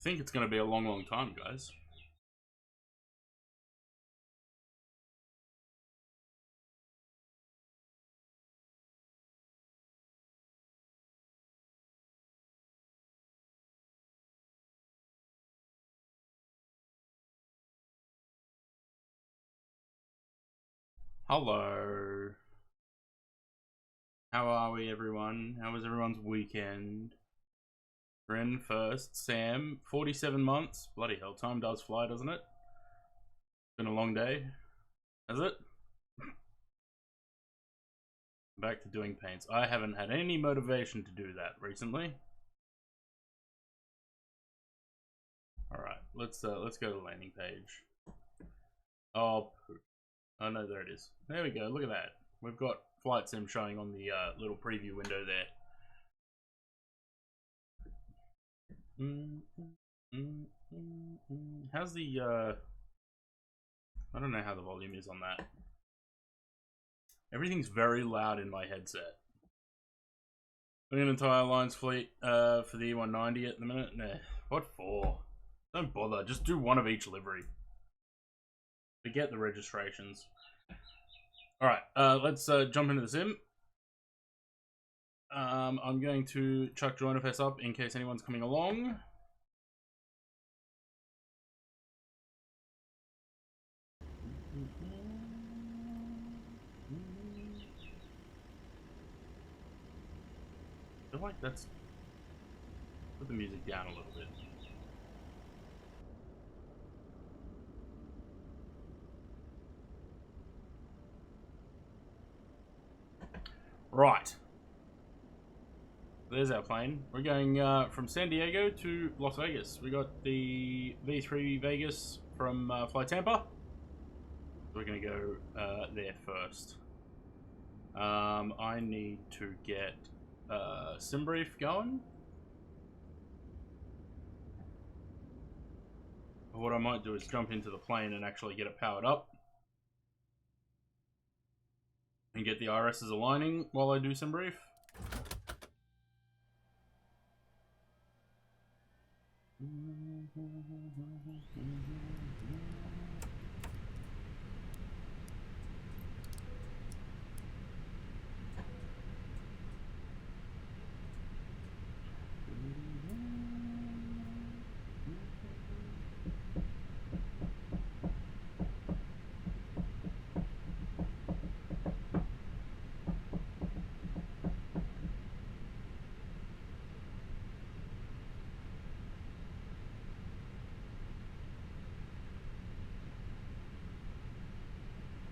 think it's going to be a long, long time, guys. Hello. How are we, everyone? How was everyone's weekend? Ren first. Sam, 47 months. Bloody hell, time does fly, doesn't it? Been a long day. Has it? Back to doing paints. I haven't had any motivation to do that recently. Alright, let's go to the landing page. Oh no, there it is. There we go, look at that. We've got Flight Sim showing on the little preview window there. How's the I don't know how the volume is on that. Everything's very loud in my headset. Doing an entire Alliance fleet for the E190 at the minute? Nah. What for? Don't bother, just do one of each livery. Forget the registrations. Alright, let's jump into the sim. I'm going to chuck JoinFS up in case anyone's coming along. I feel like that's... Put the music down a little bit. Right. There's our plane. We're going from San Diego to Las Vegas. We got the V3 Vegas from Fly Tampa. We're going to go there first. I need to get SimBrief going. What I might do is jump into the plane and actually get it powered up. And get the IRSs aligning while I do SimBrief.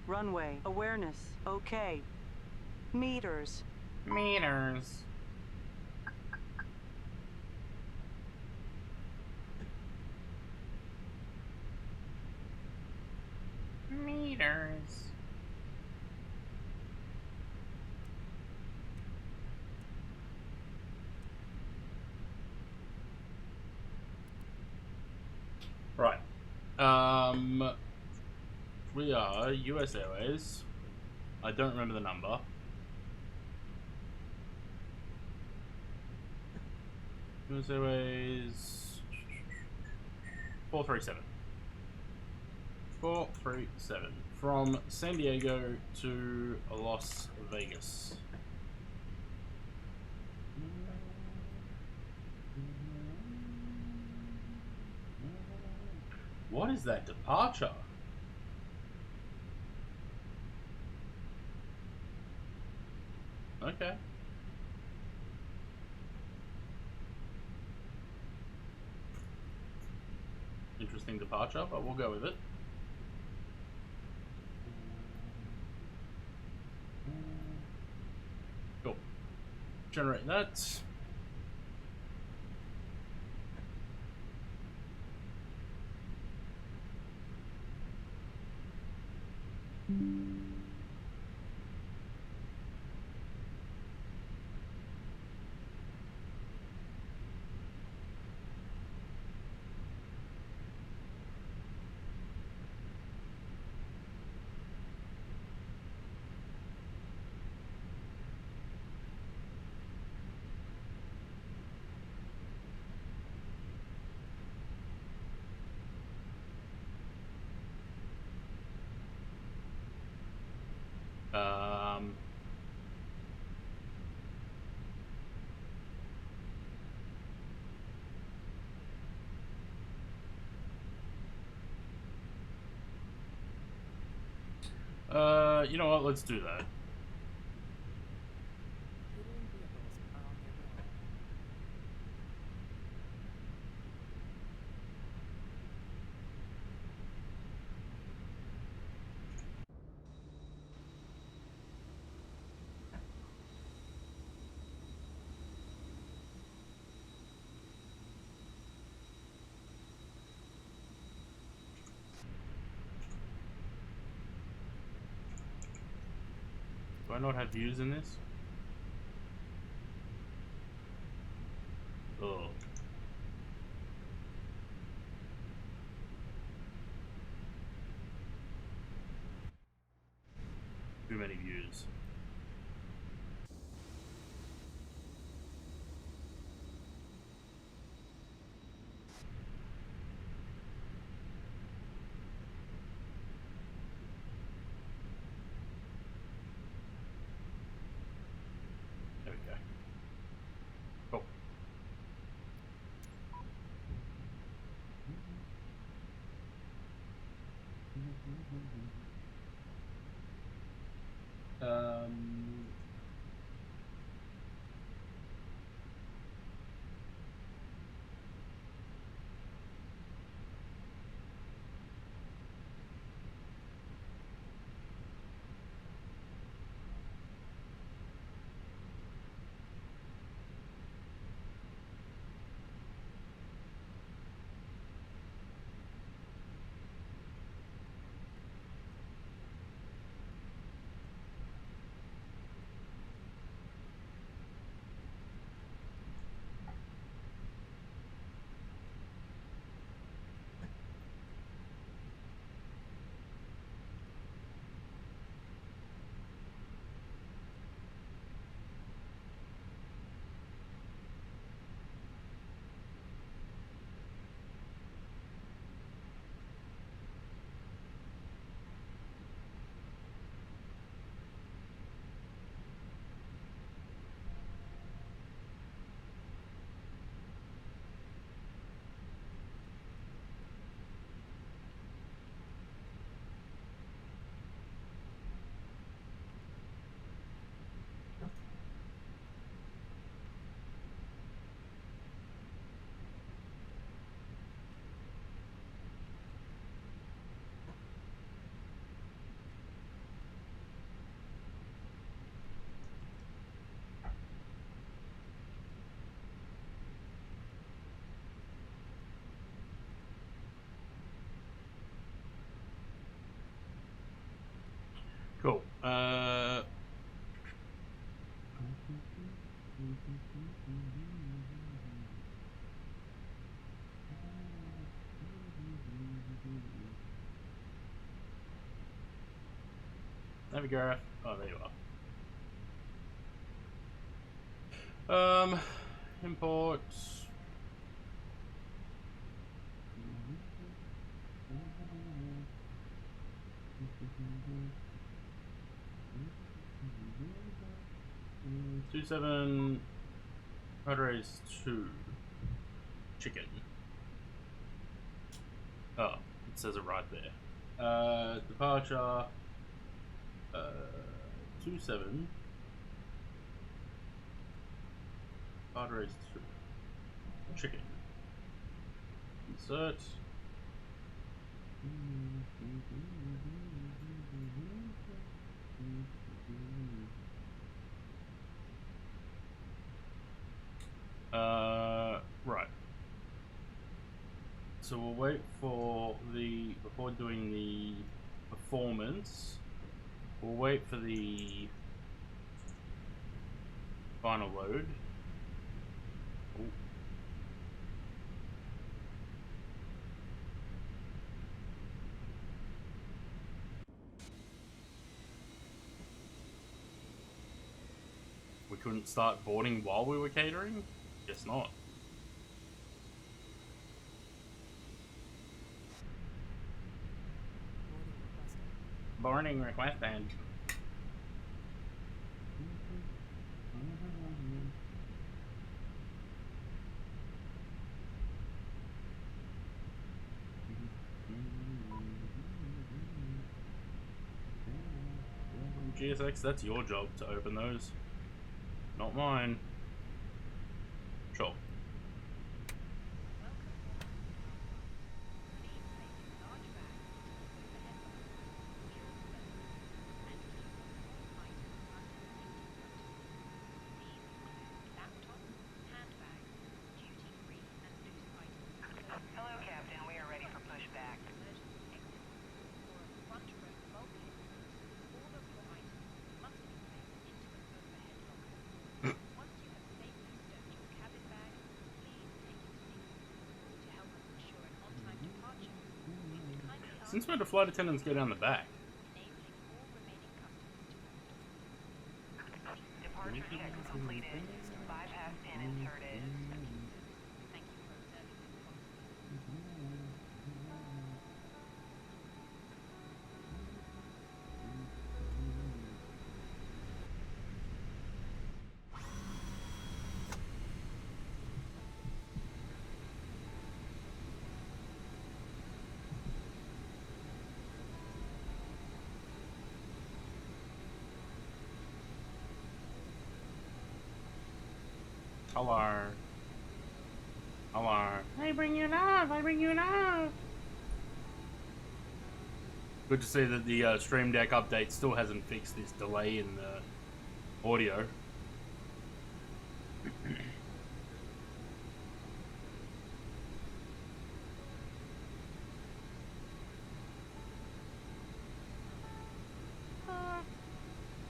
Runway awareness, okay. Meters. Meters. Right. We are US Airways. I don't remember the number. US Airways 437. 437 from San Diego to Las Vegas. What is that departure? Okay. Interesting departure, but we'll go with it. Cool. Generate that. Um, you know what? Let's do that. Catering vehicles are on their way. Do I not have views in this? Oh. Too many views. There we go. Cool. Um, cool. Navigraph. Oh, there you are. Import. 27 Padres 2 chicken. Oh, it says it right there. Departure 27 Padres 2 chicken. Insert. Right. So we'll wait for the, before doing the performance, we'll wait for the final load. Ooh. We couldn't start boarding while we were catering? Guess not. Boarding requested. Boarding requested. GSX, that's your job to open those. Not mine. Sure. Hello, Captain. We are ready for pushback. Since when do flight attendants go down the back? Departure check completed. Bypass pin inserted. Hello. Hello. I bring you love. I bring you love. Good to see that the Stream Deck update still hasn't fixed this delay in the audio.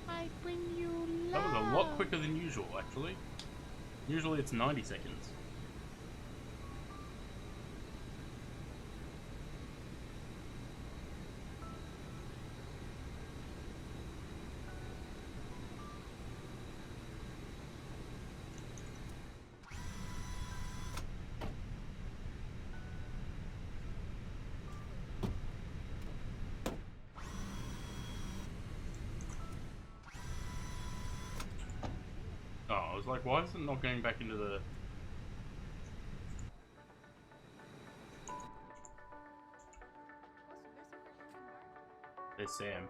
I bring you That love. was a lot quicker than usual, actually. Usually it's 90 seconds. Oh, I was like, why is it not going back into the... There's Sam.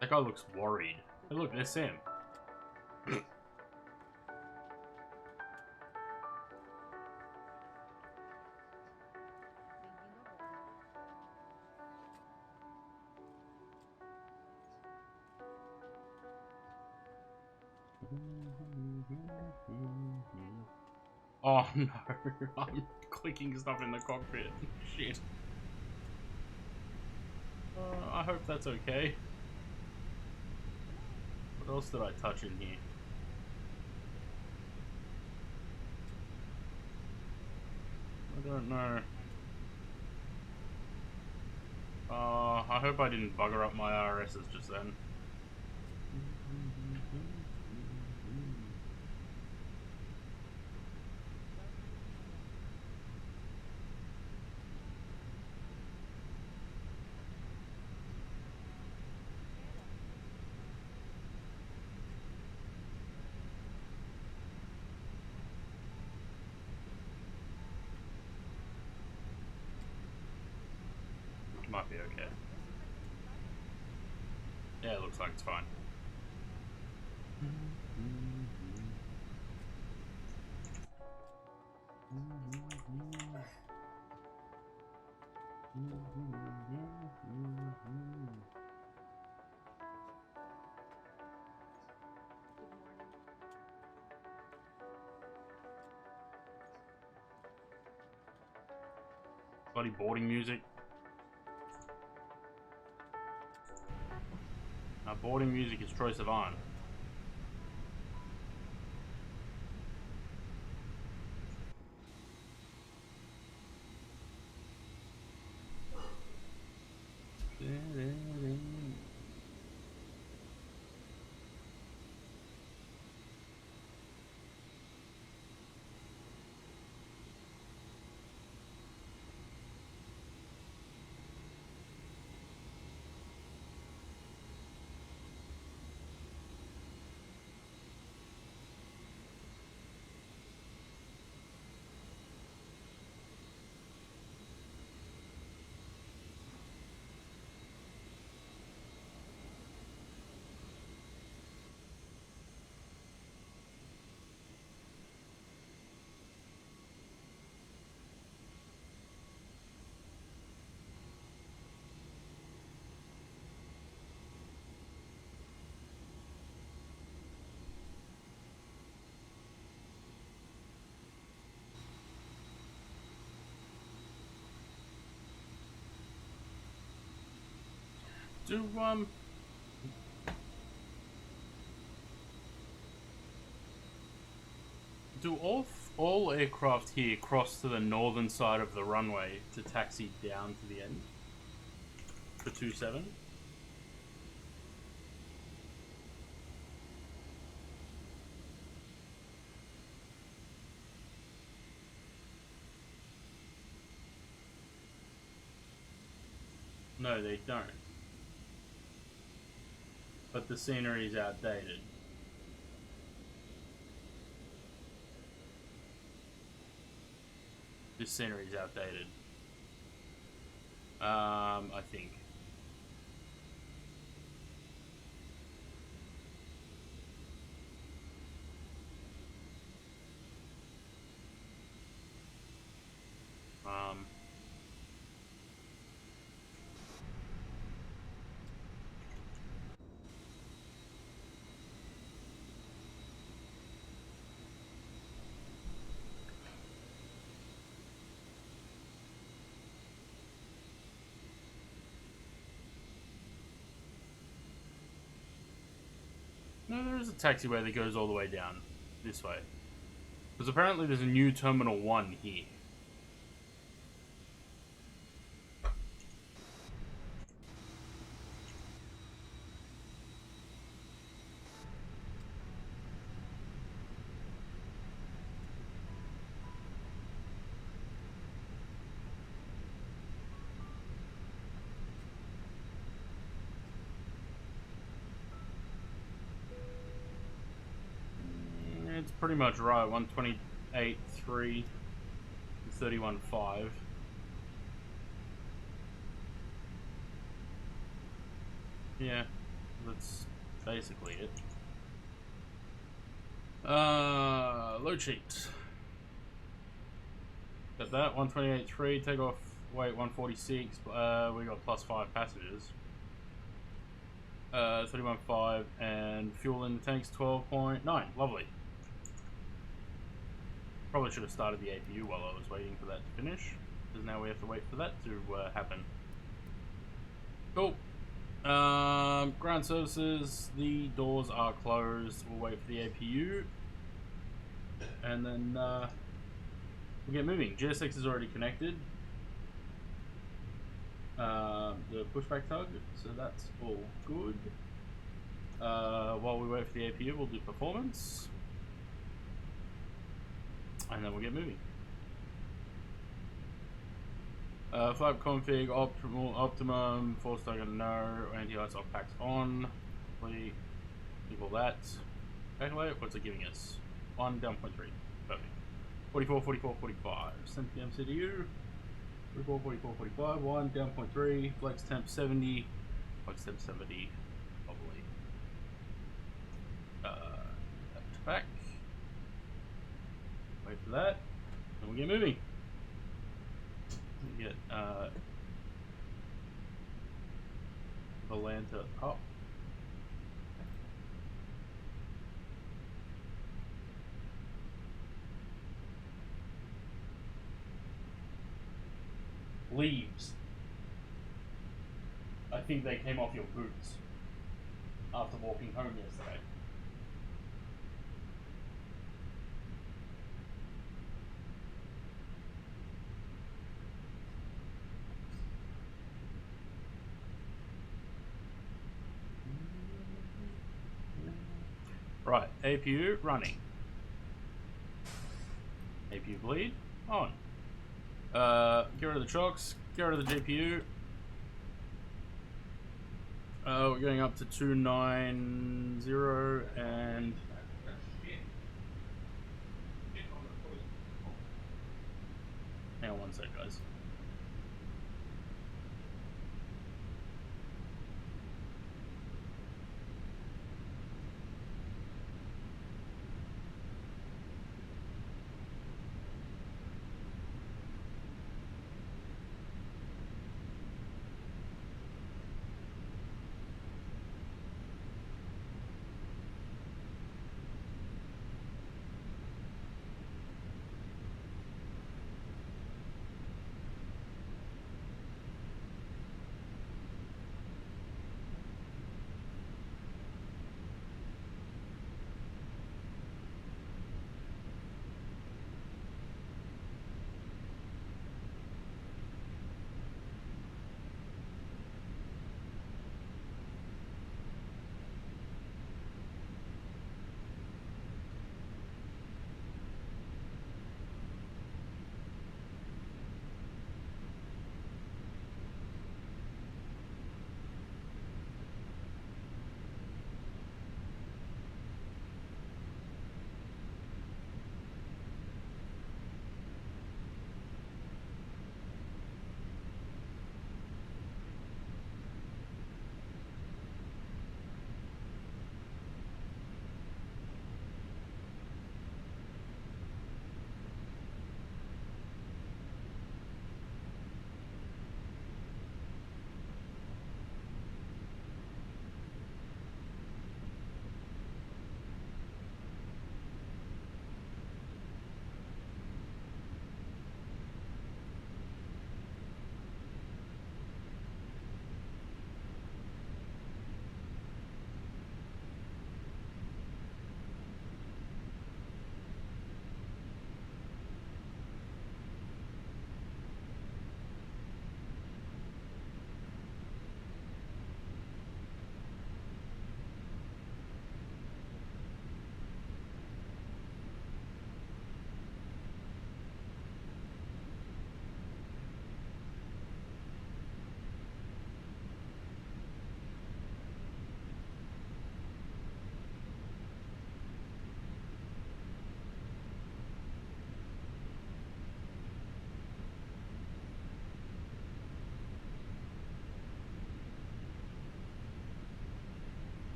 That guy looks worried. Hey look, there's Sam. Oh no, I'm clicking stuff in the cockpit. Shit. I hope that's okay. What else did I touch in here? I don't know. I hope I didn't bugger up my RSs just then. Might be okay. Yeah, it looks like it's fine. Bloody boarding music. Boarding music is Troye Sivan. Do do all aircraft here cross to the northern side of the runway to taxi down to the end for 27? No, they don't. But the scenery is outdated. This scenery is outdated. I think. No, there is a taxiway that goes all the way down this way. Because apparently there's a new Terminal 1 here. It's pretty much right. 128.3 to 31.5. Yeah, that's basically it. Load sheet. Got that. 128.3. Take off weight 146. We got +5 passengers. 31.5 and fuel in the tanks 12.9. Lovely. Probably should have started the APU while I was waiting for that to finish, because now we have to wait for that to happen. Cool. Ground services, the doors are closed. We'll wait for the APU, and then we'll get moving. GSX is already connected. The pushback tug, so that's all good. While we wait for the APU, we'll do performance. And then we'll get moving. Flight config, optimum, force target no, anti-ice off packs on. Please equal that. Calculate, what's it giving us? 1 down 0.3. Perfect. 44, 44, 45. Send to the MCDU. 44, 44, 45. 1 down 0.3. Flex temp 70. Flex temp 70. Probably. Back. Wait for that, and we'll get moving. We get Volanta up. Leaves. I think they came off your boots after walking home yesterday. Right, APU running. APU bleed on. Get rid of the chocks, get rid of the GPU. We're going up to 290 and hang on one sec, guys.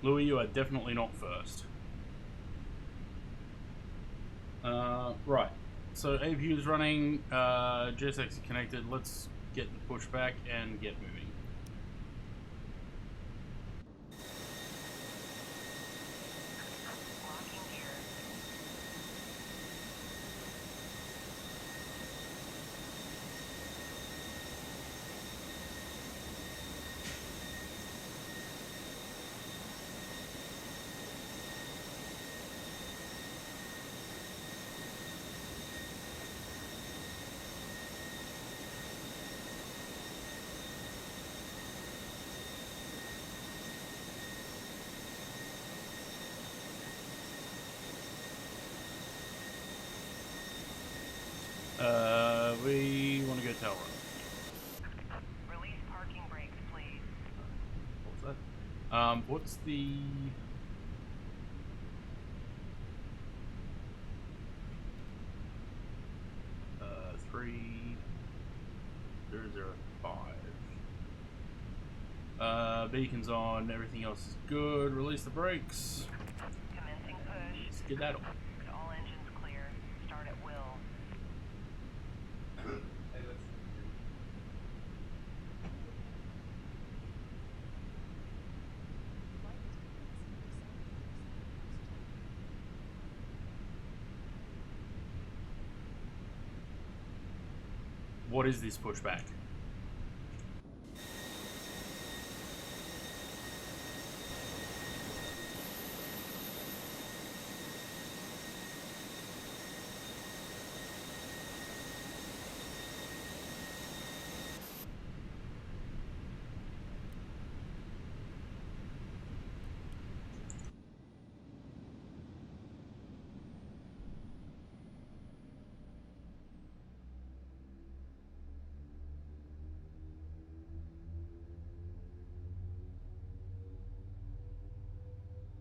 Louis, you are definitely not first. Right. So APU is running, GSX is connected. Let's get the pushback and get moving. Locking gear. We want to go tail run. Release parking brakes, please. What was that? What's the... Uh, 3005. Beacons on, everything else is good. Release the brakes. Commencing push. Skedaddle. All engines clear. Start at will. What is this pushback?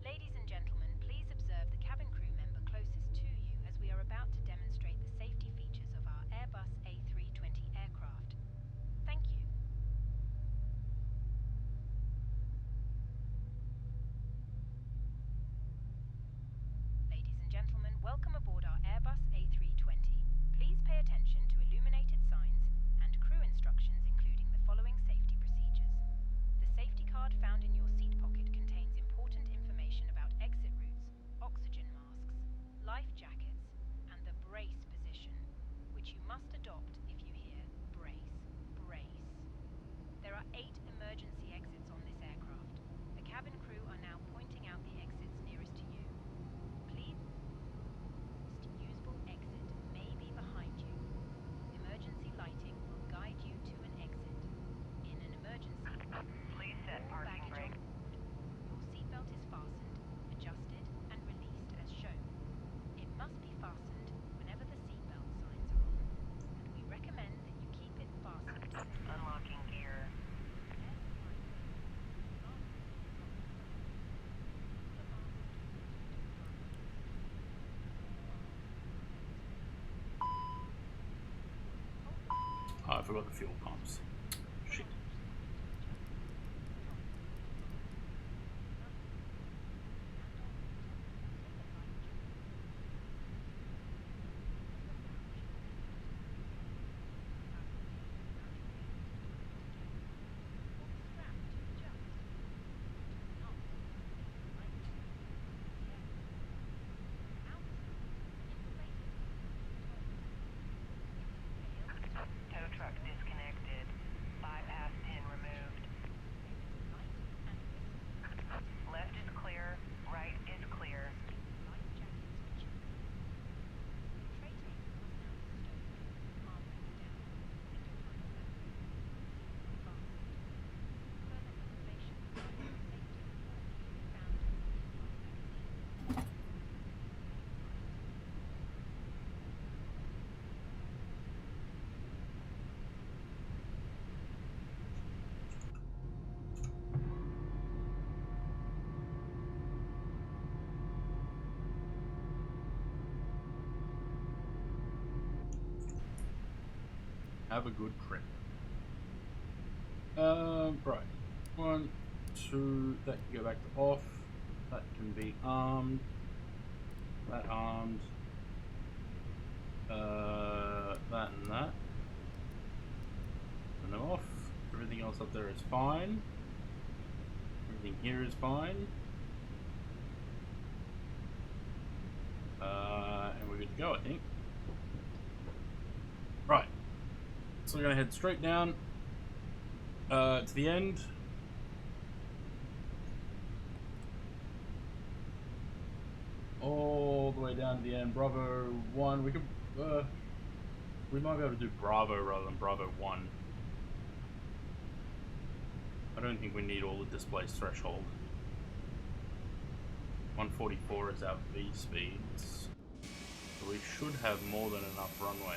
Ladies and gentlemen, please observe the cabin crew member closest to you as we are about to demonstrate the safety features of our Airbus A320 aircraft. Thank you. Ladies and gentlemen, welcome aboard our Airbus A320. Please pay attention to illuminated signs and crew instructions including the following safety procedures. The safety card found in your seat pocket contains important information about exit routes, oxygen masks, life jackets, and the brace position, which you must adopt if you hear brace, brace. There are 8 emergency exits on this aircraft. The cabin crew are now pointing out the exits nearest to you. Please, usable exit may be behind you. Emergency lighting will guide you to an exit. In an emergency, Please set all parking baggage on brakes. board. Your seatbelt is fastened, adjusted, and released as shown. It must be fastened whenever the seatbelt signs are on, and we recommend that you keep it fastened. Unlocking gear. Oh, I forgot the fuel pumps. Shit. Tow truck disconnected. Bypass pin removed. Left is clear. Right is clear. Have a good trip. Right. 1, 2, that can go back to off. That can be armed. That armed. That and that. Turn them off. Everything else up there is fine. Everything here is fine. And we're good to go, I think. Right. So we're gonna head straight down to the end. All the way down to the end. Bravo 1. We could we might be able to do Bravo rather than Bravo 1. I don't think we need all the displaced threshold. 144 is our V speeds. So we should have more than enough runway.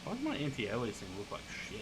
Why does my anti-aliasing look like shit?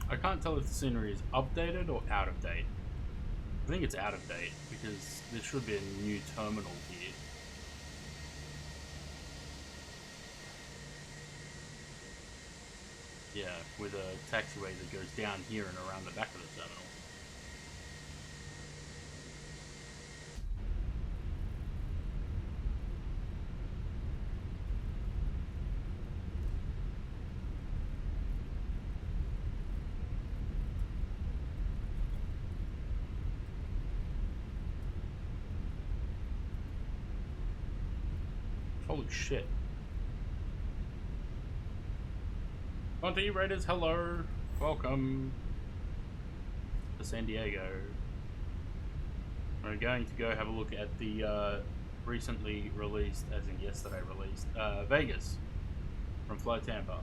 I can't tell if the scenery is updated or out of date. I think it's out of date because there should be a new terminal here. Yeah, with a taxiway that goes down here and around the back of the terminal. Holy shit. Conti Raiders, hello. Welcome to San Diego. We're going to go have a look at the recently released, as in yesterday released, Vegas from Flight Tampa.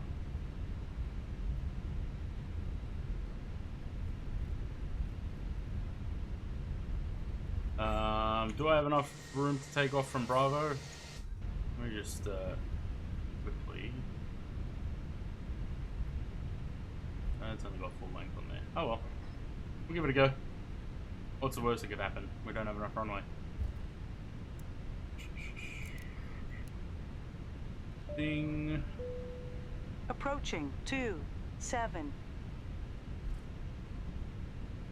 Do I have enough room to take off from Bravo? Let me just quickly. It's only got full length on there. Oh well. We'll give it a go. What's the worst that could happen? We don't have enough runway. Ding. Approaching 2-7.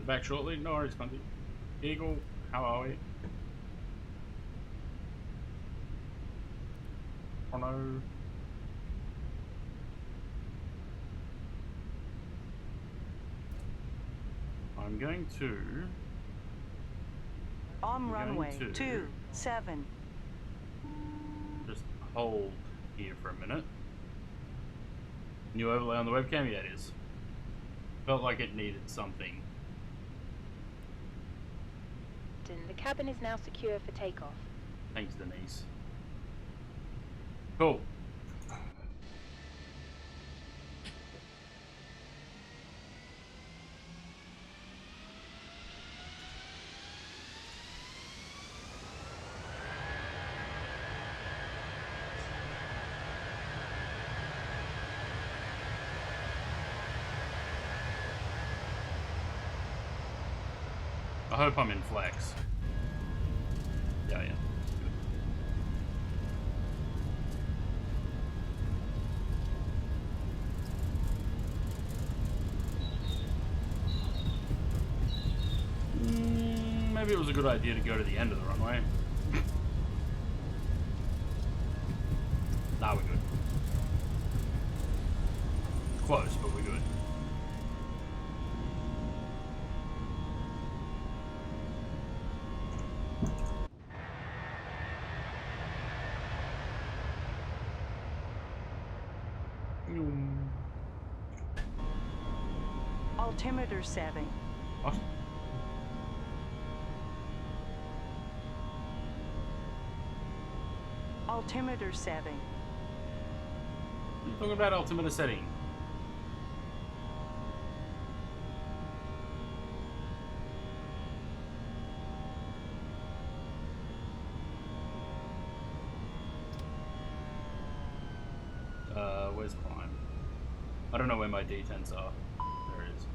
Back shortly. No worries, Conti. Eagle, how are we? Oh no. I'm going to On runway to 27. just hold here for a minute. New overlay on the webcam? Yeah, it is. Felt like it needed something. The cabin is now secure for takeoff. Thanks, Denise. Cool. hope I'm in flex. Yeah, yeah. Maybe it was a good idea to go to the end of the runway. Nah, we're good. Close, but we're good. Altimeter setting. What? Altimeter setting. What are you talking about altimeter setting? Where's climb? I don't know where my D10s are. There it is.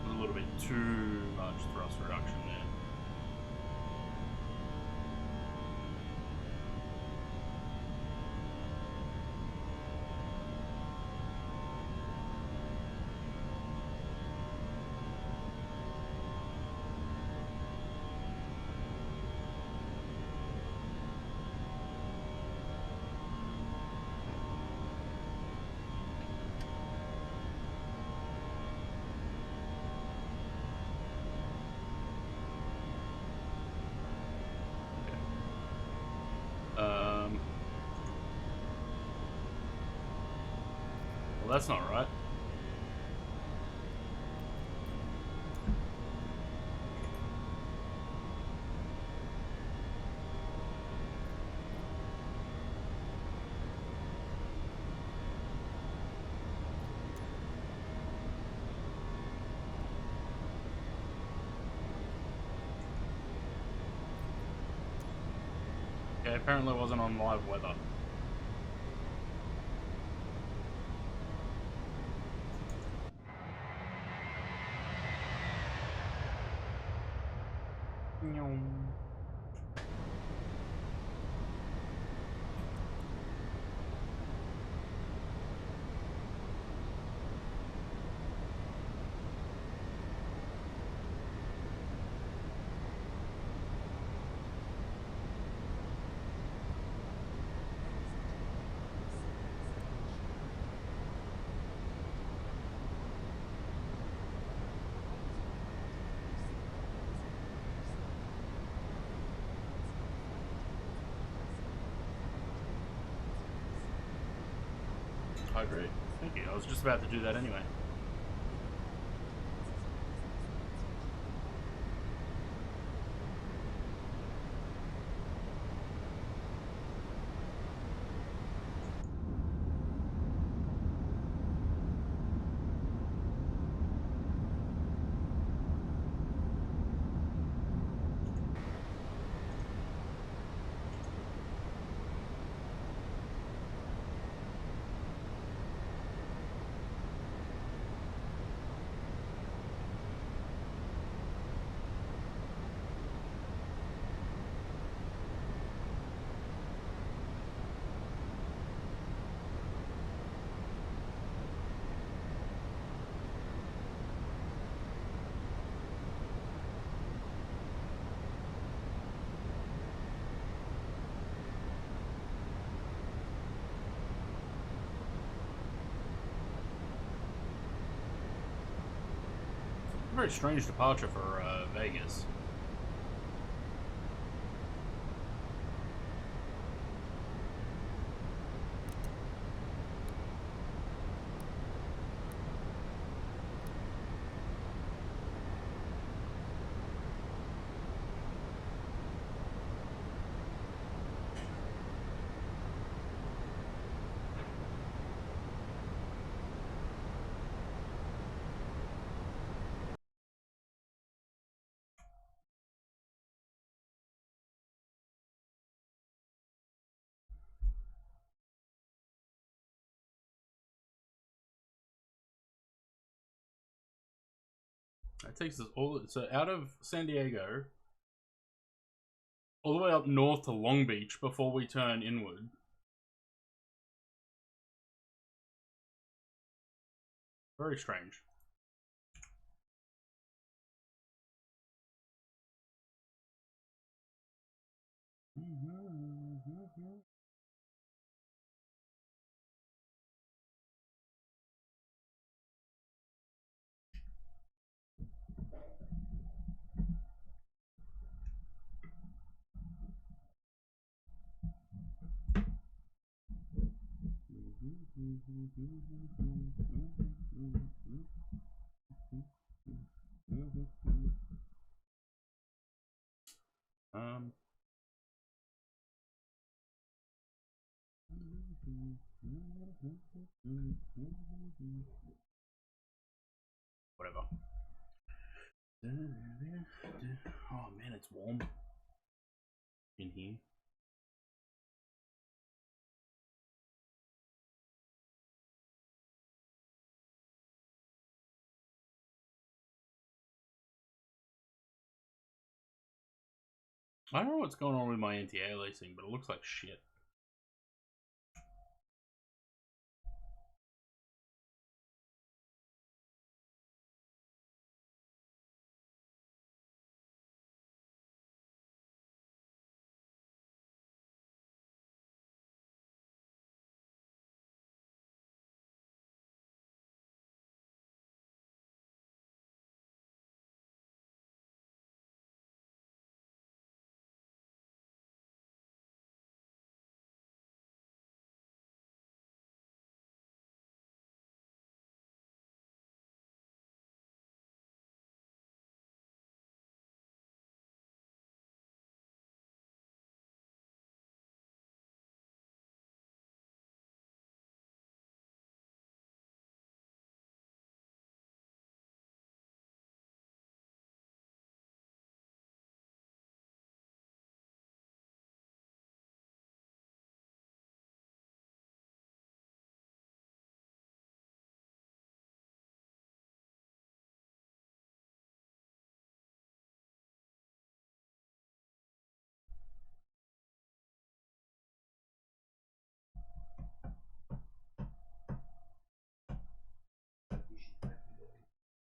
A little bit too much thrust reduction there. Well, that's not right. Okay, apparently it wasn't on live weather. Oh, great. Thank you. I was just about to do that anyway. Very strange departure for Vegas. It takes us all so out of San Diego all the way up north to Long Beach before we turn inward. Very strange. Um. Whatever. Oh man, it's warm in here. I don't know what's going on with my anti-aliasing, but it looks like shit.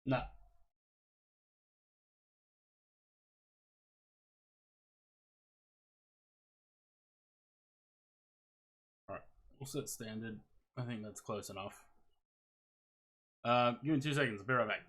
Nah. Alright, we'll set standard. I think that's close enough. Give me 2 seconds, I'll be right back.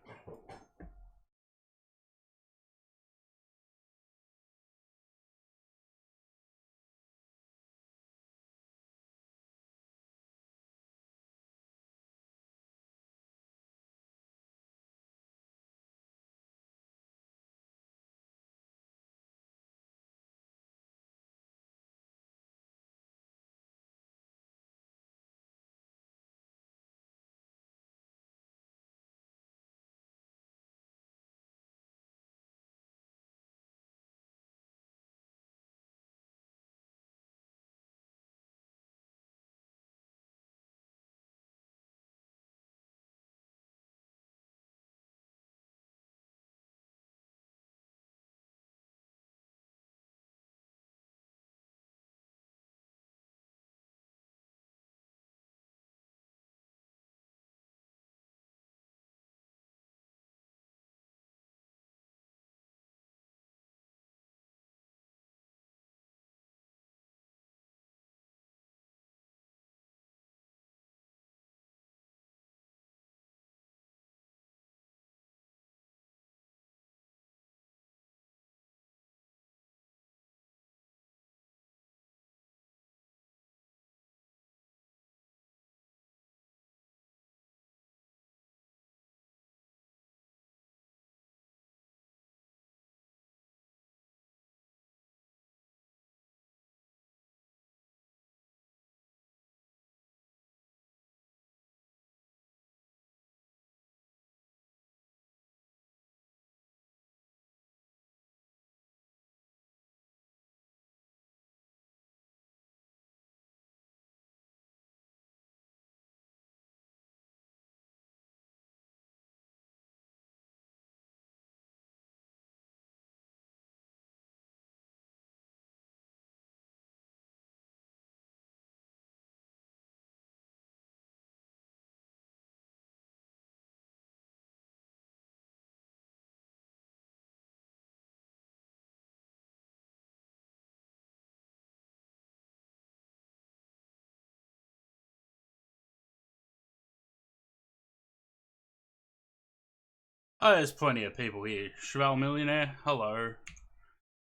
Oh, there's plenty of people here. Cheval Millionaire, hello.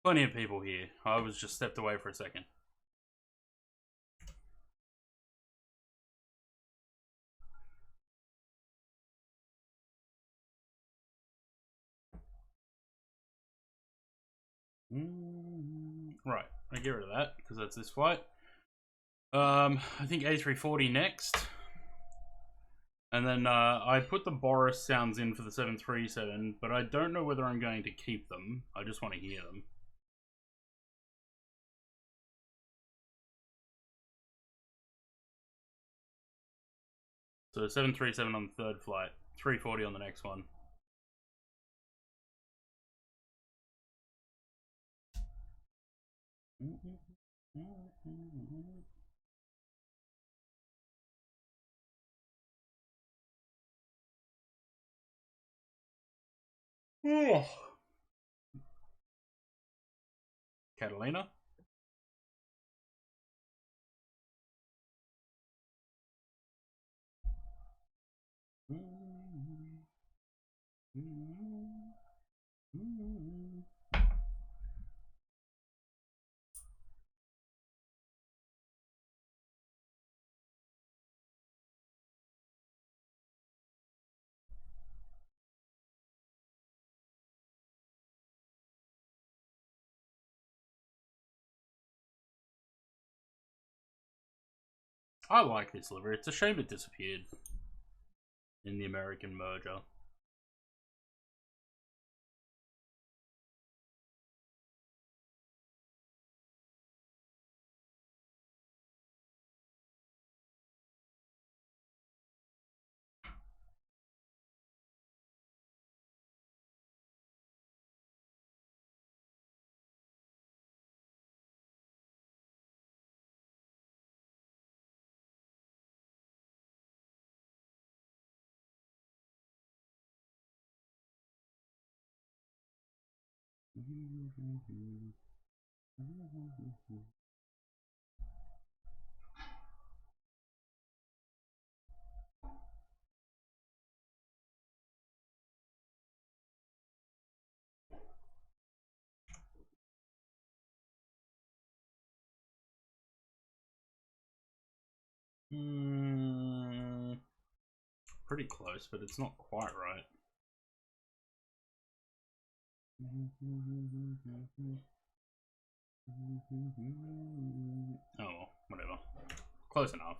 Plenty of people here. I was just stepped away for a second. Right, I get rid of that because that's this flight. I think A340 next. And then I put the Boris sounds in for the 737, but I don't know whether I'm going to keep them. I just want to hear them. So 737 on the third flight, 340 on the next one. Catalina. I like this livery. It's a shame it disappeared in the American merger. Pretty close, but it's not quite right. Oh well, whatever. Close enough.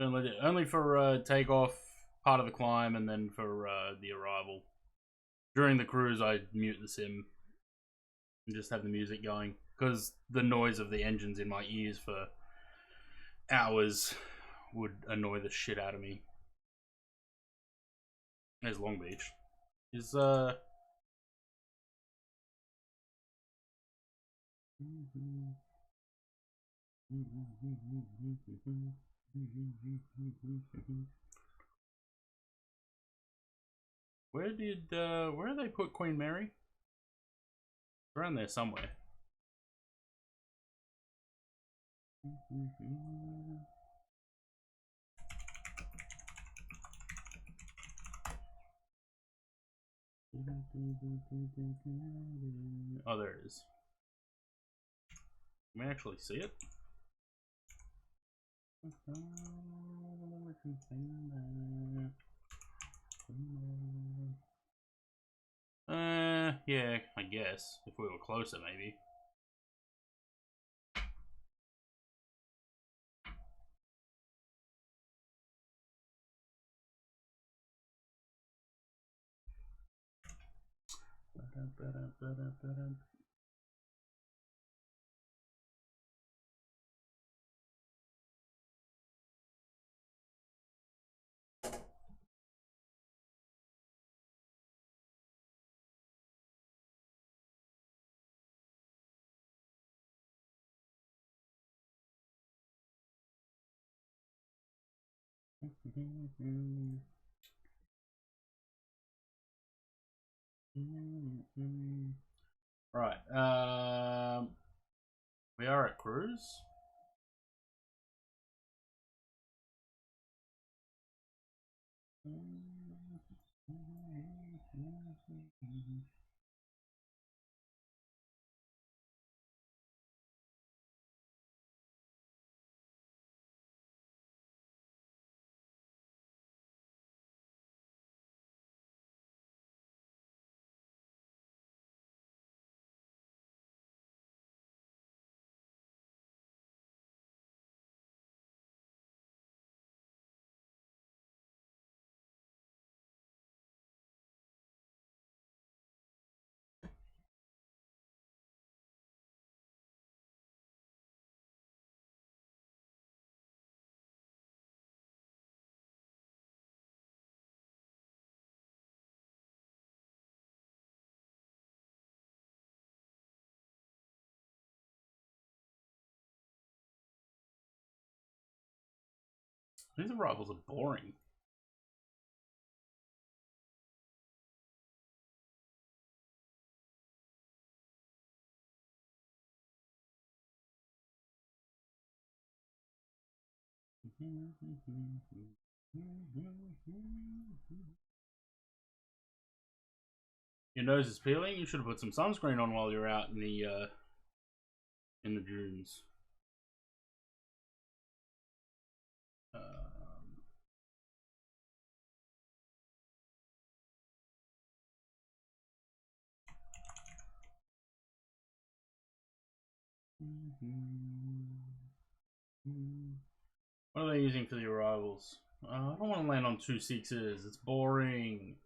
Only for takeoff, part of the climb, and then for the arrival. During the cruise, I mute the sim and just have the music going because the noise of the engines in my ears for hours would annoy the shit out of me. There's Long Beach. Is where did where they put Queen Mary? Around there somewhere. Oh, there it is. Can we actually see it? Yeah, I guess. If we were closer, maybe. Right. We are at cruise. These arrivals are boring. Your nose is peeling. You should have put some sunscreen on while you're out in the dunes. What are they using for the arrivals? I don't want to land on 2 6s. It's boring.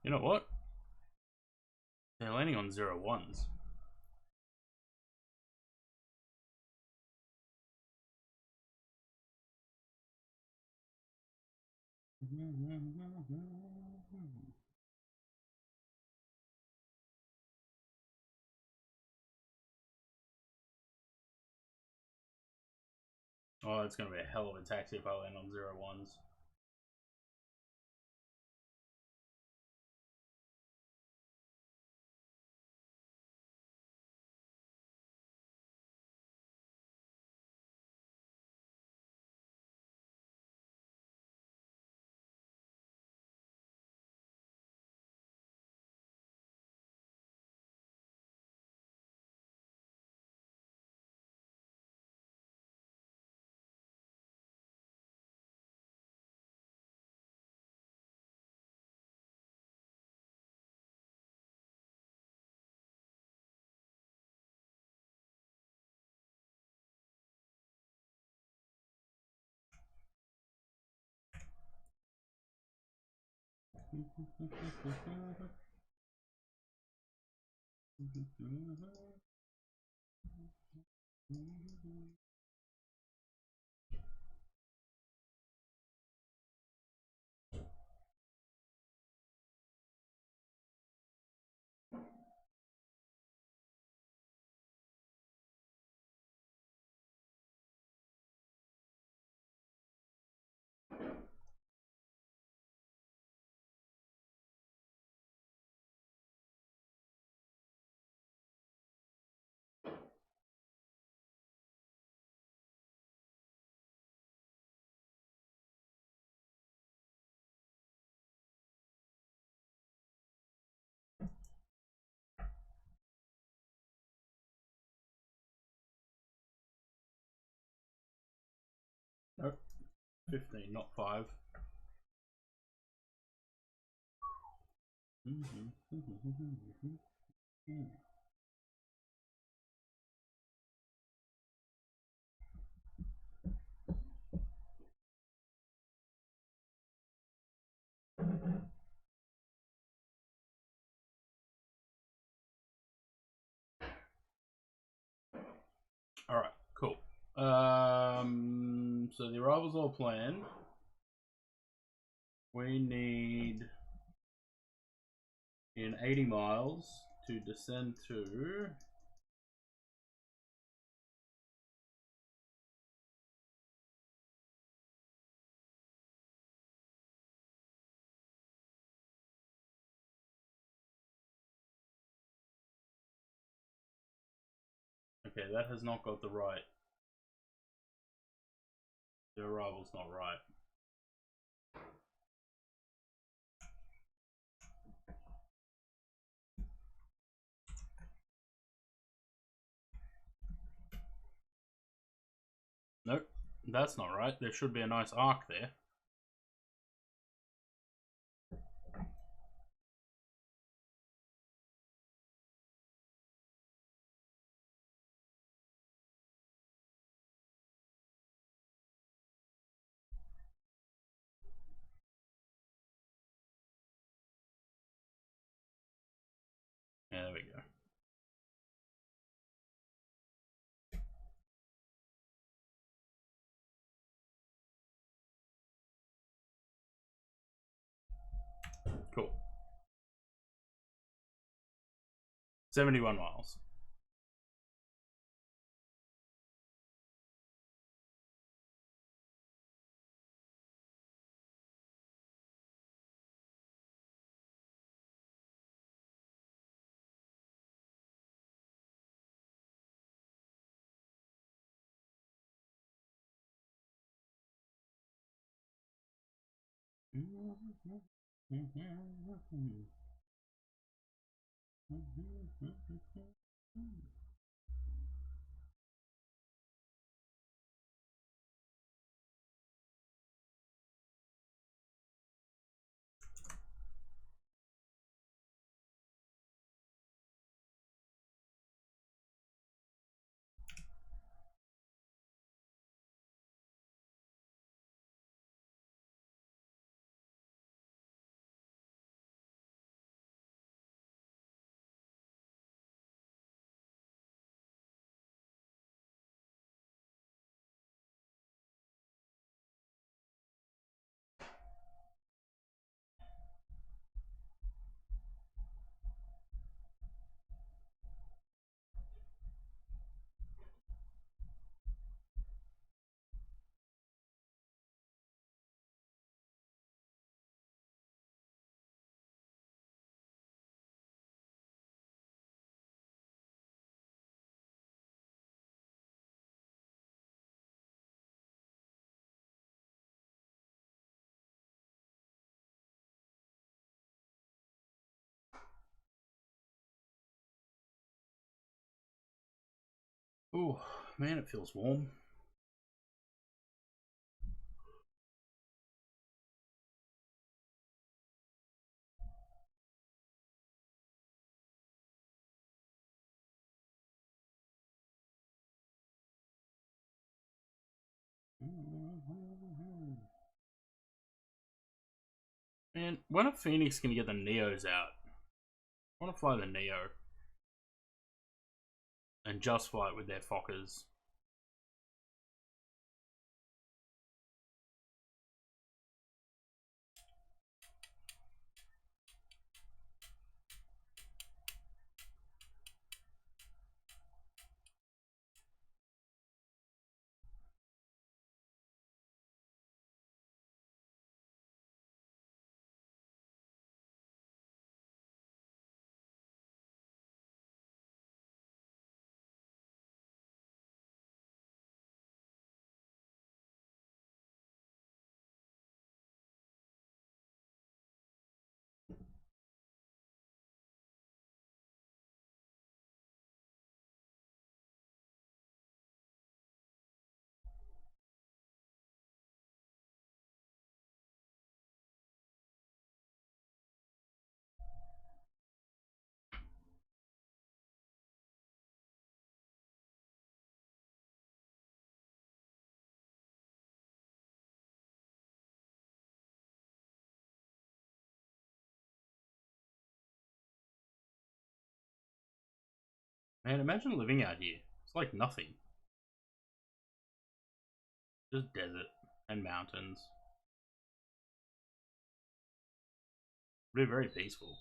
You know what? They're landing on 0-1s. Oh, it's going to be a hell of a taxi if I land on 0-1s. Nope. 15, not 5. Alright, cool. So the arrival's all planned. We need in 80 miles to descend to okay, that has not got the right. The arrival's not right. Nope, that's not right. There should be a nice arc there. Yeah, there we go. Cool. 71 miles. Ooh, man, it feels warm. Man, when are Phoenix gonna get the Neos out? I want to fly the Neo and just fly it with their Fokkers. Man, imagine living out here. It's like nothing. Just desert and mountains. It'd be very peaceful.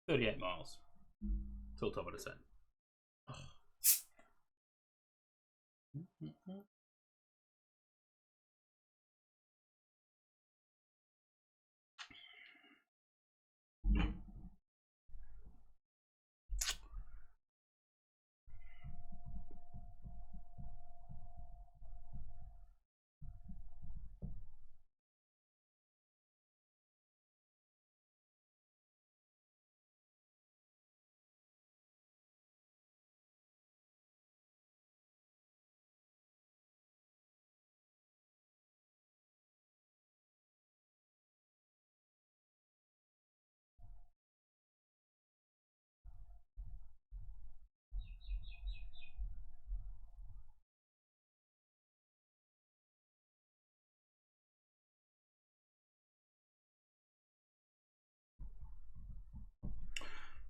$38 miles till top of descent.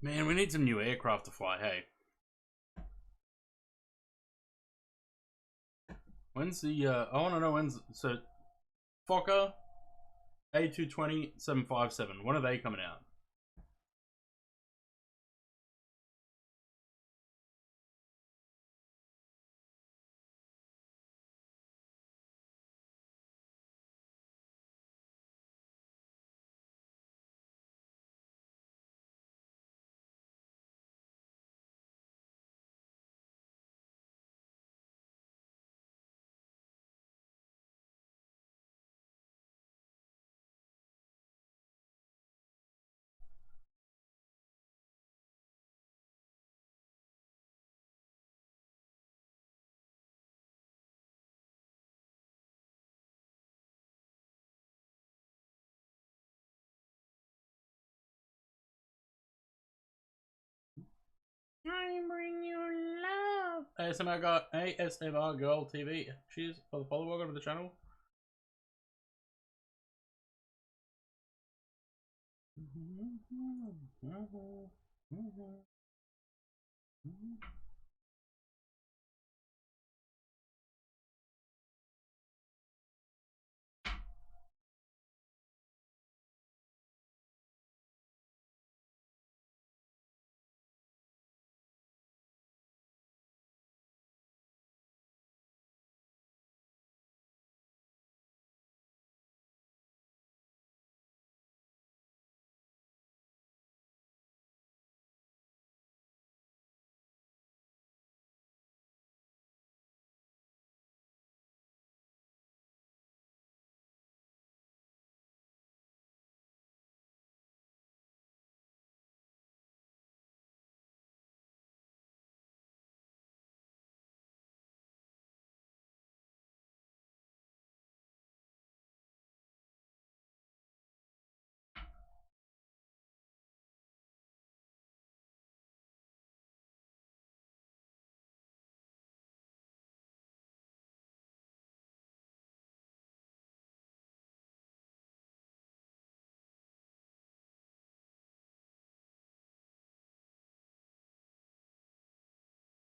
Man, we need some new aircraft to fly, hey. When's the, I want to know when's, so, Fokker, A220, 757, when are they coming out? I bring you love. ASMR Girl TV. Cheers for the follow. Welcome to the channel.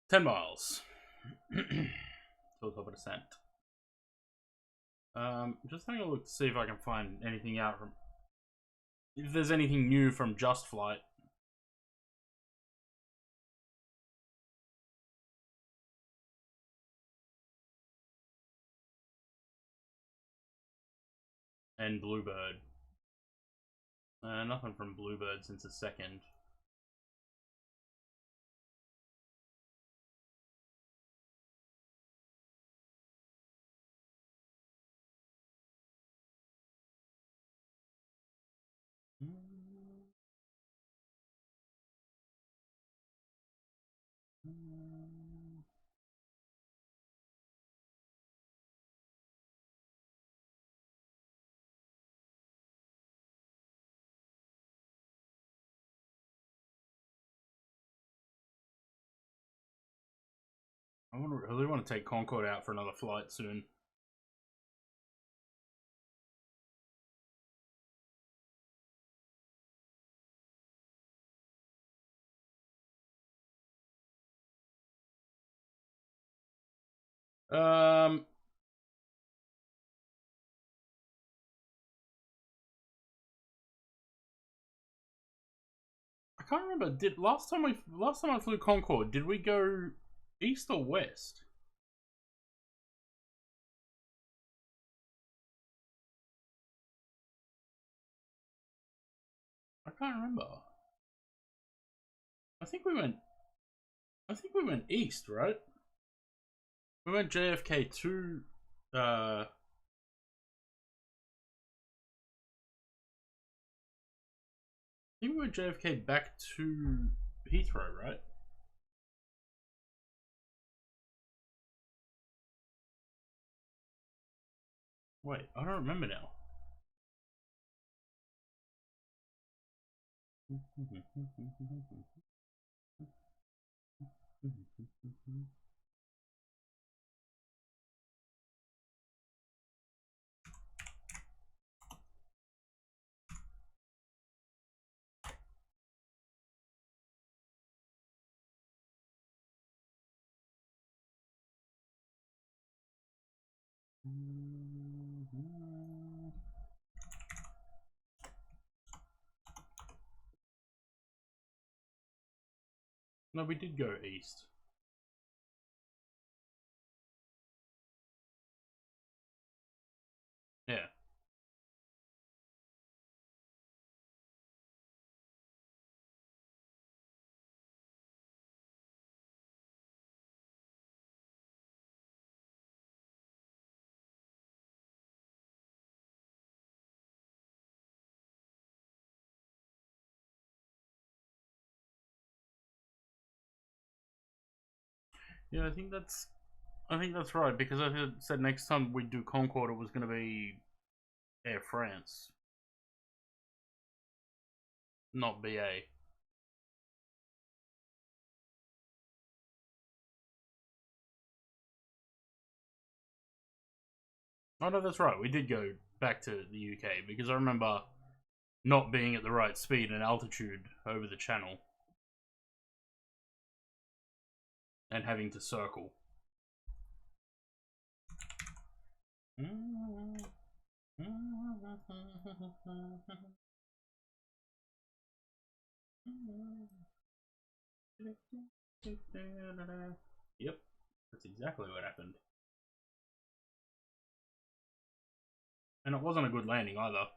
Ten miles. To the top of descent. Just having a look to see if I can find anything out from, if there's anything new from Just Flight. And Bluebird. Nothing from Bluebird since the second. I really want to take Concorde out for another flight soon. I can't remember. Did last time I flew Concorde, did we go east or west? I can't remember. I think we went east, right? We went JFK to I think we went JFK back to Heathrow, right? Wait, I don't remember now. No, we did go east. Yeah. Yeah, I think that's right, because I had said next time we do Concorde it was gonna be Air France, not BA. Oh no, that's right. We did go back to the UK because I remember not being at the right speed and altitude over the channel and having to circle. Yep, that's exactly what happened. And it wasn't a good landing either.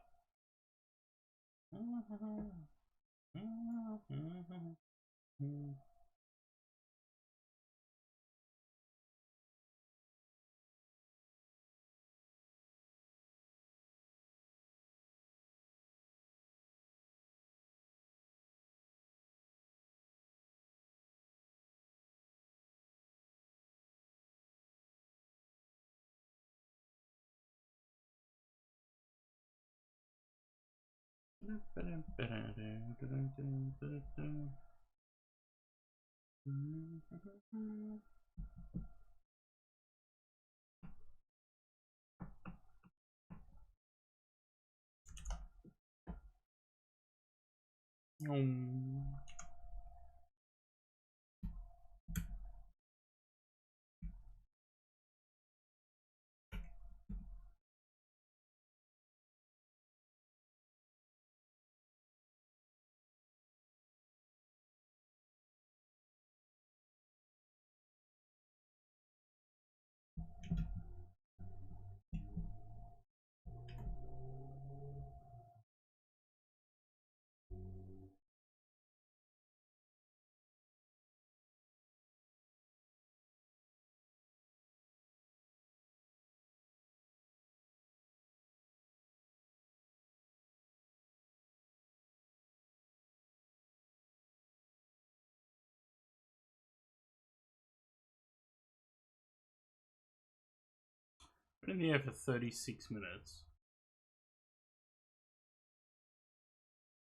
Been in the air for 36 minutes.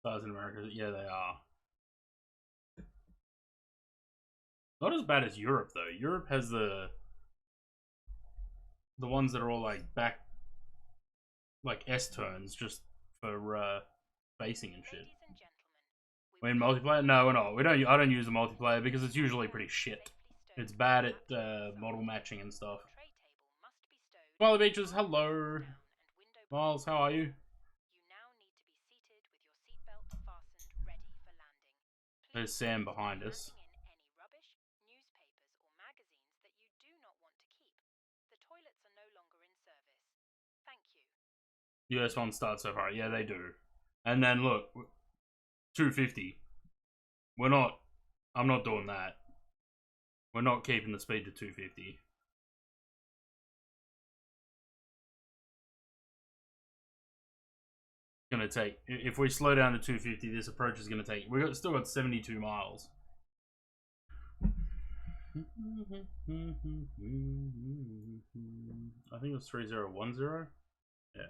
Stars in America, yeah, they are. Not as bad as Europe though. Europe has the ones that are all like back, like S turns, just for facing and shit. We're in multiplayer? No, we're not. We don't. I don't use the multiplayer because it's usually pretty shit. It's bad at model matching and stuff. Smiley Beaches, hello. Miles, how are you? There's Sam behind us. US one starts so far. Yeah, they do. And then look, 250. We're not. I'm not doing that. We're not keeping the speed to 250. Gonna take, if we slow down to 250, this approach is gonna take, still got 72 miles. I think it was 3010. Yeah.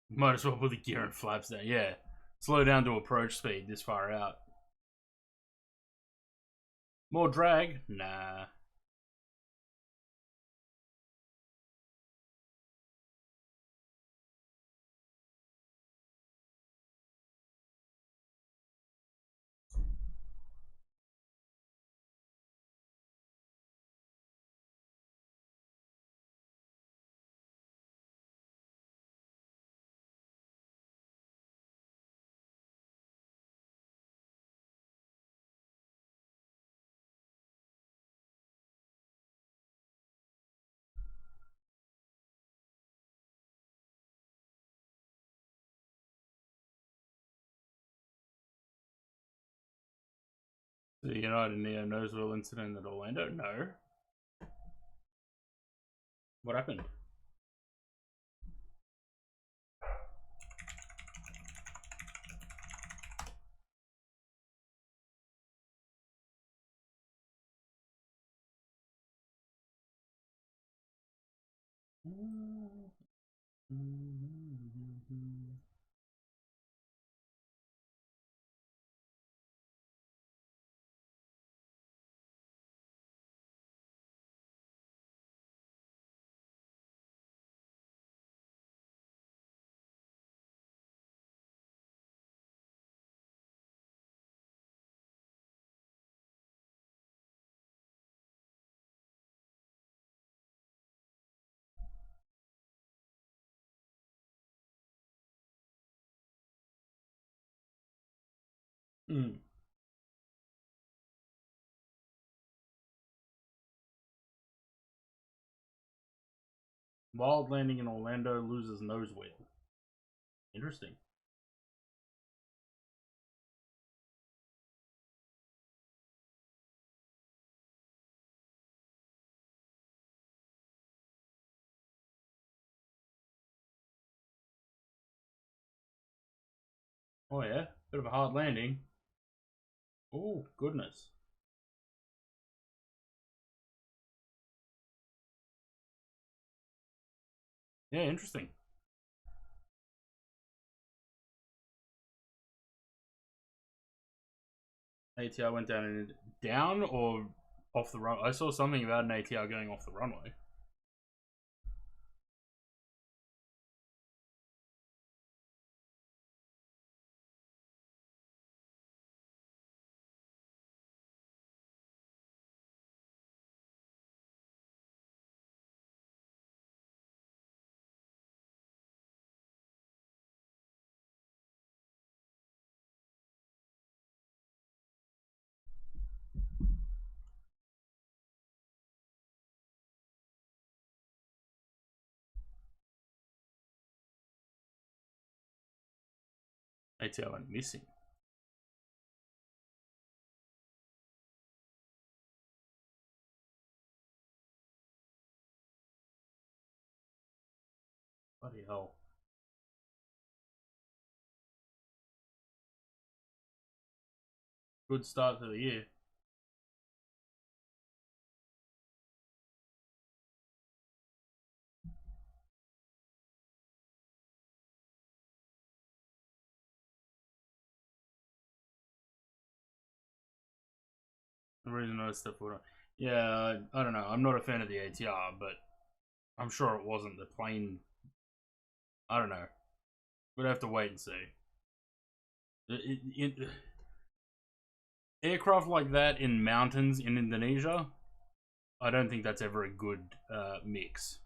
Might as well put the gear and flaps down. Yeah. Slow down to approach speed this far out. More drag? Nah. The United Neo Noseville incident at Orlando? No. What happened? Mm. Wild landing in Orlando loses nose wheel. Interesting. Oh yeah, bit of a hard landing. Oh goodness. Yeah, interesting. ATR went down and down or off the run. I saw something about an ATR going off the runway. ATR went missing. Bloody hell. Good start to the year. The reason I stepped forward. Yeah, I don't know. I'm not a fan of the ATR, but I'm sure it wasn't the plane. I don't know. We'd have to wait and see. Aircraft like that in mountains in Indonesia, I don't think that's ever a good mix.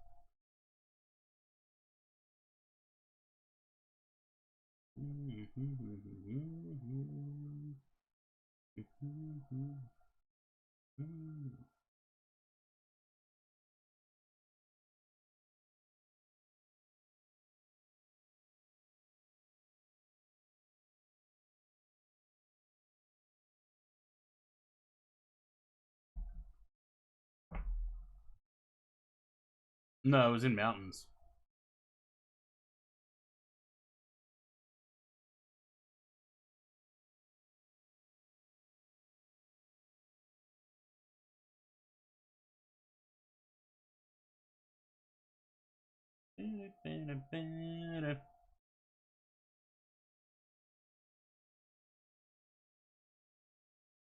No, it was in mountains.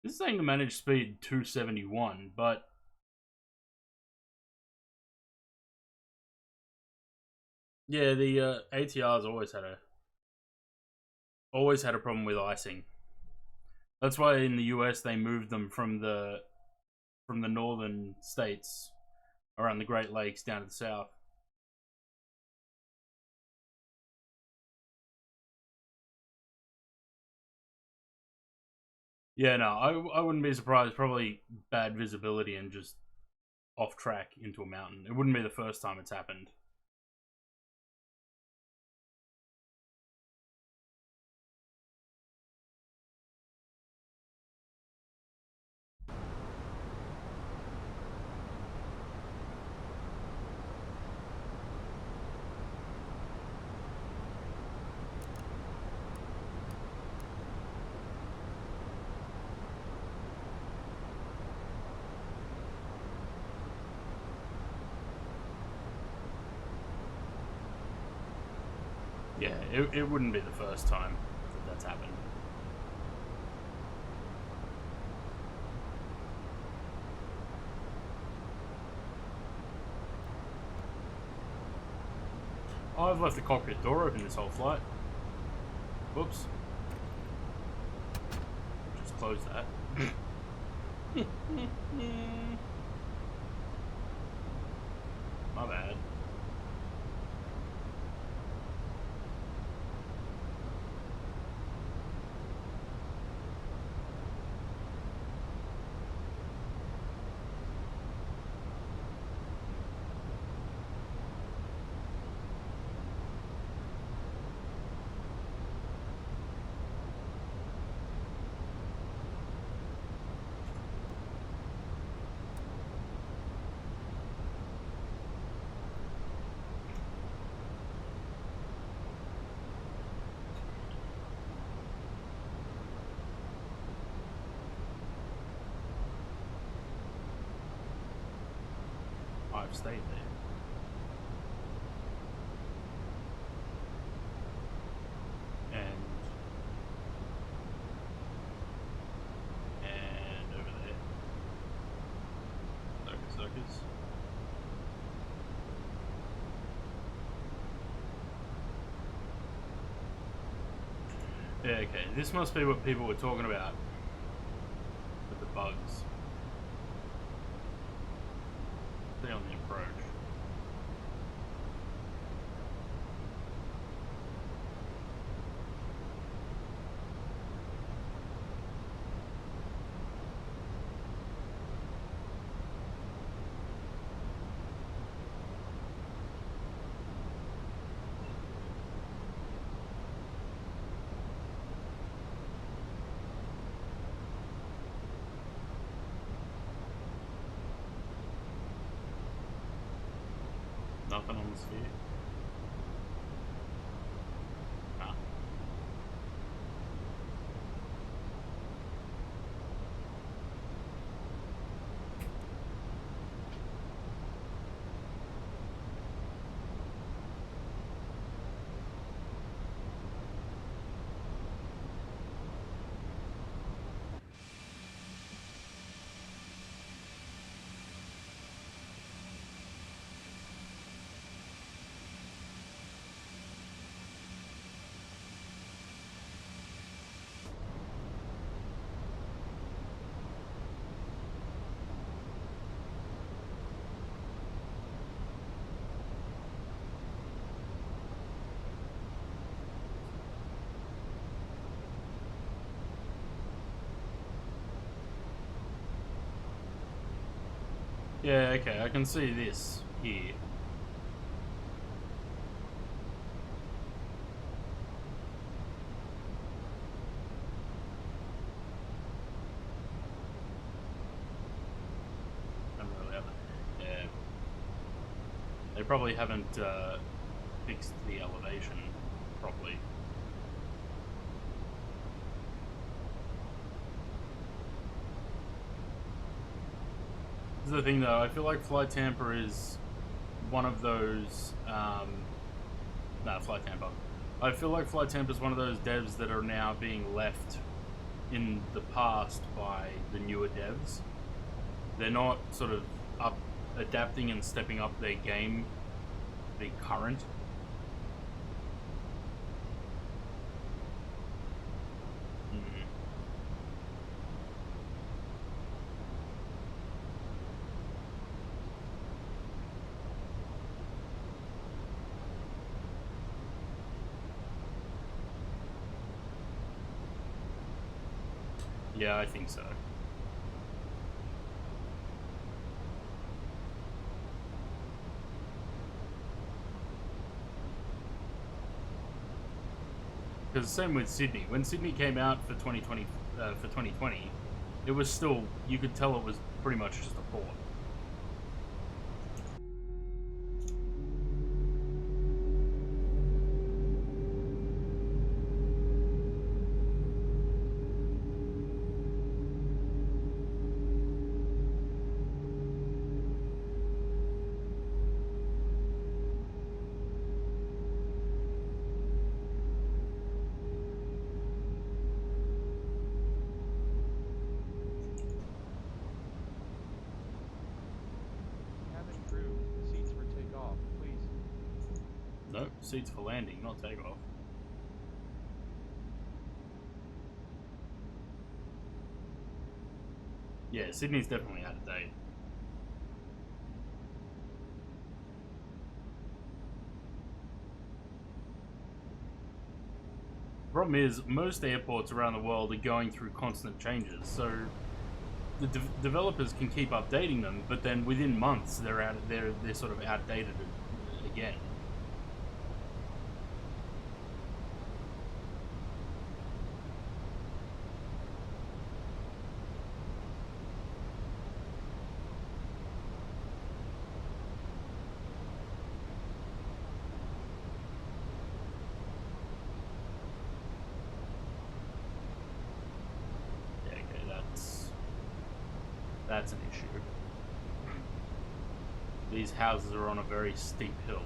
This is saying to manage speed 271, but yeah, the ATR's always had a problem with icing. That's why in the US they moved them from the northern states around the Great Lakes down to the south. Yeah, no, I wouldn't be surprised. Probably bad visibility and just off track into a mountain. It wouldn't be the first time it's happened. Yeah, it wouldn't be the first time that that's happened. Oh, I've left the cockpit door open this whole flight. Whoops. Just close that. My bad. I've stayed there. And over there. Circus. Yeah, okay. This must be what people were talking about with the bugs. Stay on the approach. Nothing on the sphere. Ah. Yeah, okay, I can see this here. I'm really up. Yeah. They probably haven't fixed the elevation properly. This is the thing though, I feel like Flight Tampa is one of those, Flight Tampa. I feel like Flight Tampa is one of those devs that are now being left in the past by the newer devs. They're not sort of adapting and stepping up their game, the current. Yeah, I think so. Because same with Sydney. When Sydney came out for 2020, it was still, you could tell it was pretty much just a port. seats for landing, not takeoff. Yeah, Sydney's definitely out of date. Problem is, most airports around the world are going through constant changes, so the developers can keep updating them, but then within months they're sort of outdated again. That's an issue. These houses are on a very steep hill.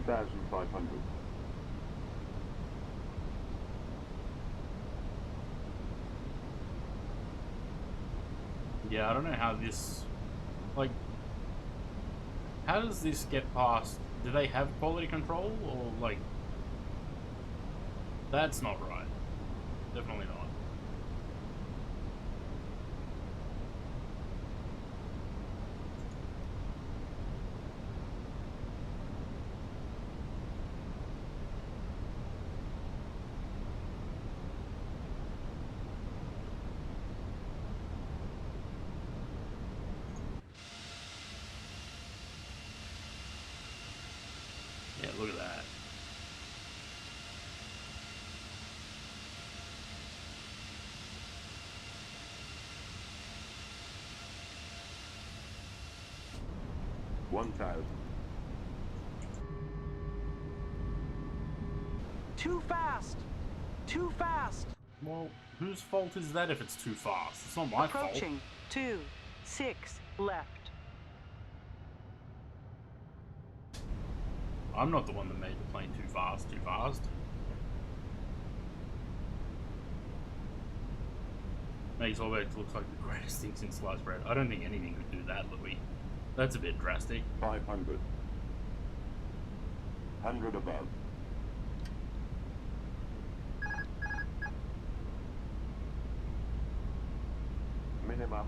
$2,500. Yeah, I don't know how this, like, how does this get past? Do they have quality control, or like, that's not right. Definitely not. Yeah, look at that. $1,000. Too fast! Too fast! Well, whose fault is that if it's too fast? It's not my fault. Approaching 26 left. I'm not the one that made the plane too fast, too fast. Makes Orbex look like the greatest thing since sliced bread. I don't think anything could do that, Louis. That's a bit drastic. 500. 100 above. Minimum.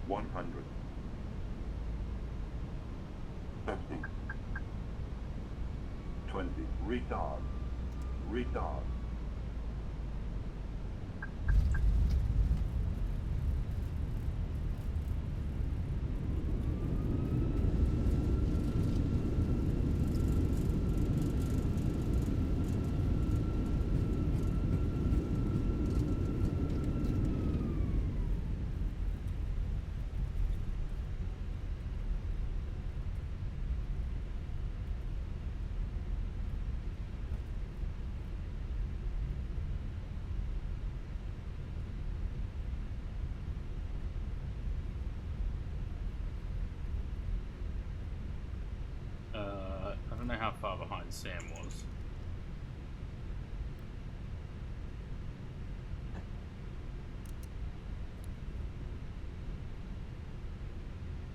$100. 50. 20. Retard. Retard. I don't know how far behind Sam was.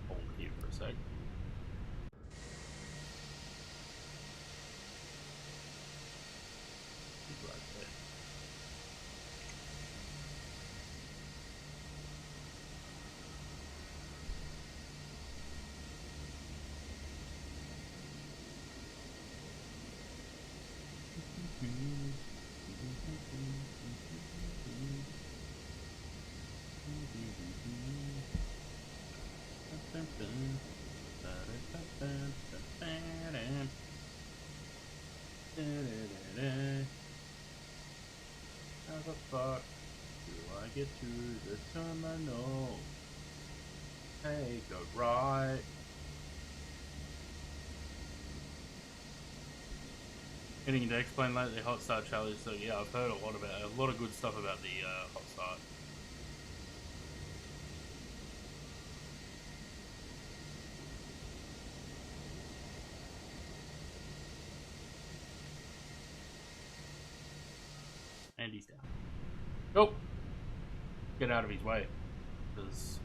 Hold here for a sec. He's right there. How the fuck do I get to the terminal? Take a right. Getting to explain lately Hot Start Challenge, so yeah, I've heard a lot of good stuff about the Hot Start. And he's down. Nope. Get out of his way, because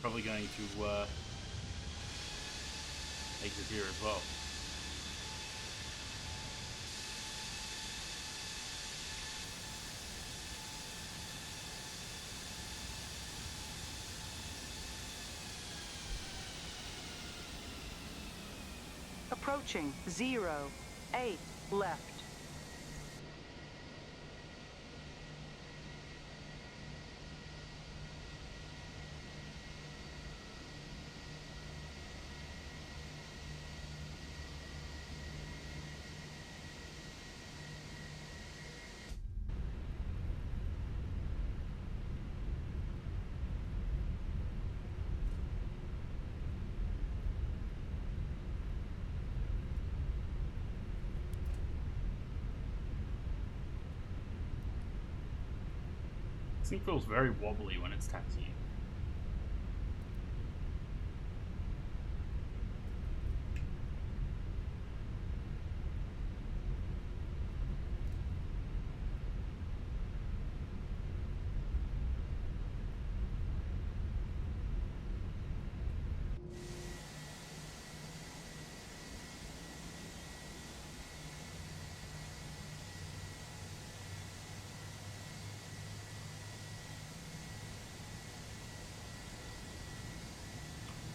probably going to exit here as well. Approaching 08 left. This thing feels very wobbly when it's taxiing.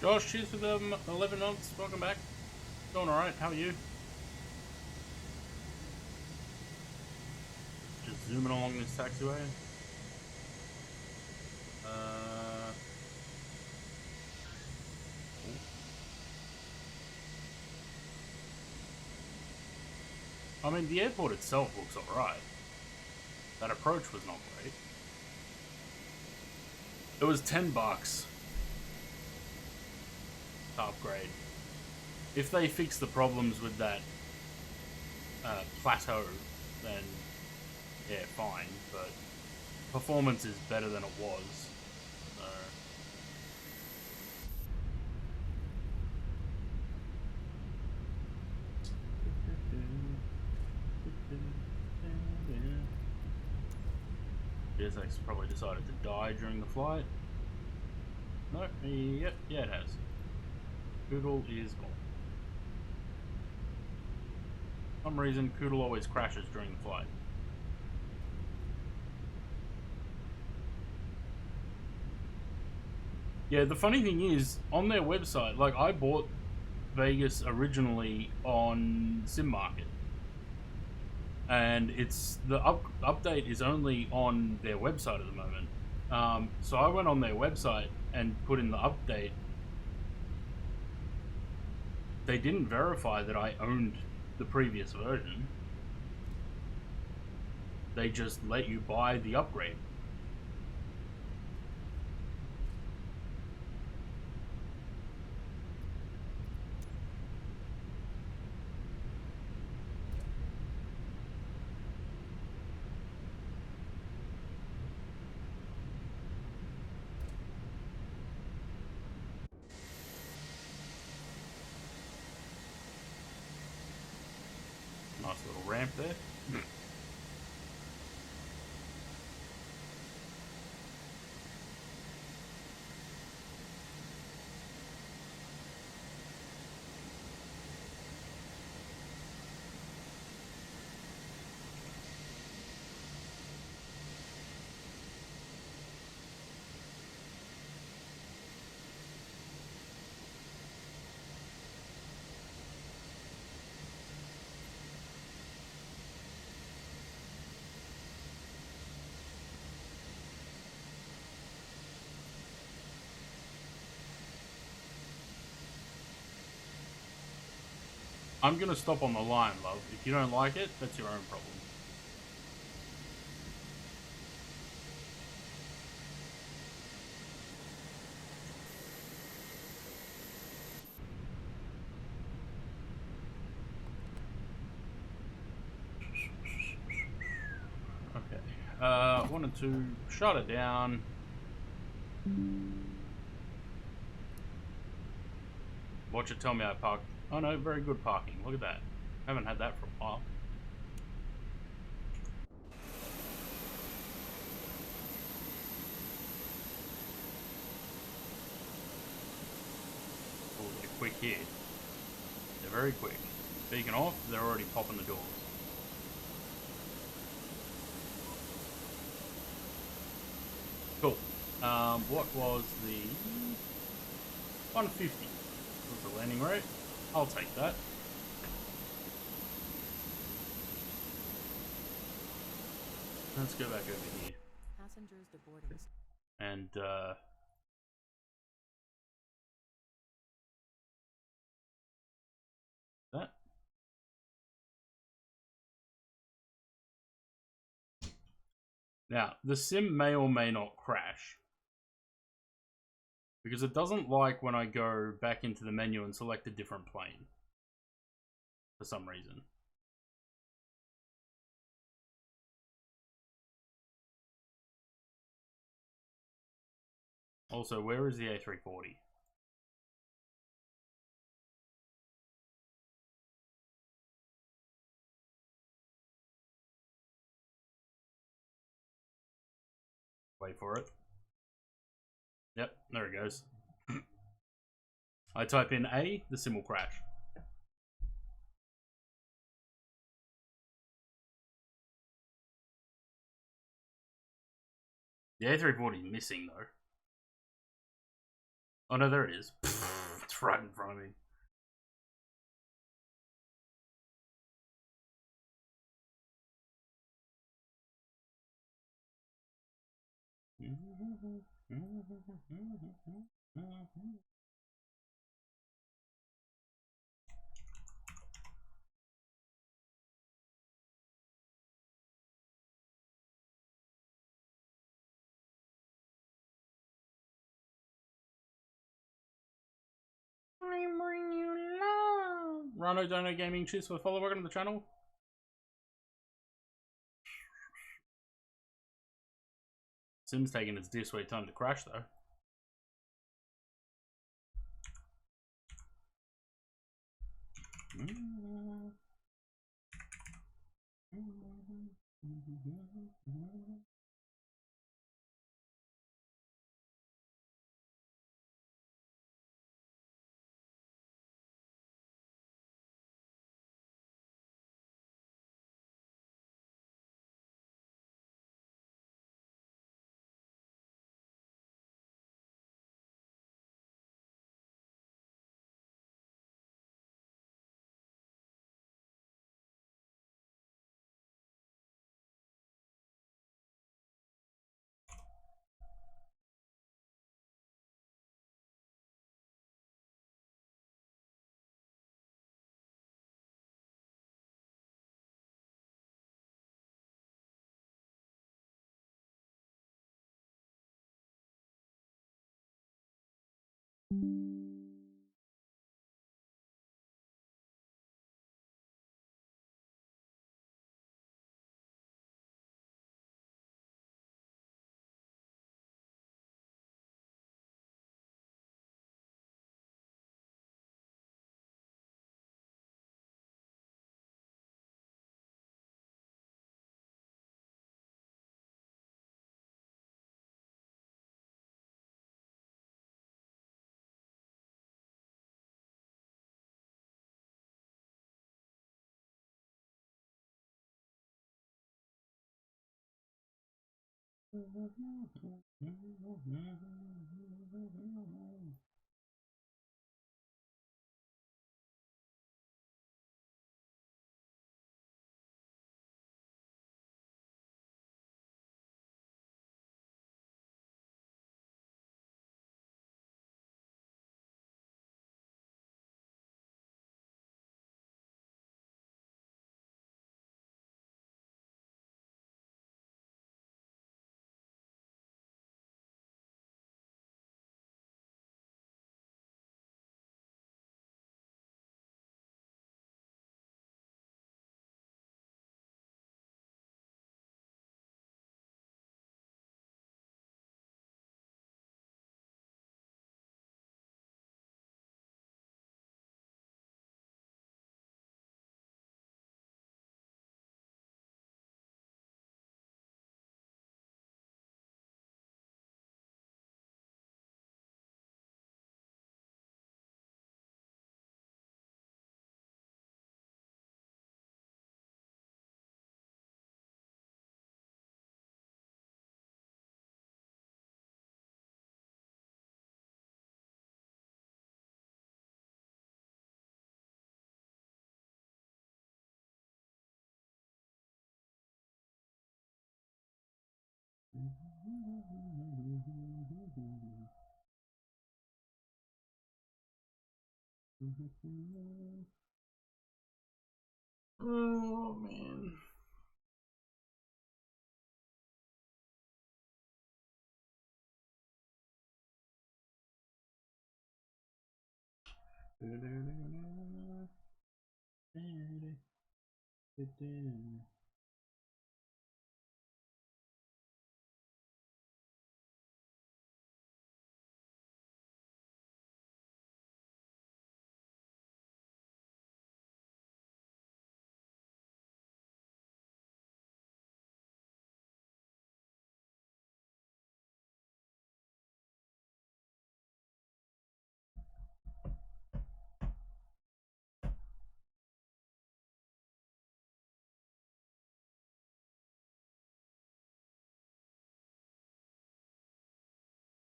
Josh, cheers for the 11 months. Welcome back. Going alright. How are you? Just zooming along this taxiway. I mean, the airport itself looks alright. That approach was not great. It was $10 to upgrade. If they fix the problems with that plateau, then yeah, fine. But performance is better than it was. So. GSX probably decided to die during the flight. No, yep, yeah it has. Koodle is gone. For some reason, Koodle always crashes during the flight. Yeah, the funny thing is, on their website, like I bought Vegas originally on Sim Market. And it's the update is only on their website at the moment. So I went on their website and put in the update. They didn't verify that I owned the previous version. They just let you buy the upgrade. Nice little ramp there. I'm gonna stop on the line, love. If you don't like it, that's your own problem. Okay. 1 and 2. Shut it down. Watch it tell me I parked. Oh no, very good parking. Look at that. Haven't had that for a while. Oh, they're quick here. They're very quick. Beacon off, they're already popping the doors. Cool. What was the 150? Was the landing rate? I'll take that. Let's go back over here. Passengers to boarding. And that. Now, the sim may or may not crash. Because it doesn't like when I go back into the menu and select a different plane. For some reason. Also, where is the A340? Wait for it. Yep, there it goes. I type in A, the sim will crash. The A340 is missing though. Oh no, there it is. It's right in front of me. Rhino Dono Gaming, cheers for the follow. Welcome to the channel. Sim's taking its dear sweet time to crash though. Oh man.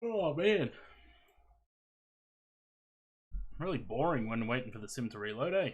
Oh man. Really boring when waiting for the sim to reload, eh?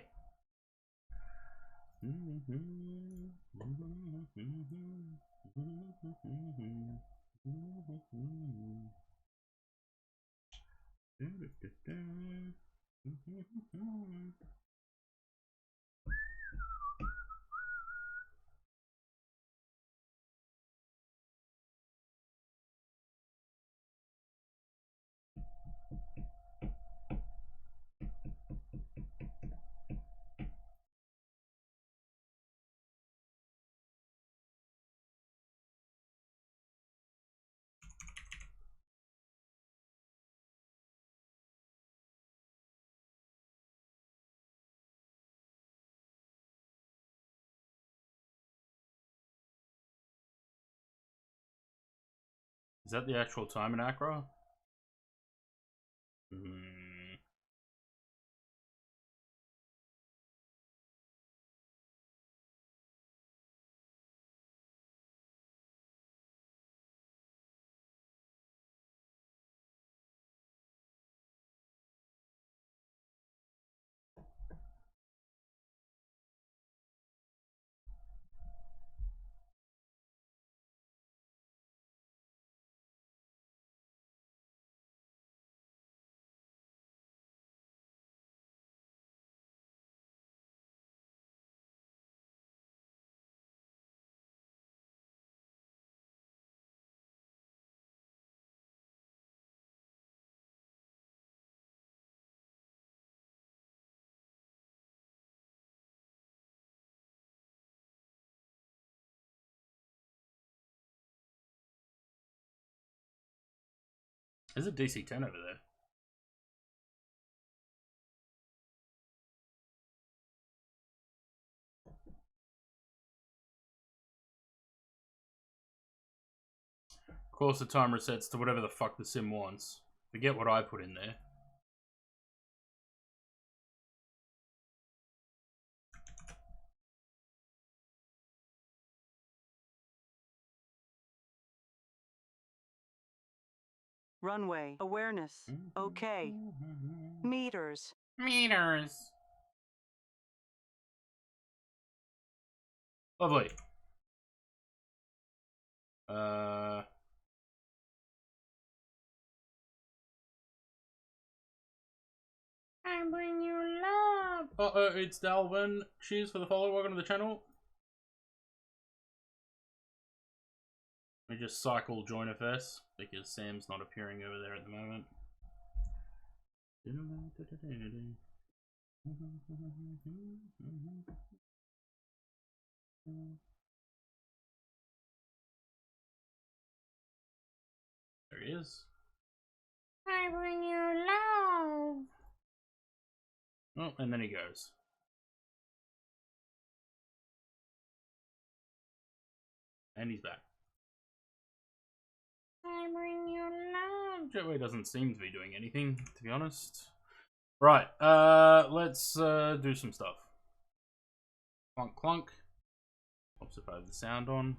Is that the actual time in Accra? There's a DC-10 over there. Of course, the time resets to whatever the fuck the sim wants. Forget what I put in there. Runway. Awareness. Okay. Meters. Meters. Lovely. I bring you love. It's Dalvin. Cheers for the follow. Welcome to the channel. Let me just cycle join FS because Sam's not appearing over there at the moment. There he is. I bring you love. Oh, and then he goes. And he's back. I bring you love. Jetway doesn't seem to be doing anything, to be honest. Right, let's do some stuff. Clunk clunk. Oops, if I have the sound on.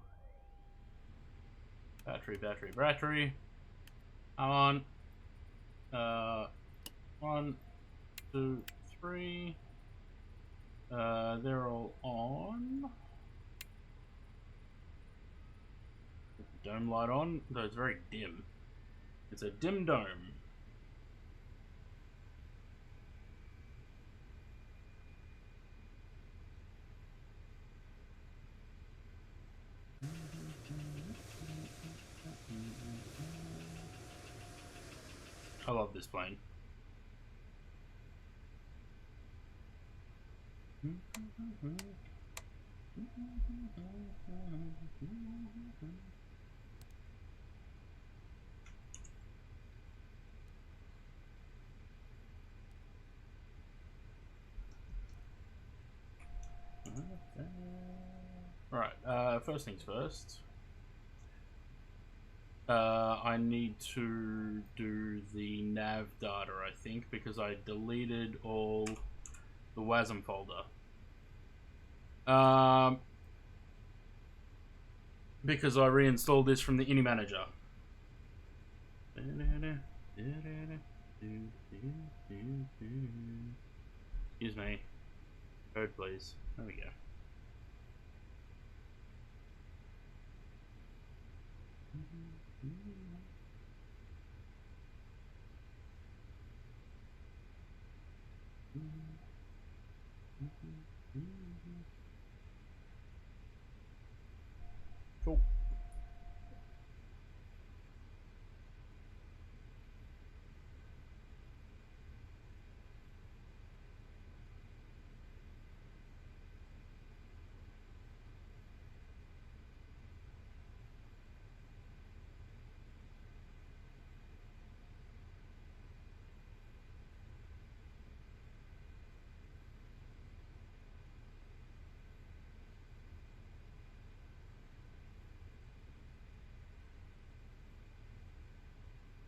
Battery, battery, battery. Come on. 1, 2, 3. They're all on. dome light on, though it's very dim. It's a dim dome. I love this plane. Right, first things first. I need to do the nav data, I think, because I deleted all the WASM folder. Because I reinstalled this from the INI manager. Excuse me. Code, please. There we go. Cool.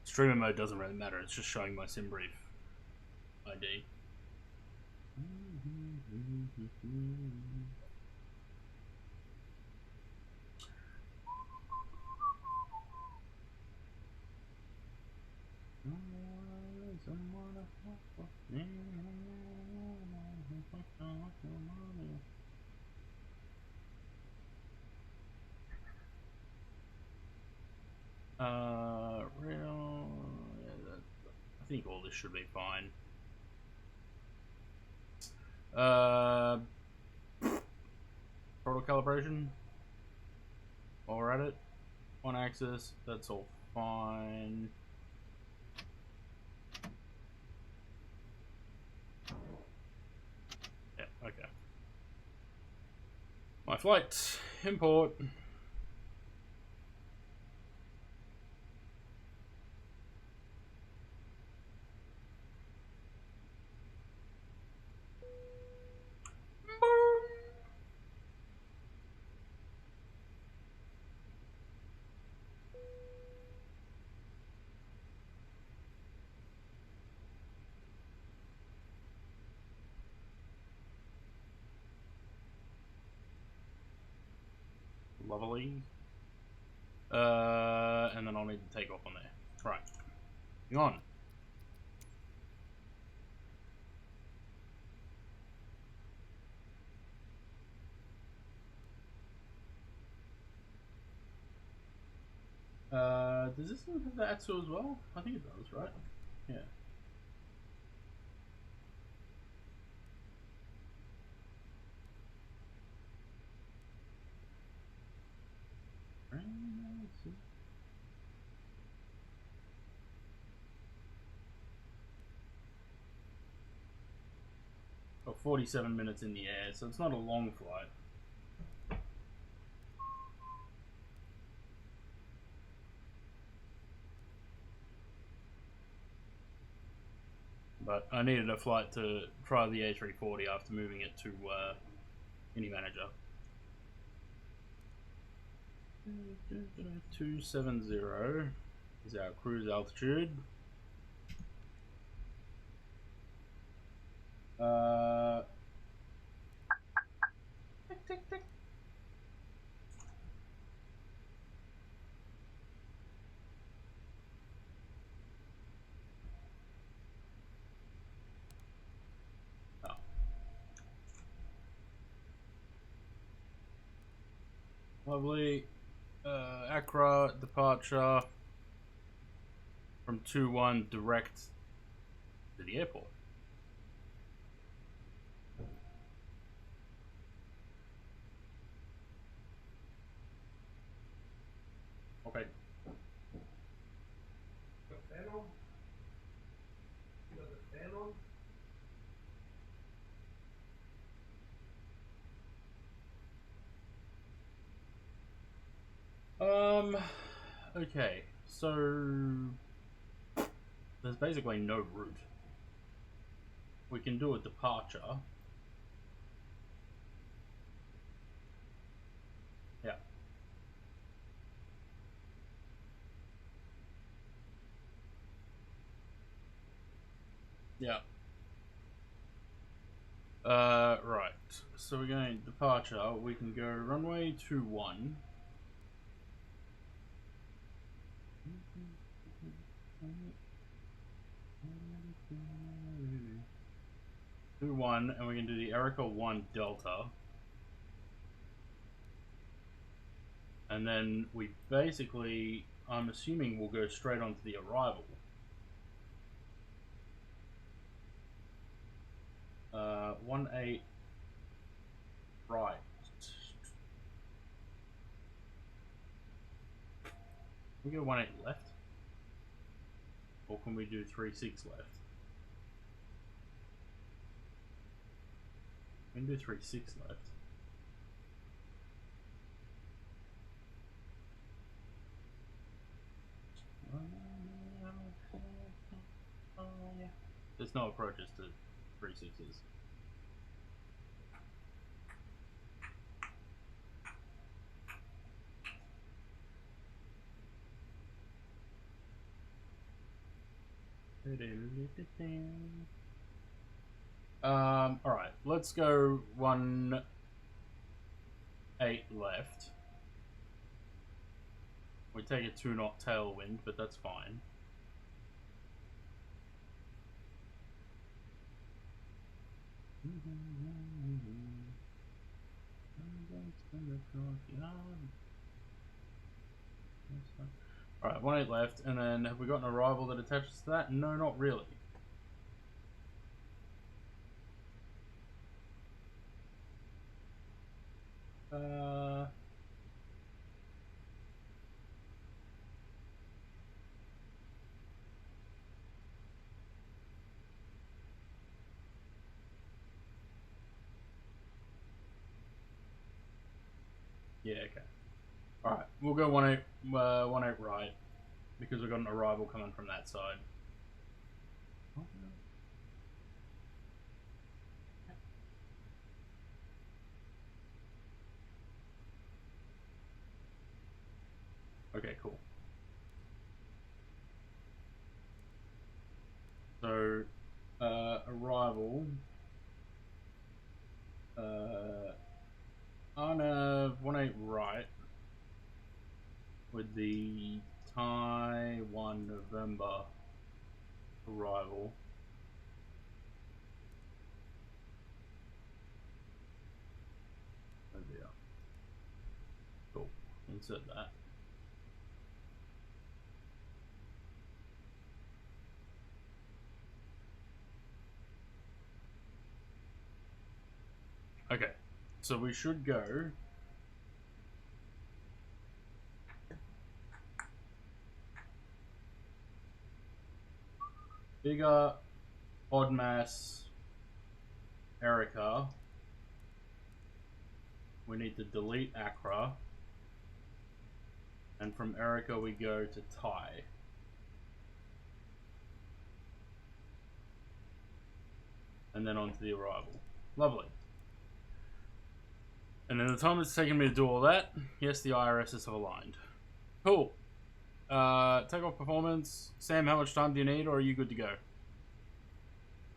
Streamer mode doesn't really matter, it's just showing my SimBrief ID. Real. Yeah, I think all this should be fine. Throttle calibration. While we're at it, on axis, that's all fine. Yeah, okay. My flight, import. Lovely. And then I'll need to take off on there. Right. Hang on. Does this one have the ATSU as well? I think it does, right? Yeah. Got 47 minutes in the air, so it's not a long flight. But I needed a flight to try the A340 after moving it to INI manager. 270 is our cruise altitude. Tick, tick, tick. Oh. Lovely. Accra departure from 2-1 direct to the airport. Okay. Okay, so there's basically no route. We can do a departure. Yeah. Yeah. Right. So we're going departure. We can go runway 21. Do 1, and we can do the Erica 1 Delta. And then we basically, I'm assuming we'll go straight onto the arrival. 18 right. Can we go 18 left? Or can we do 36 left? We can do 36 left. There's no approaches to 36s. Alright, let's go 18 left. We take a 2-knot tailwind, but that's fine. Alright, 18 left, and then have we got an arrival that attaches to that? No, not really. Yeah, okay. Alright, we'll go 18 right, because we've got an arrival coming from that side. Okay, cool. So, arrival. Arnav 18 right with the Thai 1 November arrival. There we are. Cool. Insert that. Okay, so we should go bigger, odd mass, Erica. We need to delete Accra, and from Erica we go to Thai. And then on to the arrival. Lovely. And in the time it's taken me to do all that, yes, the IRSs have aligned. Cool. Takeoff performance. Sam, how much time do you need, or are you good to go?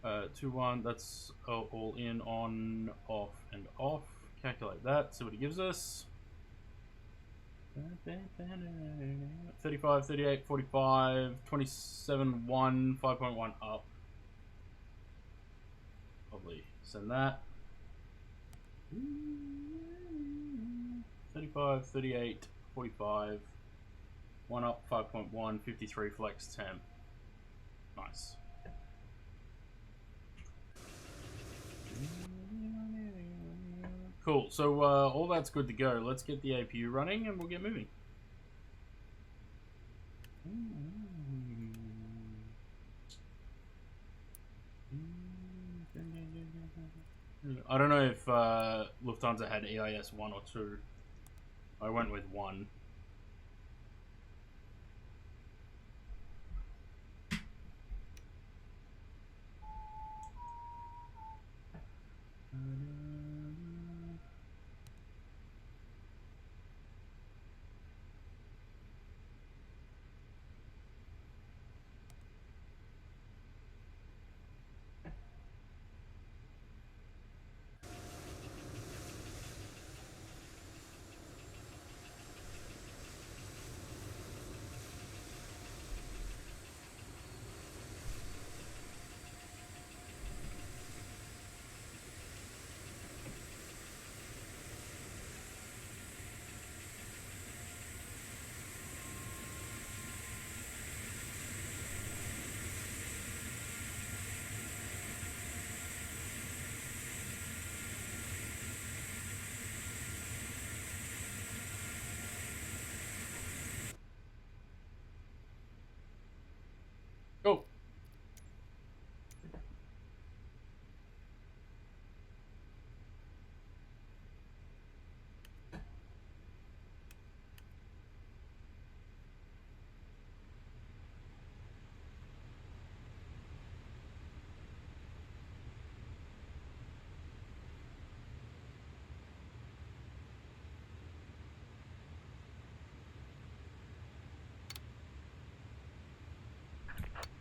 2-1, that's all in, on, off, and off. Calculate that, see what it gives us. 35, 38, 45, 27, 1, 5.1 up. Probably send that. 35, 38, 45. 1 up, 5.1, 53 flex temp. Nice. Cool, so all that's good to go. Let's get the APU running and we'll get moving. I don't know if Lufthansa had EIS 1 or 2. I went with 1. Go.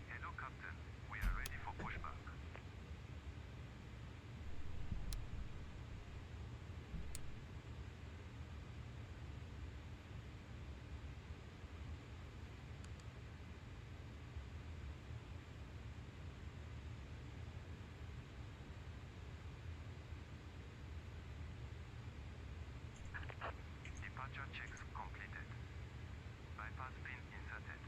Hello, Captain. We are ready for pushback. Departure checks completed. Bypass pin inserted.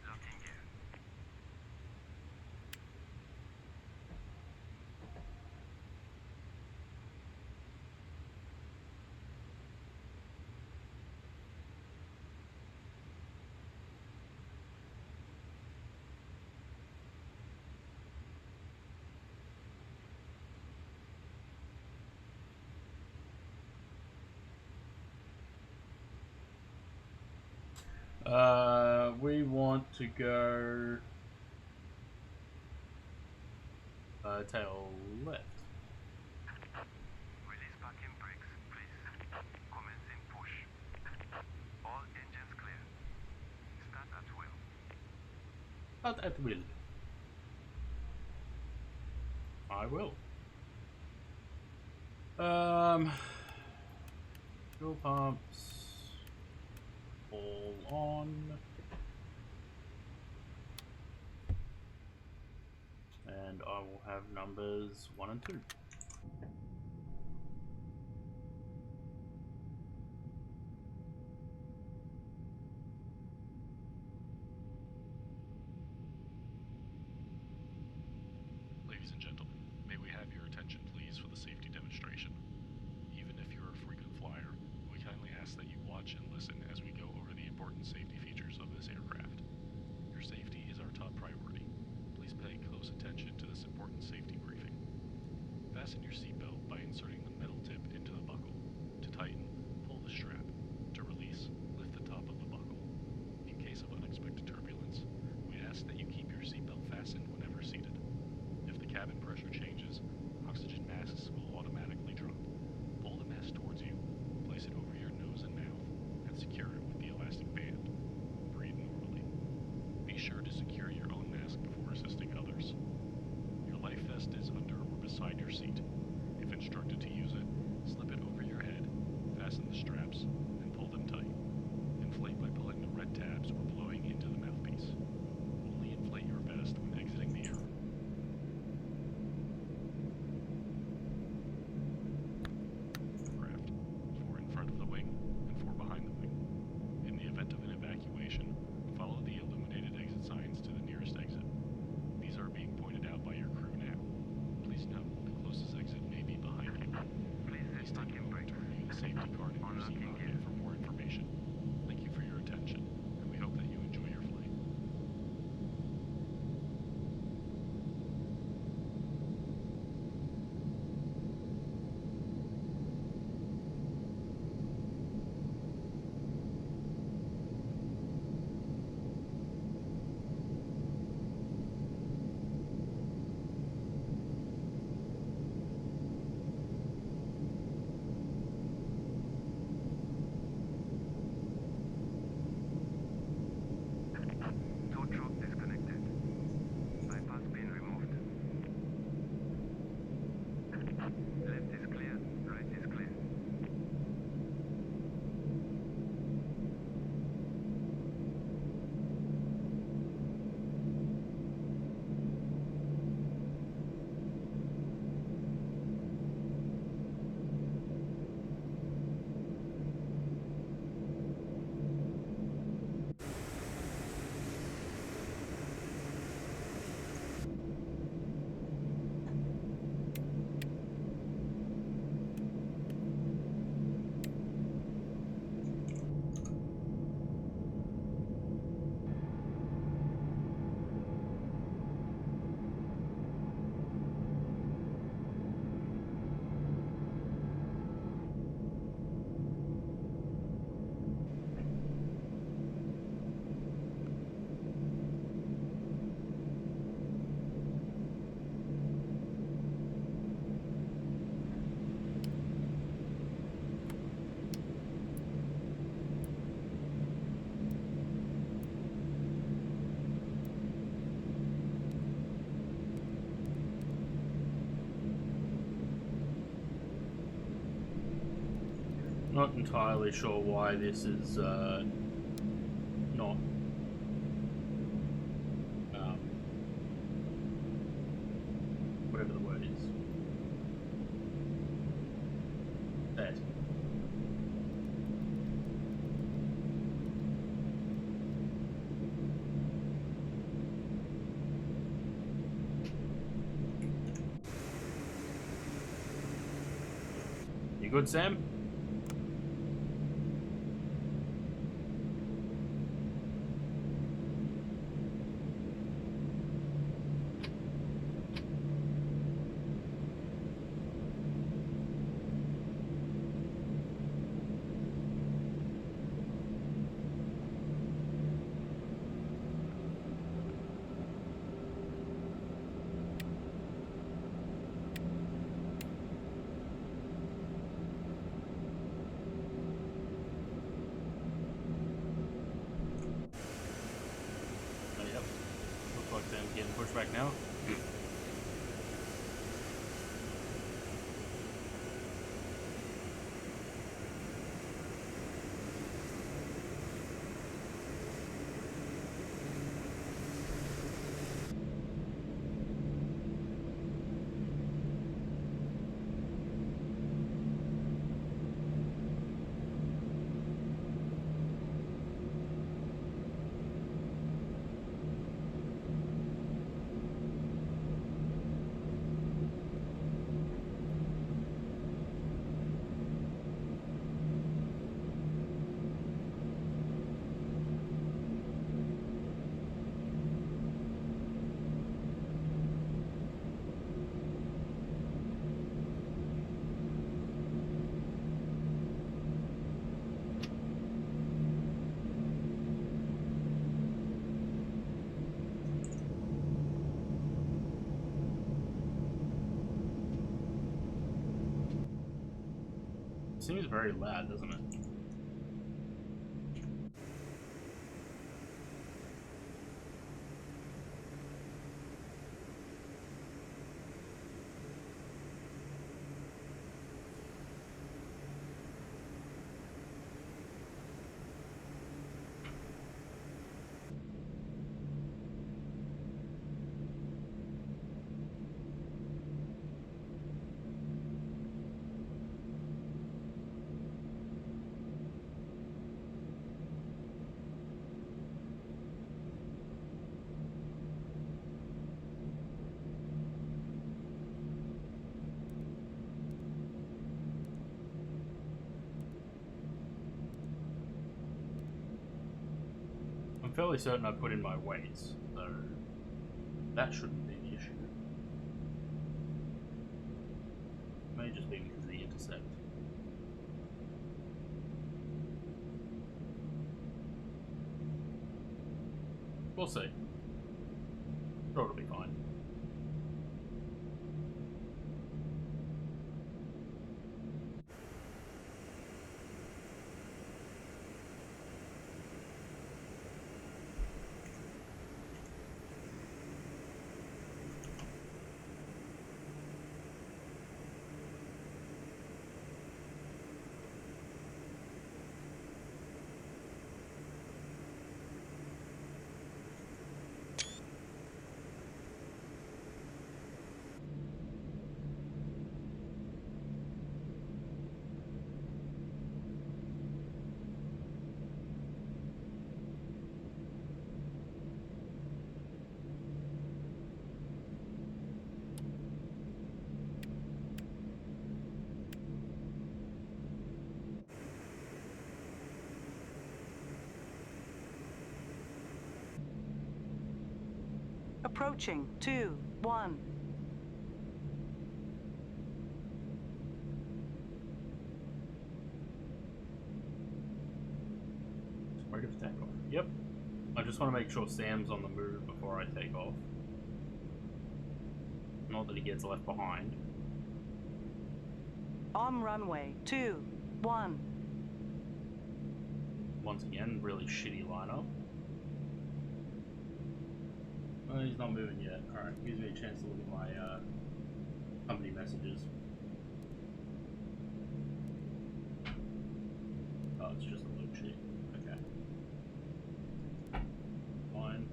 Locking gear. We want to go tail left. Release parking brakes, please. Commencing push. All engines clear. Start at wheel. But at will. I will. Fuel pumps all on. And I will have numbers 1 and 2. Ladies and gentlemen, may we have your attention please for the safety demonstration. Even if you're a frequent flyer, we kindly ask that you watch and listen as we go over the important safety features of this aircraft. Your safety is our top priority. Please pay close attention to this important safety briefing. Fasten your seatbelt by inserting the metal tip into the buckle. To tighten, pull the strap. To release, lift the top of the buckle. In case of unexpected turbulence, we ask that you keep your seatbelt fastened whenever seated. If the cabin pressure changes, oxygen masks will automatically drop. Pull the mask towards you, place it over your nose and mouth, and secure it with the elastic band. Breathe normally. Be sure to secure your own mask before assisting others. Your life vest is under or beside your seat. If instructed Proceed on in for more information. Thank you for your attention, and we hope that you enjoy your flight. Tow truck disconnected. Bypass being removed. Left is clear, right is clear. Not entirely sure why this is not whatever the word is. That. You good, Sam? Yep. Looks like Sam's getting pushed back now. Seems very loud, doesn't it? fairly certain I put in my weights, so that shouldn't be the issue. May just be because of the intercept. We'll see. Sure, it'll be fine. Approaching 2, 1. Ready for takeoff. Yep. I just want to make sure Sam's on the move before I take off. Not that he gets left behind. On runway 2, 1. Once again, really shitty lineup. Oh, he's not moving yet. Alright, gives me a chance to look at my company messages. Oh, it's just a load sheet. Okay. Fine.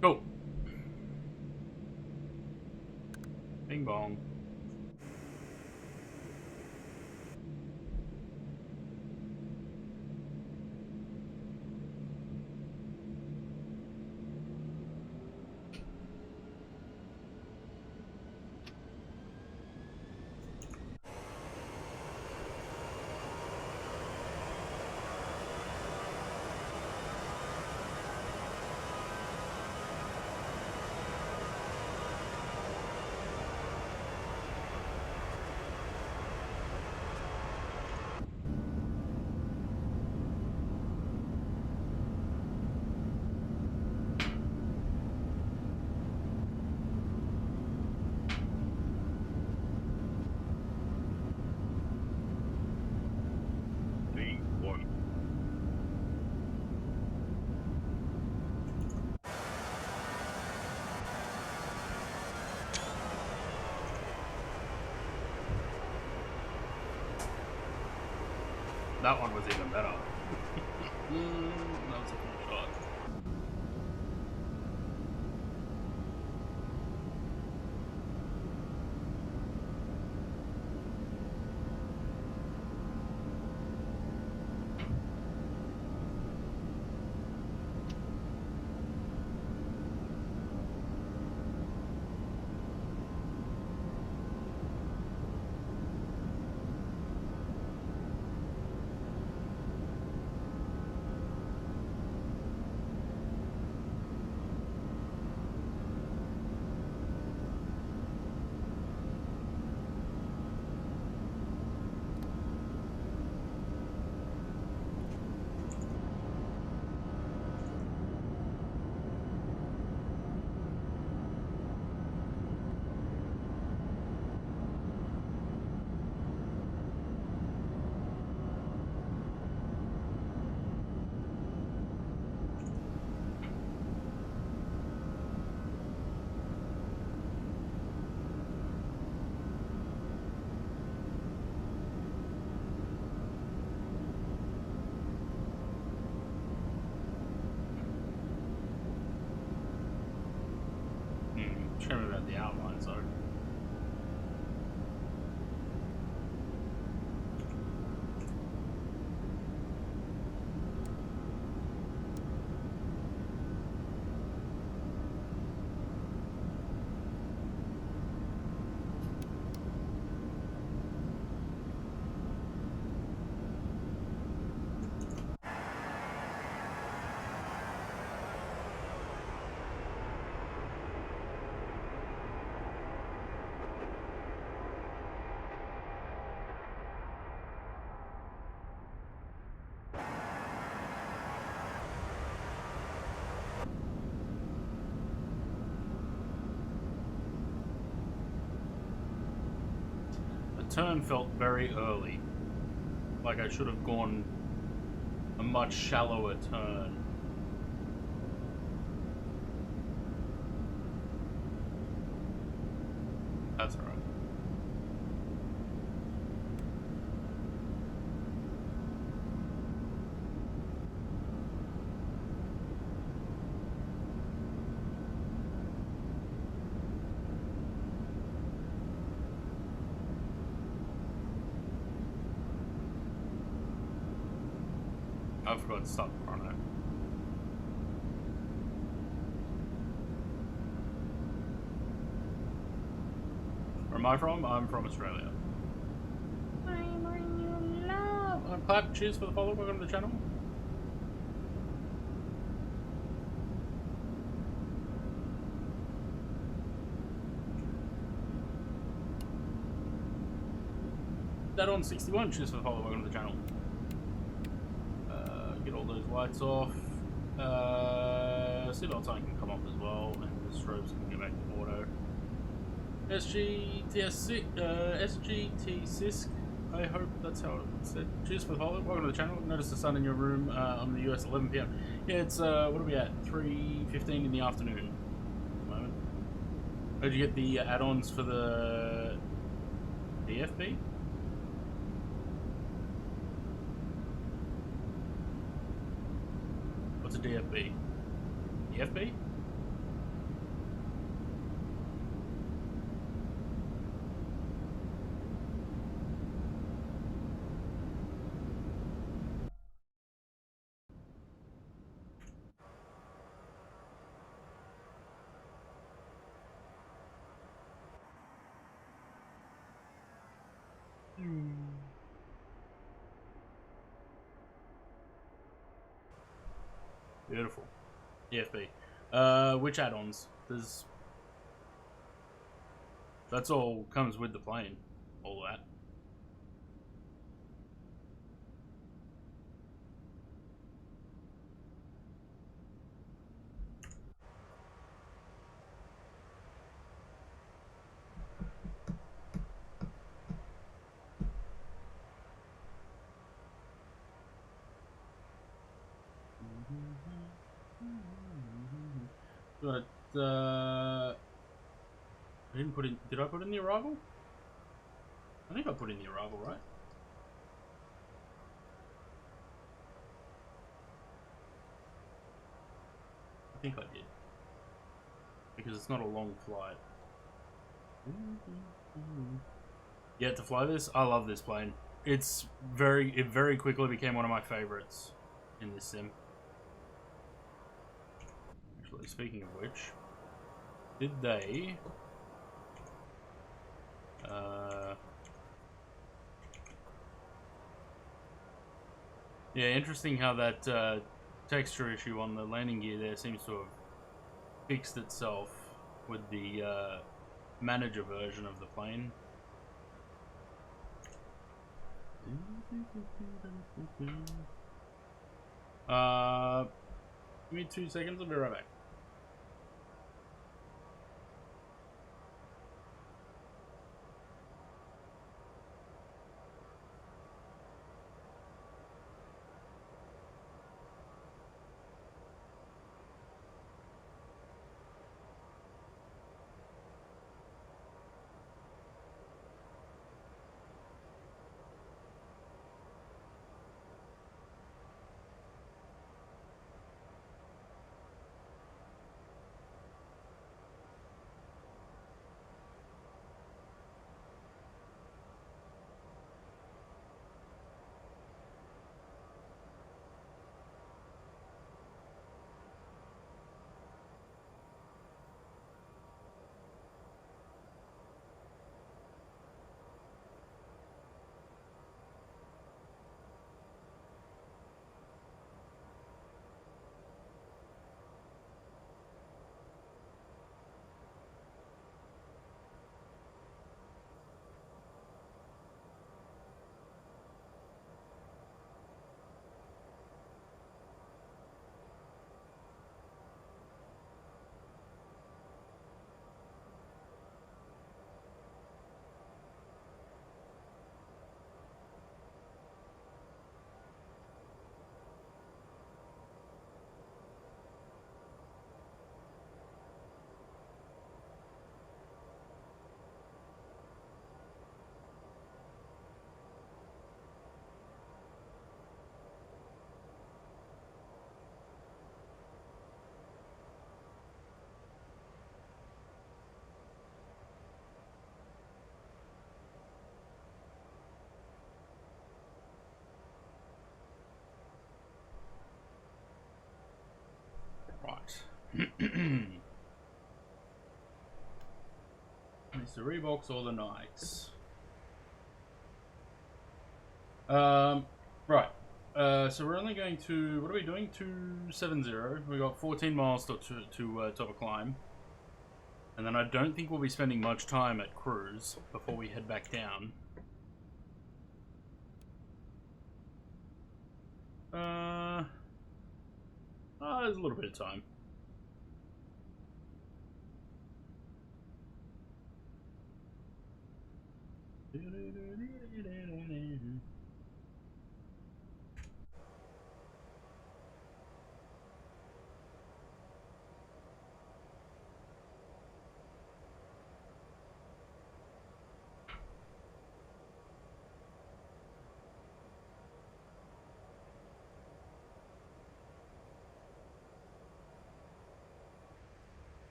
Go! Bing bong. V1. That one was even better. That was a cool shot. turn felt very early. Like I should have gone a much shallower turn. That's alright. I forgot to stop the chrono. Where am I from? I'm from Australia. I bring you love. Clap, cheers for the follow, welcome to the channel. That on 61, cheers for the follow, welcome to the channel. Get all those lights off. Seatbelt sign can come off as well, and the strobes can go back to auto. SGT Sisk, I hope that's how it's said. Cheers for the follow. Welcome to the channel. Notice the sun in your room on the US 11 PM. Yeah, it's, what are we at? 3:15 in the afternoon at the moment. Did you get the add-ons for the DFB? What's a DFB? DFB? Beautiful. DFB. Which add-ons? There's... That's all comes with the plane. All that. But, I didn't put in... Did I put in the arrival? I think I put in the arrival, right? I think I did. Because it's not a long flight. Yeah, to fly this, I love this plane. It very quickly became one of my favorites in this sim. Actually, speaking of which, did they yeah, interesting how that texture issue on the landing gear there seems to have fixed itself with the manager version of the plane. Give me 2 seconds, I'll be right back. It's the Reeboks or the Nikes. Right. So we're only going to, what are we doing? 270. We got 14 miles to top a climb. And then I don't think we'll be spending much time at cruise before we head back down. There's a little bit of time.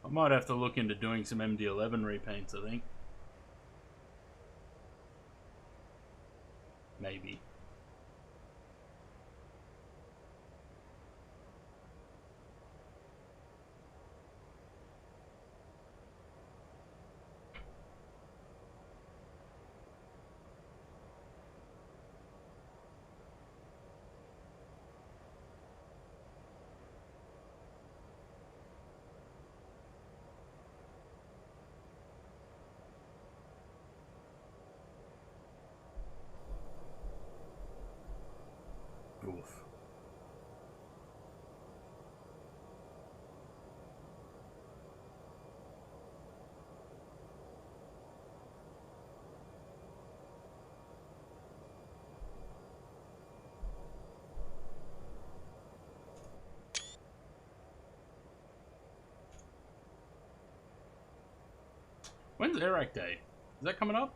I might have to look into doing some MD-11 repaints, I think. Maybe. Oof. When's Eric Day? Is that coming up?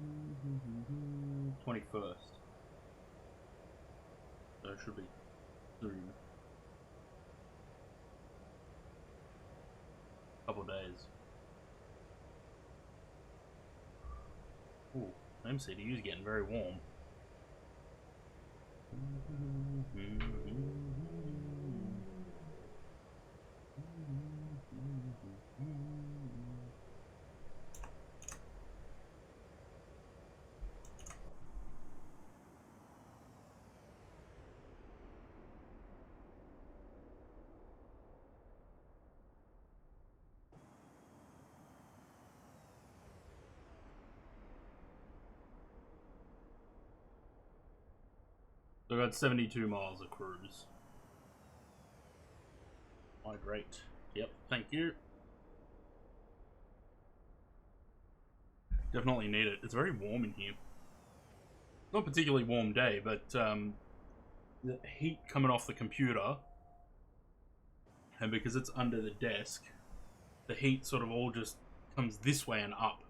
Mm-hmm. 21st. So it should be soon. Couple days. Ooh, MCDU's getting very warm. So I got 72 miles of cruise. Hydrate. Yep, thank you. Definitely need it. It's very warm in here. Not particularly warm day, but the heat coming off the computer, and because it's under the desk, the heat sort of all just comes this way and up.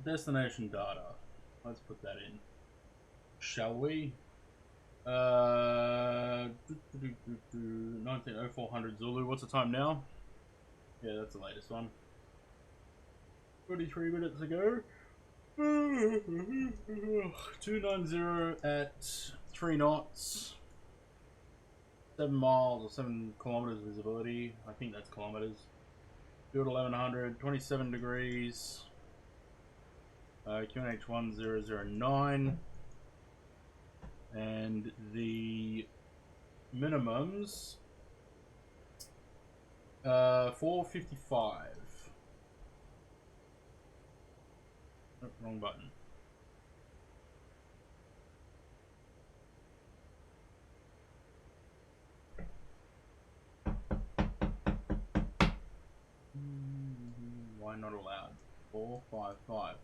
Destination data. Let's put that in. Shall we? 190400 Zulu. What's the time now? Yeah, that's the latest one. 43 minutes ago. 290 at 3 knots. 7 miles or 7 kilometers visibility. I think that's kilometers. Field 1100. 27 degrees. QNH 1009. And the minimums 455. Oh, wrong button. I not allowed? 455.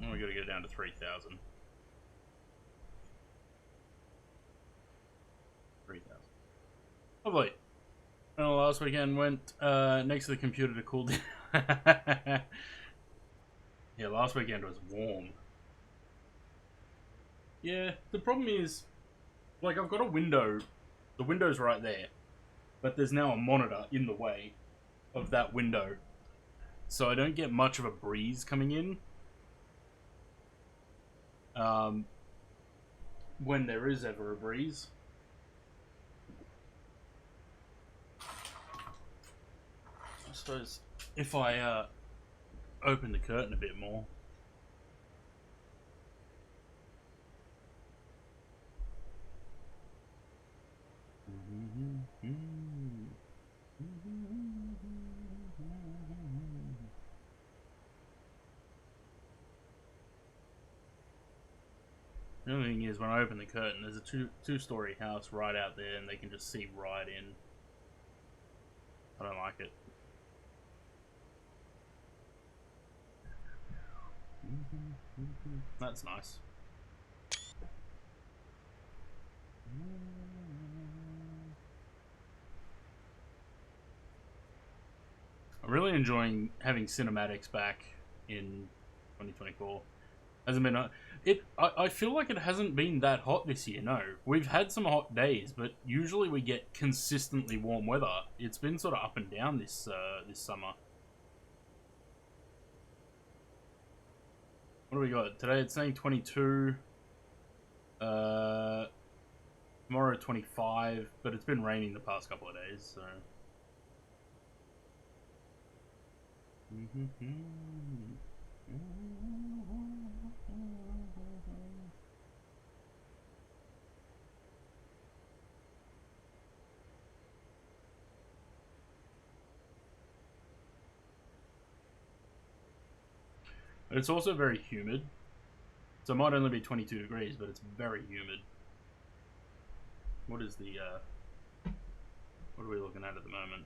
Oh, we gotta get down to 3,000. 3,000. Lovely. Well, last weekend went next to the computer to cool down. Yeah, last weekend was warm. Yeah, the problem is, like, I've got a window. The window's right there. But there's now a monitor in the way of that window. So I don't get much of a breeze coming in. When there is ever a breeze. I suppose if I open the curtain a bit more. The only thing is, when I open the curtain, there's a two-story house right out there, and they can just see right in. I don't like it. That's nice. I'm really enjoying having cinematics back in 2024. Hasn't been I feel like it hasn't been that hot this year. No, we've had some hot days, but usually we get consistently warm weather. It's been sort of up and down this this summer. What do we got today? It's saying 22. Tomorrow 25, but it's been raining the past couple of days, so. But it's also very humid. So it might only be 22 degrees, but it's very humid. What is the, what are we looking at the moment?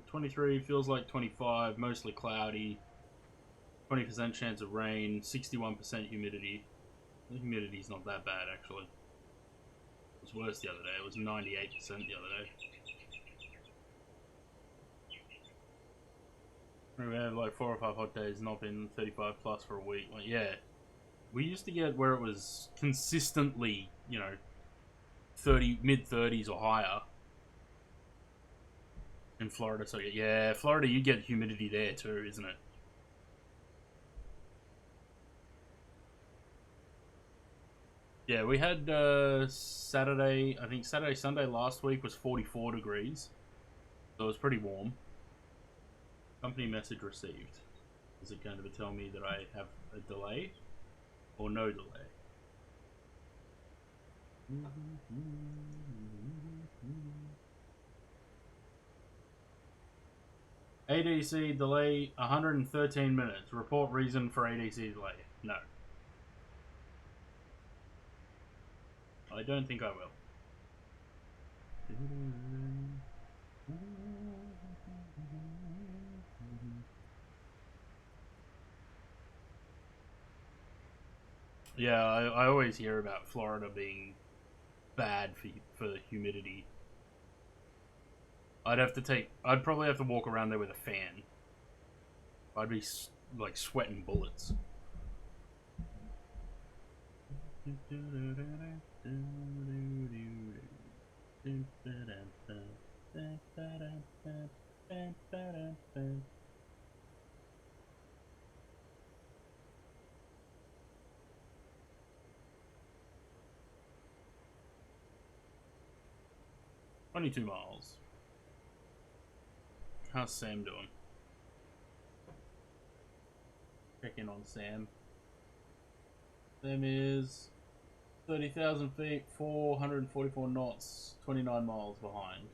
23 feels like 25, mostly cloudy. 20% chance of rain, 61% humidity. The humidity's not that bad, actually. It was worse the other day. It was 98% the other day. We had like 4 or 5 hot days, not been 35 plus for a week. Like, yeah, we used to get where it was consistently, you know, mid 30s or higher in Florida. So yeah, Florida, you get humidity there too, isn't it? Yeah, we had Saturday, I think Saturday, Sunday last week was 44 degrees. So it was pretty warm. Company message received. Is it going to tell me that I have a delay or no delay? ADC delay 113 minutes. Report reason for ADC delay. No. I don't think I will. Yeah, I always hear about Florida being bad for the humidity. I'd probably have to walk around there with a fan. I'd be like sweating bullets. $22 miles. How's Sam doing? Check in on Sam. Sam is 30,000 feet, 444 knots, 29 miles behind.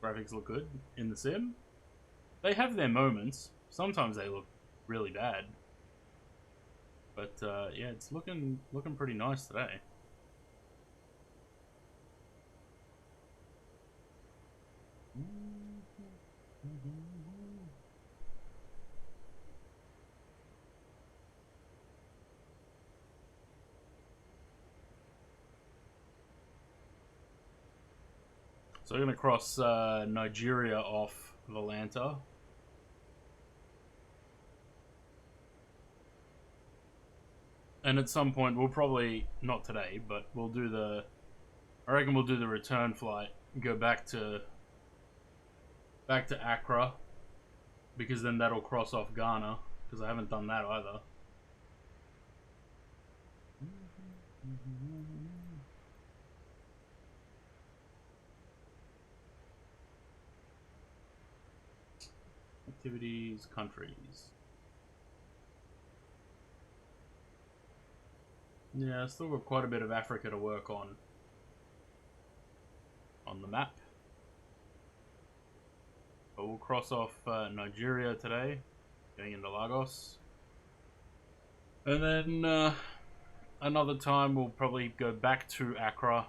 graphics look good in the sim. They have their moments. Sometimes they look really bad. But yeah, it's looking pretty nice today. So we're going to cross Nigeria off Valanta. And at some point, we'll probably, not today, but we'll do the, I reckon we'll do the return flight and go back to Accra, because then that'll cross off Ghana, because I haven't done that either. Activities, countries. Yeah, I've still got quite a bit of Africa to work on the map. But we'll cross off Nigeria today, going into Lagos. And then another time we'll probably go back to Accra.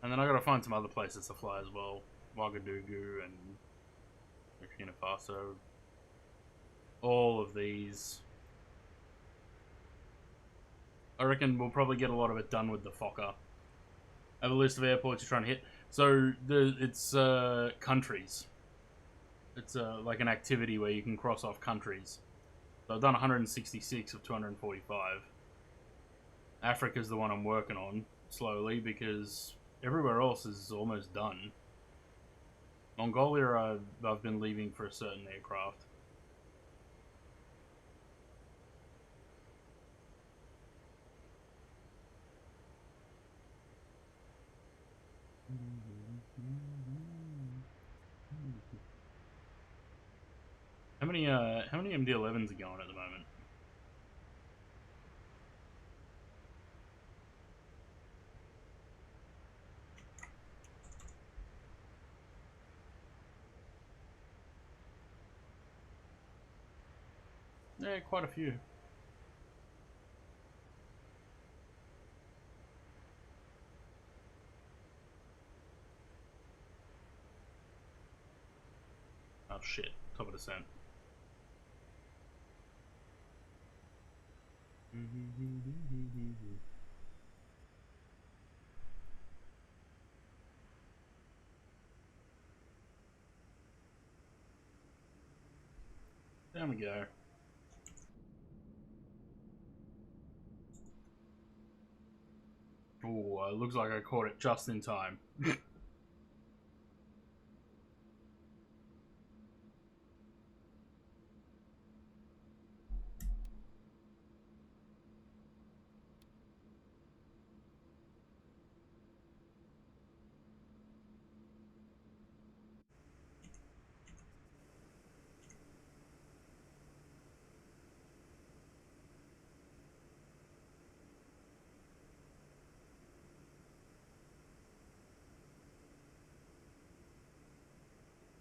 And then I gotta find some other places to fly as well. Ouagadougou and Burkina Faso. All of these. I reckon we'll probably get a lot of it done with the Fokker. I have a list of airports you're trying to hit. So it's countries. It's like an activity where you can cross off countries. So I've done 166 of 245. Africa's the one I'm working on slowly because everywhere else is almost done. Mongolia I've been leaving for a certain aircraft. How many MD-11s are going at the moment? Yeah, quite a few. Oh shit, top of descent. There we go. Oh, looks like I caught it just in time.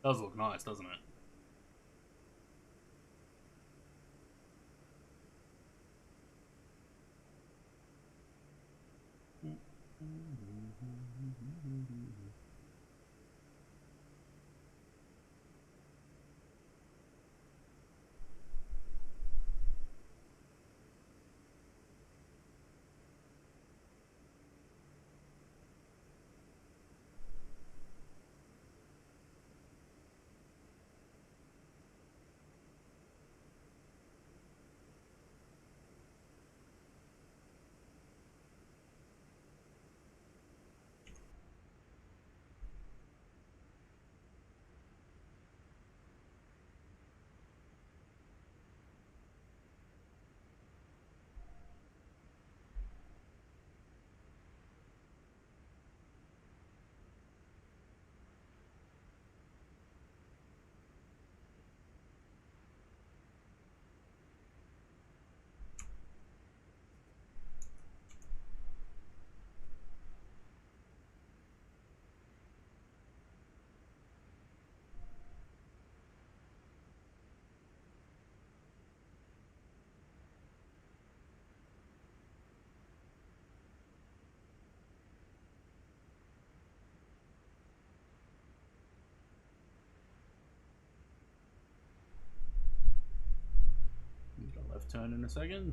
Does look nice, doesn't it? left turn in a second.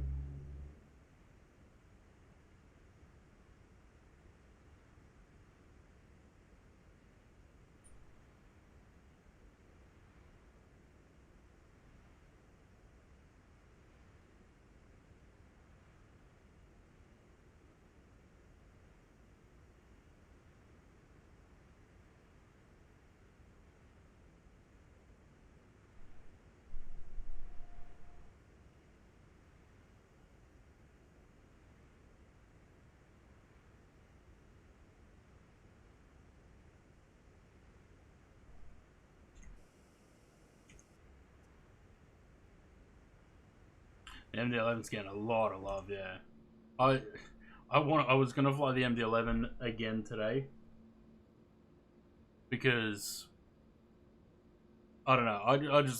The MD-11's getting a lot of love, yeah. I was gonna fly the MD-11 again today because I don't know.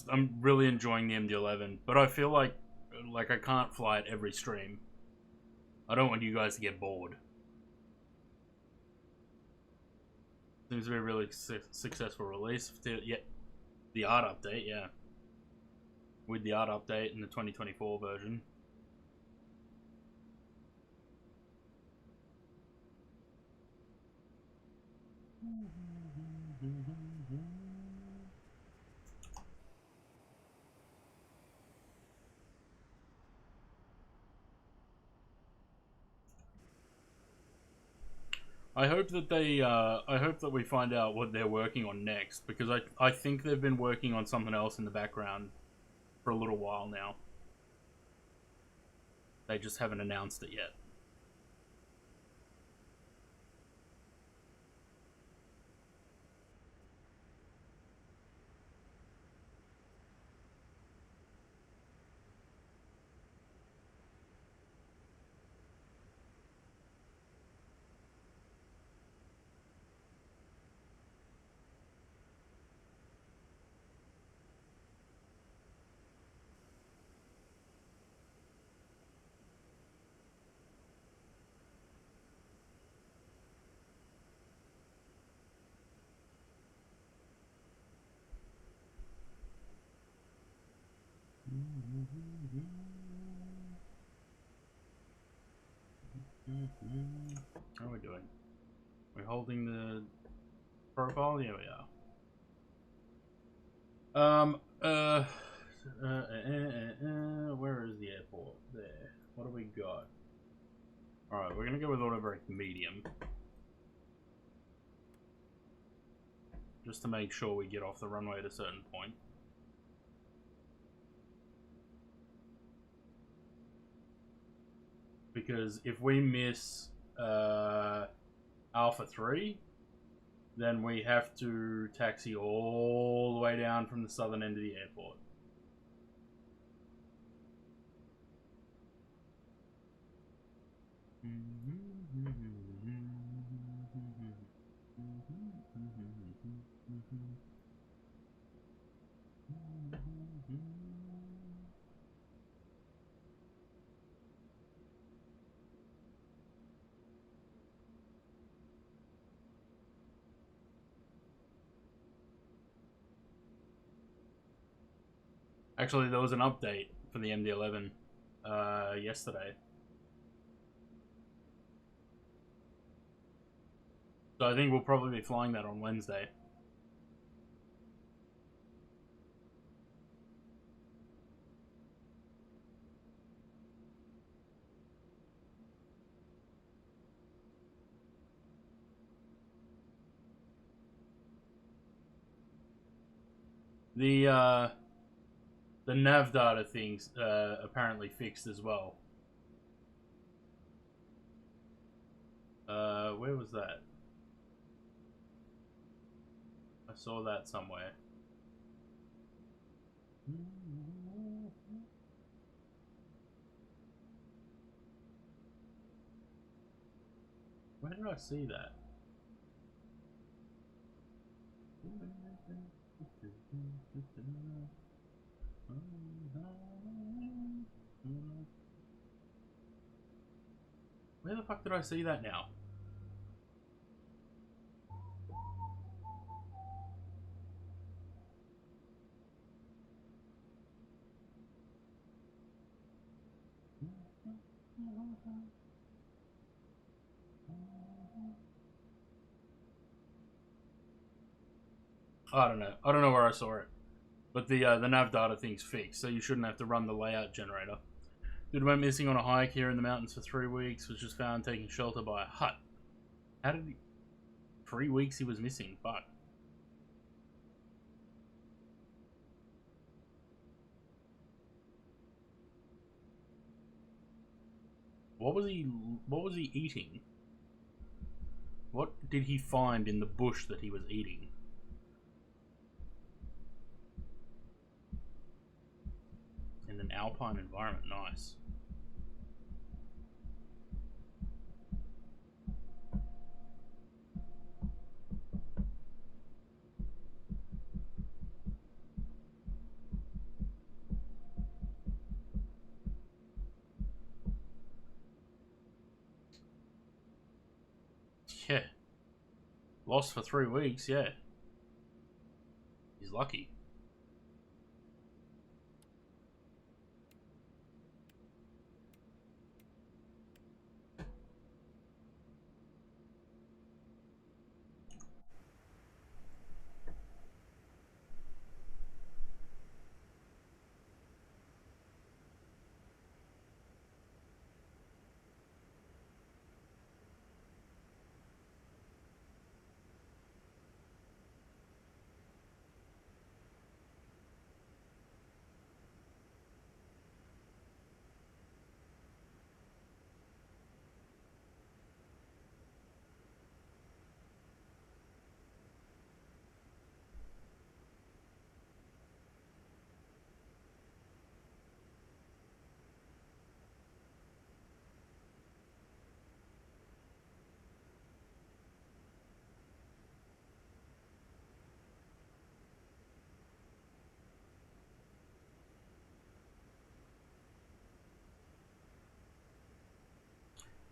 I'm really enjoying the MD-11, but I feel like I can't fly it every stream. I don't want you guys to get bored. Seems to be a really successful release. The art update, yeah. With the art update in the 2024 version. I hope that I hope that we find out what they're working on next, because I think they've been working on something else in the background for a little while now. They just haven't announced it yet. How are we doing? We're holding the profile? Yeah, we are. Where is the airport? There. What do we got? Alright, we're gonna go with autobrake medium. Just to make sure we get off the runway at a certain point. Because if we miss Alpha 3, then we have to taxi all the way down from the southern end of the airport. Actually, there was an update for the MD-11 yesterday. So I think we'll probably be flying that on Wednesday. The nav data thing's apparently fixed as well. Where was that? I saw that somewhere. Where did I see that? Where the fuck did I see that now? I don't know. I don't know where I saw it. But the nav data thing's fixed, so you shouldn't have to run the layout generator. Dude went missing on a hike here in the mountains for 3 weeks, was just found taking shelter by a hut. How did he... 3 weeks he was missing, fuck. What was he eating? What did he find in the bush that he was eating? In an alpine environment, nice. Yeah. Lost for 3 weeks, yeah. He's lucky.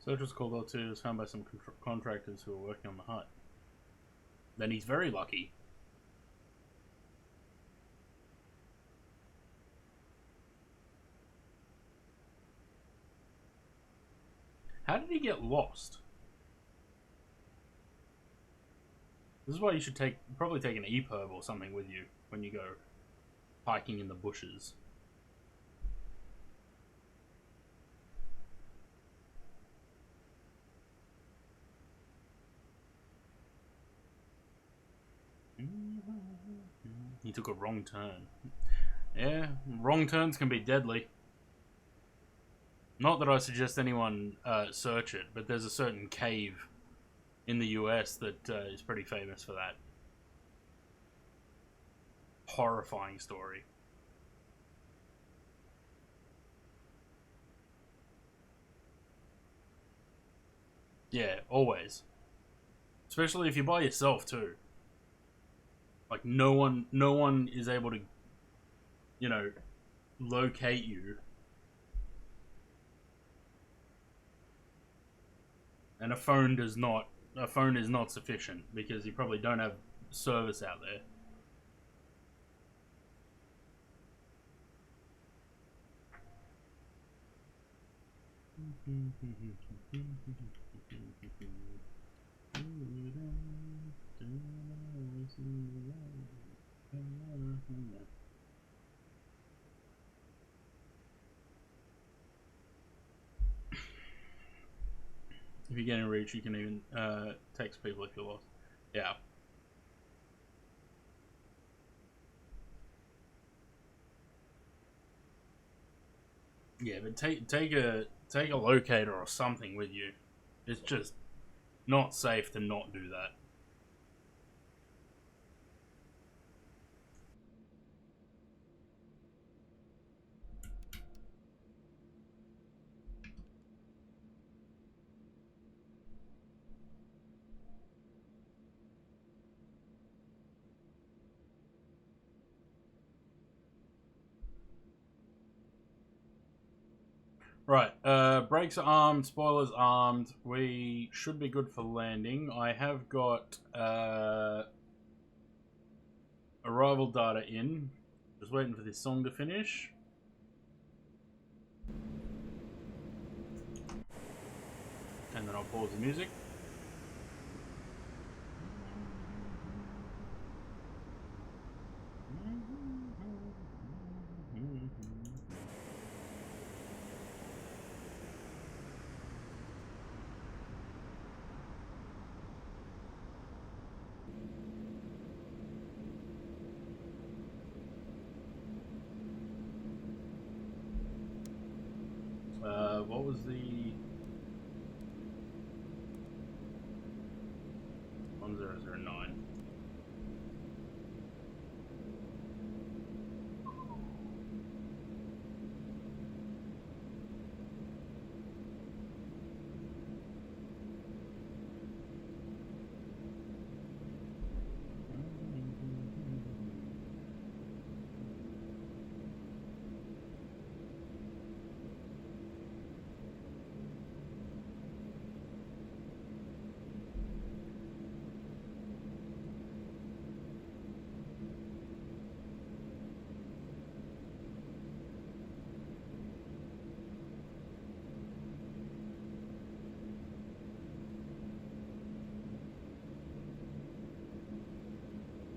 Search was called out too. Was found by some contractors who were working on the hut. Then he's very lucky. How did he get lost? This is why you should probably take an EPIRB or something with you when you go hiking in the bushes. He took a wrong turn. Yeah, wrong turns can be deadly. Not that I suggest anyone search it, but there's a certain cave in the US that is pretty famous for that. Horrifying story. Yeah, always. Especially if you're by yourself too. Like no one is able to, you know, locate you. And a phone is not sufficient because you probably don't have service out there. If you get in reach, you can even text people if you're lost. Yeah. Yeah, but take a locator or something with you. It's just not safe to not do that. Right, brakes are armed, spoilers armed. We should be good for landing. I have got arrival data in. Just waiting for this song to finish. then I'll pause the music. What was the 1009?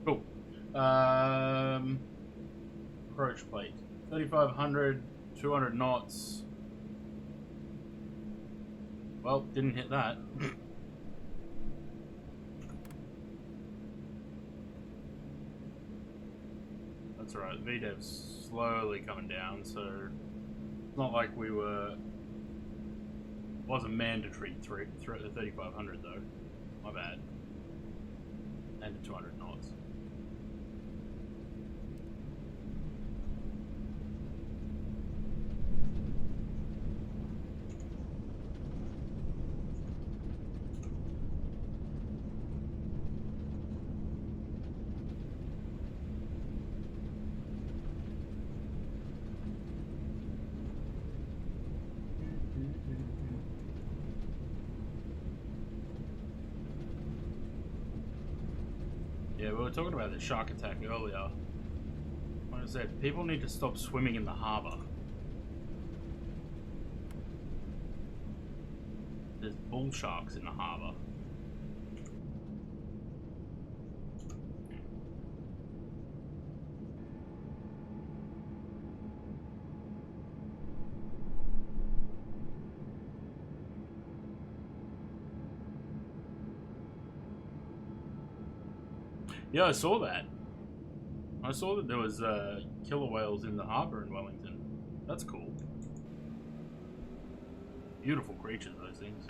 Cool. Approach plate. 3,500, 200 knots. Well, didn't hit that. That's alright. VDEV's slowly coming down, so it's not like we were. Wasn't mandatory 3,500 though. My bad. And 200 knots. Yeah, we were talking about the shark attack earlier. Like I said, people need to stop swimming in the harbour. There's bull sharks in the harbour. Yeah, I saw that. I saw that there was killer whales in the harbour in Wellington. That's cool. Beautiful creatures, those things.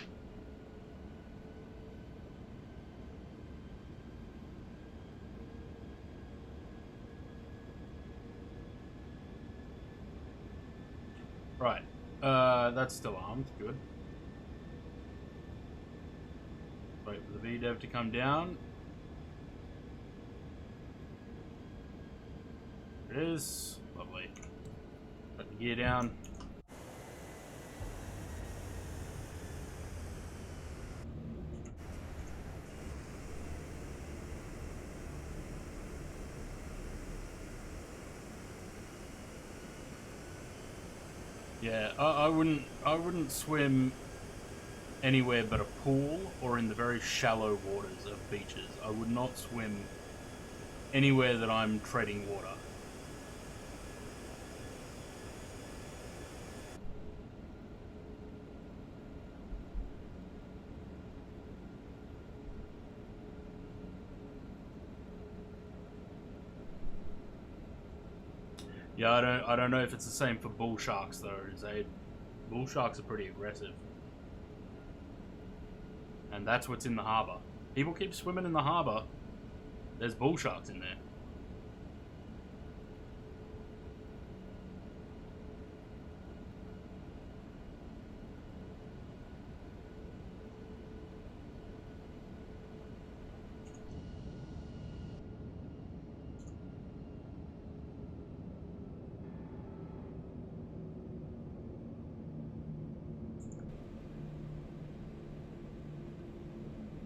Right. That's still armed. Good. Wait for the VDEV to come down. It is lovely. Put the gear down. Yeah, I wouldn't swim anywhere but a pool or in the very shallow waters of beaches. I would not swim anywhere that I'm treading water. Yeah, I don't know if it's the same for bull sharks though. Bull sharks are pretty aggressive. And that's what's in the harbour. People keep swimming in the harbour. There's bull sharks in there.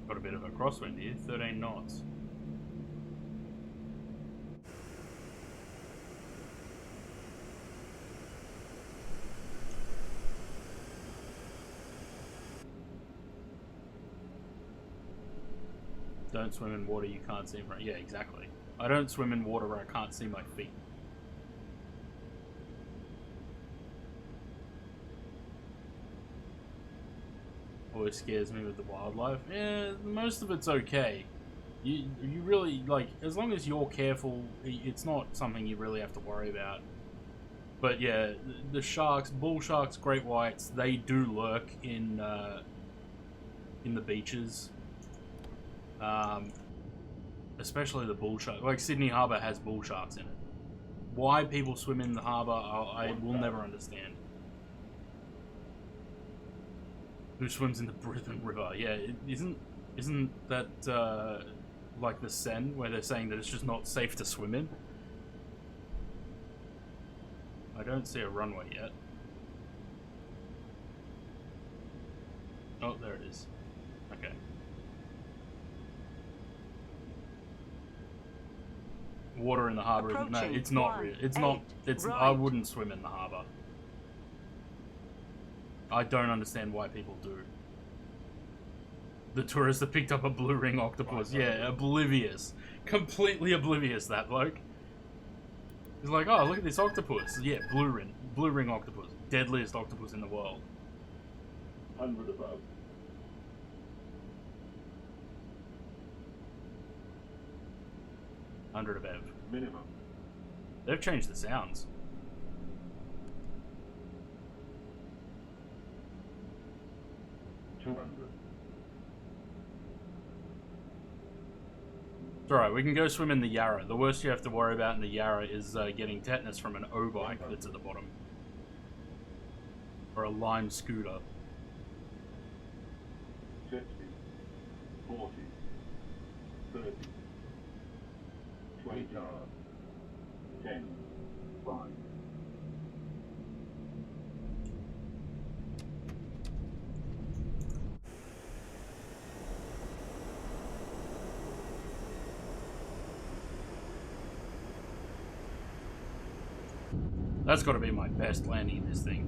Got a bit of a crosswind here, 13 knots. Don't swim in water you can't see. Yeah, exactly. I don't swim in water where I can't see my feet. Always scares me with the wildlife. Yeah, most of it's okay. You really, like, as long as you're careful, it's not something you really have to worry about. But yeah, the sharks, bull sharks, great whites, they do lurk in the beaches. Especially the bull shark. Like, Sydney Harbour has bull sharks in it. Why people swim in the harbour, I will never understand. Who swims in the Brisbane River? Yeah, isn't that like the Seine, where they're saying that it's just not safe to swim in? I don't see a runway yet. Oh, there it is. Okay. Water in the harbour isn't... No, it's not real. It's not... It's... Right. I wouldn't swim in the harbour. I don't understand why people do. The tourist that picked up a blue ring octopus. Yeah, oblivious. Completely oblivious, that bloke. He's like, oh, look at this octopus. Yeah, blue ring octopus. Deadliest octopus in the world. 100 above. Hundred of Ev. Minimum. They've changed the sounds. $200. It's alright, we can go swim in the Yarra. The worst you have to worry about in the Yarra is getting tetanus from an O-bike that's at the bottom. Or a Lime scooter. 50, 40, 30, 20 yards, 10, 5. That's got to be my best landing in this thing.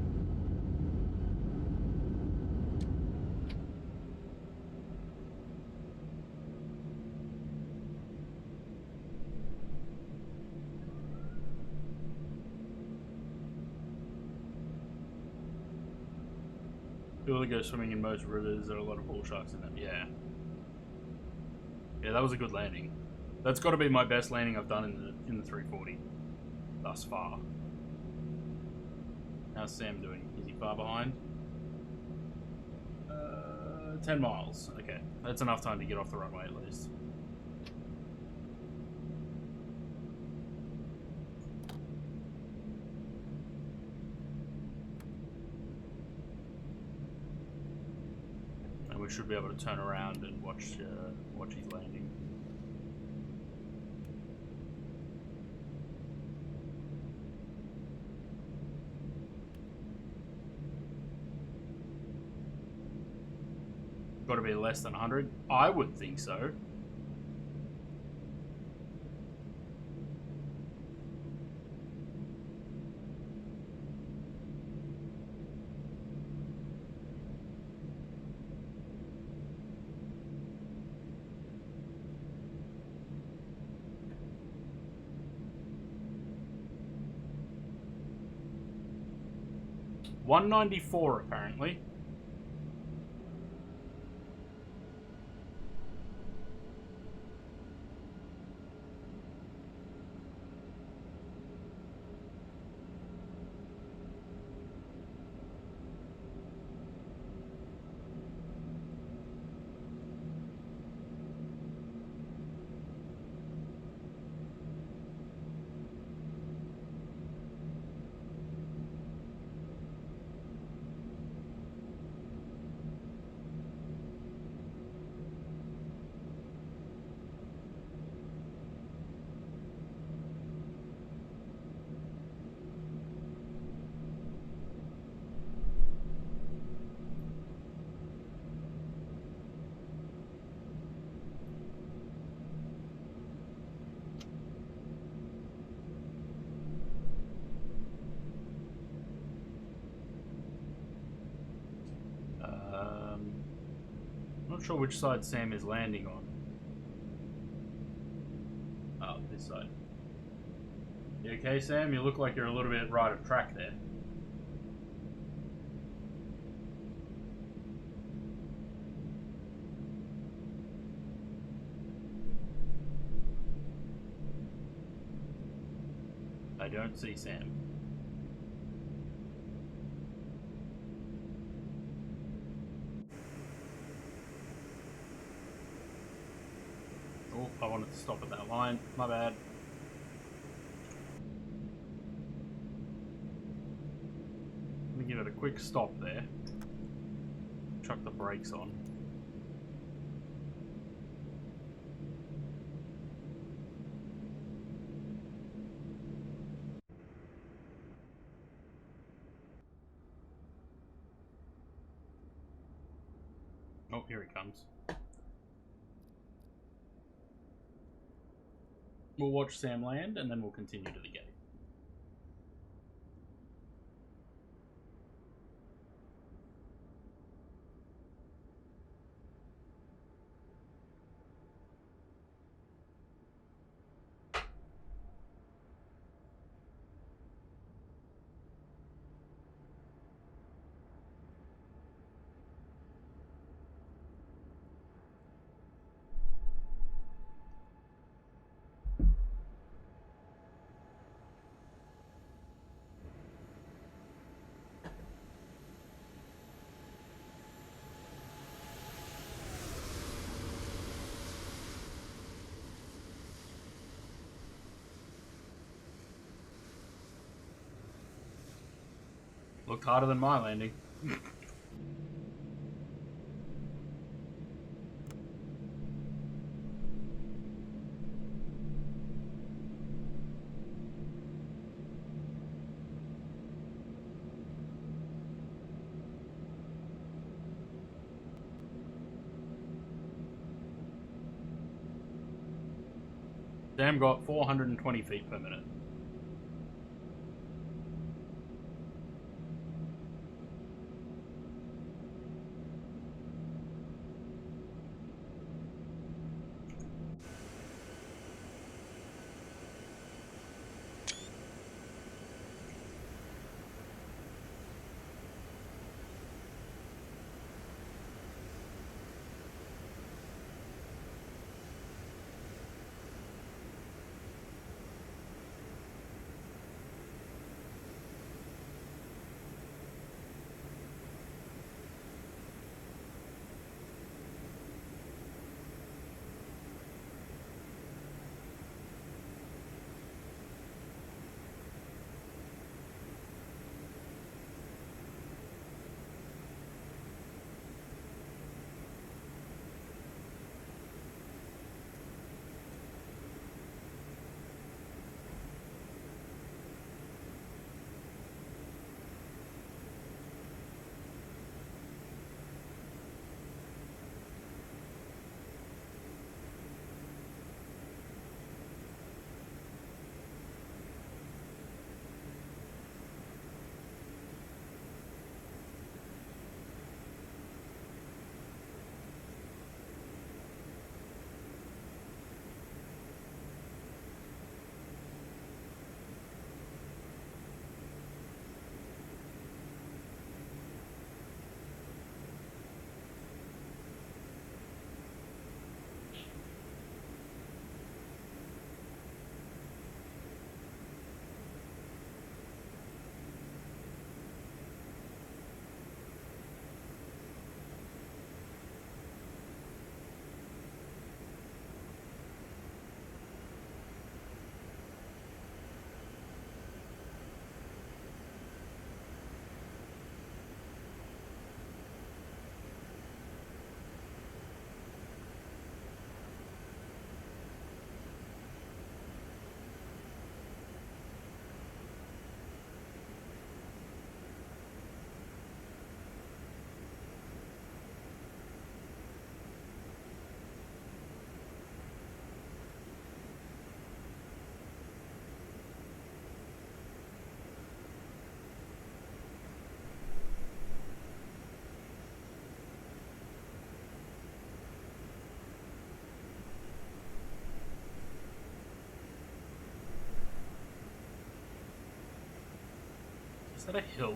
People that go swimming in most rivers, there are a lot of bull sharks in them. Yeah. Yeah, that was a good landing. That's got to be my best landing I've done in the 340 thus far. How's Sam doing? Is he far behind? 10 miles. Okay, that's enough time to get off the runway at least. And we should be able to turn around and watch his landing. Got to be less than 100? I would think so. $194 apparently. Not sure which side Sam is landing on. this side. You okay, Sam? You look like you're a little bit right of track there. I don't see Sam. Oh, I wanted to stop at that line. My bad. Let me give it a quick stop there. Chuck the brakes on. Oh, here he comes. We'll watch Sam land and then we'll continue to the gate. Looked harder than my landing. Sam got 420 feet per minute. Is that a hill?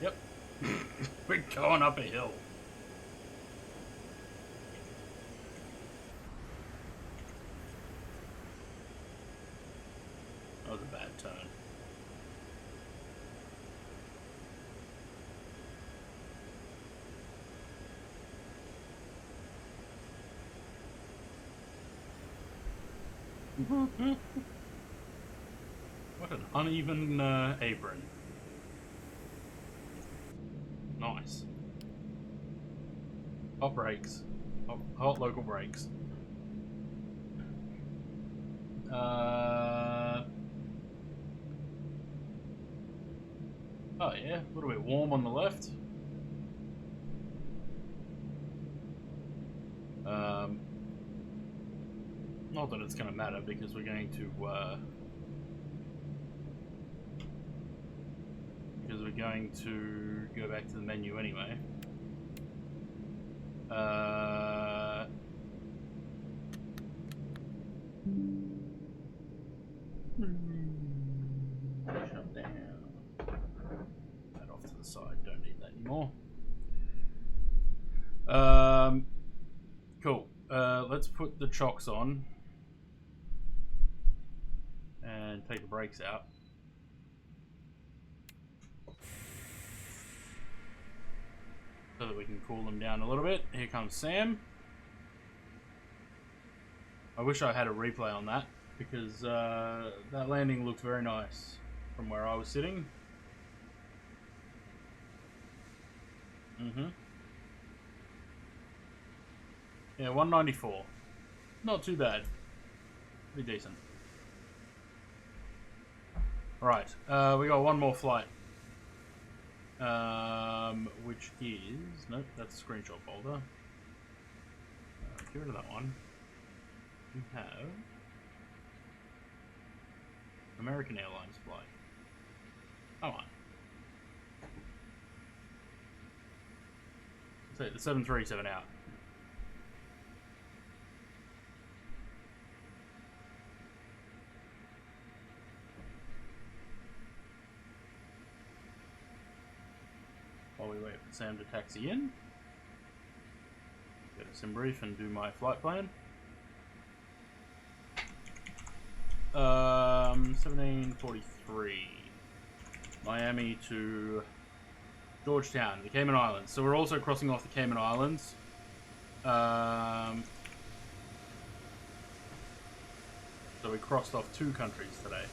Yep. We're going up a hill. That was a bad turn. What an uneven apron. Nice. Hot brakes. Hot local brakes. Oh yeah, a little bit warm on the left. Not that it's going to matter because we're going to go back to the menu anyway. Shut down. That off to the side. Don't need that anymore. Cool. Let's put the chocks on and take the brakes out. So that we can cool them down a little bit. Here comes Sam. I wish I had a replay on that because that landing looked very nice from where I was sitting. Yeah, 194. Not too bad. Pretty decent. Right, we got one more flight. Which is... Nope, that's a screenshot folder. Get rid of that one. We have... American Airlines flight. Come on. Let's take the 737 out. While we wait for Sam to taxi in, go to SimBrief and do my flight plan. 1743, Miami to Georgetown, the Cayman Islands. So we're also crossing off the Cayman Islands. So we crossed off 2 countries today.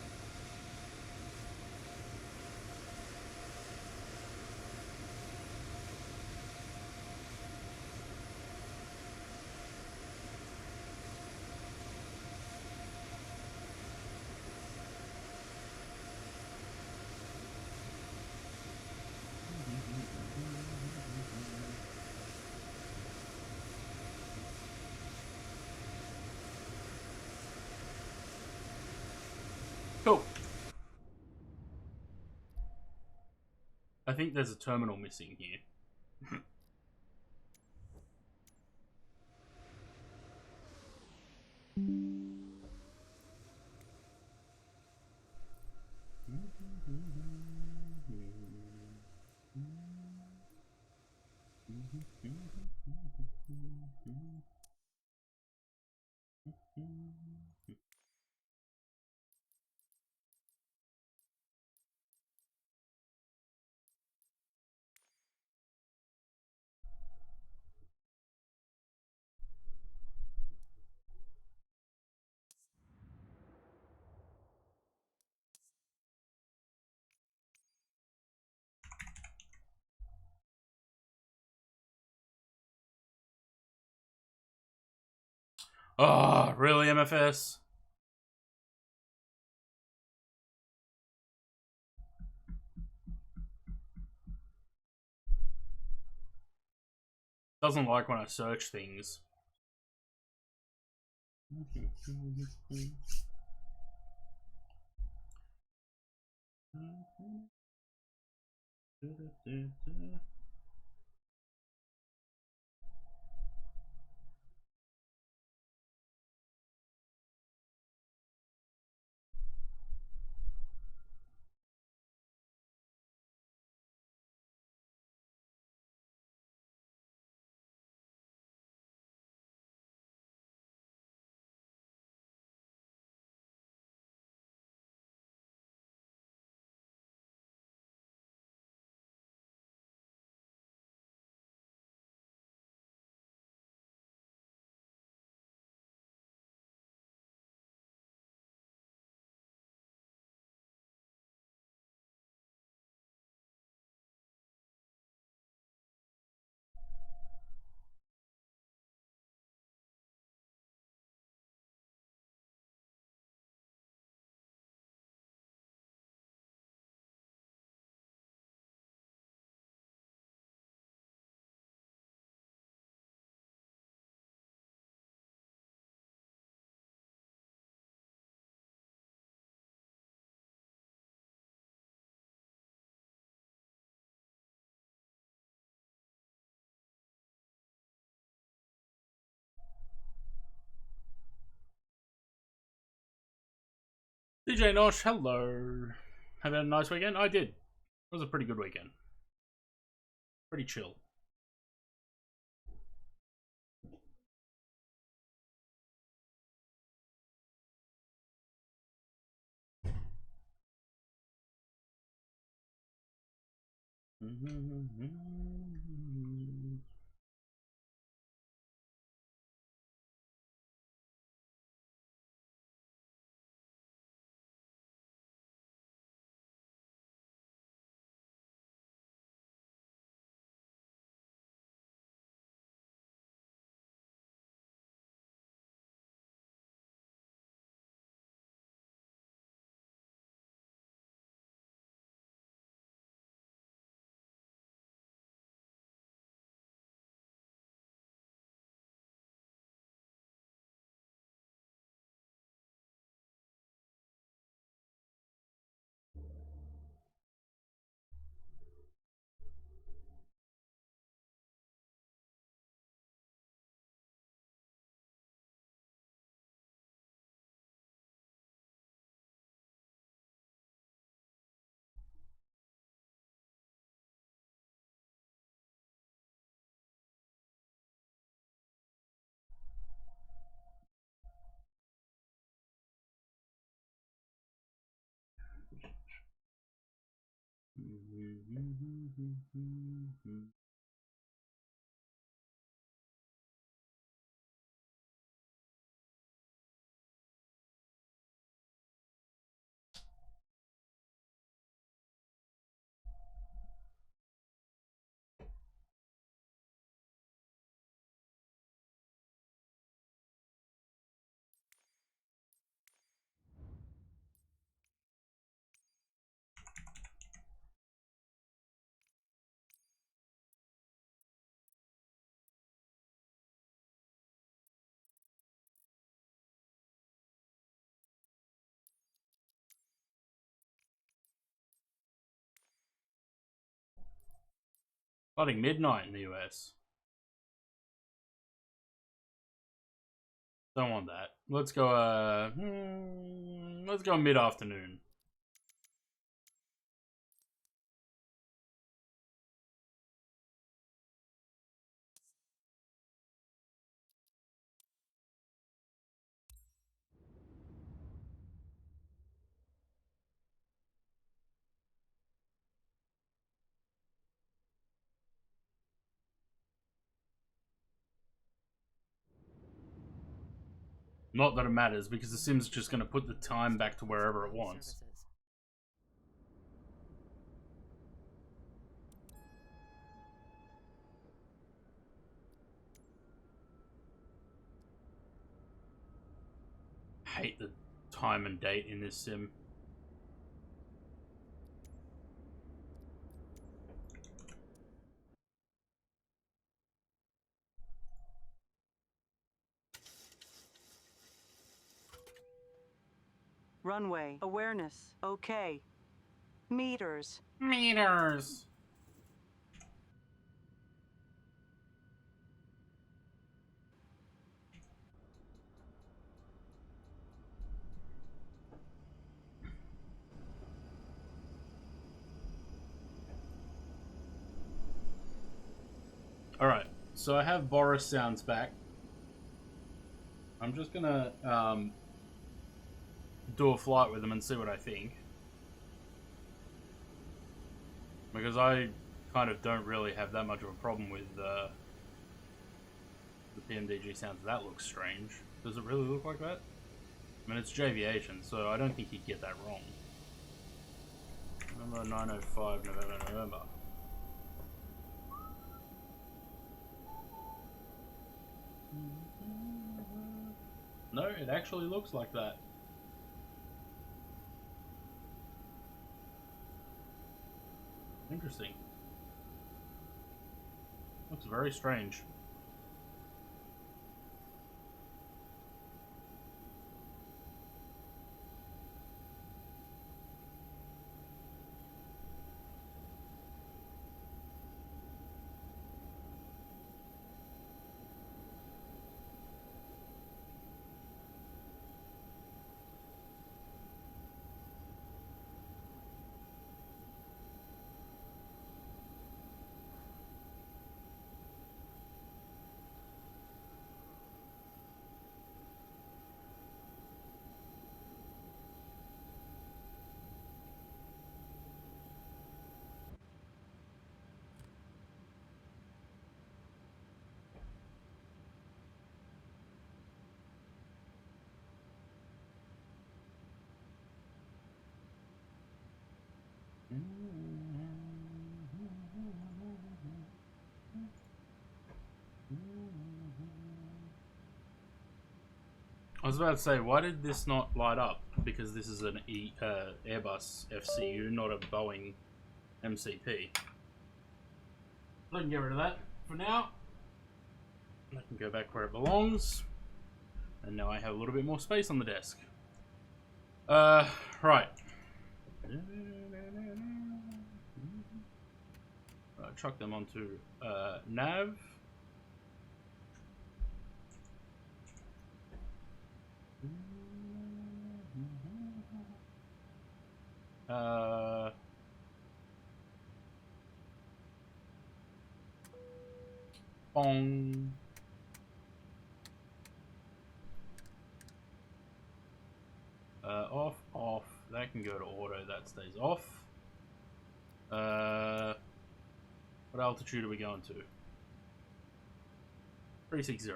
Cool. I think there's a terminal missing here. Oh, really, MFS? Doesn't like when I search things. DJ Nosh, hello. Have you had a nice weekend? I did. It was a pretty good weekend. Pretty chill. Flooding midnight in the US. Don't want that. Let's go. Let's go mid-afternoon. Not that it matters, because the sim's just going to put the time back to wherever it wants. Hate the time and date in this sim. Runway. Awareness. Okay. Meters. Meters. Alright, so I have Boris sounds back. I'm just gonna do a flight with them and see what I think. Because I kind of don't really have that much of a problem with the PMDG sounds. That looks strange. Does it really look like that? I mean, it's Javiation, so I don't think he'd get that wrong. Number 905 November. No, it actually looks like that. Interesting. Looks very strange. I was about to say, why did this not light up? Because this is an Airbus FCU, not a Boeing MCP. I can get rid of that for now. I can go back where it belongs. And now I have a little bit more space on the desk. Right. Chuck them onto nav. Bong. Off, off. That can go to auto. That stays off. What altitude are we going to? 360.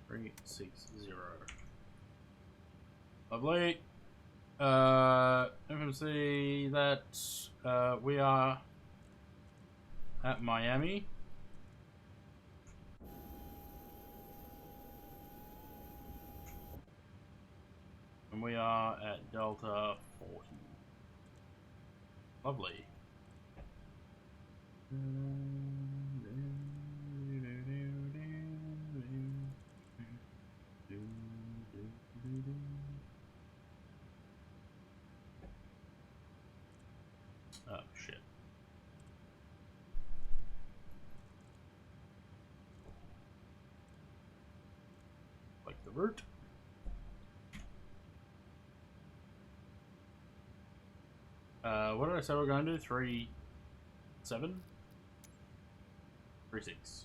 360. Lovely. FMC that we are at Miami. And we are at Delta 40. Lovely. Oh, shit. Like the route. What did I say we're going to do? 3-7? 3-6.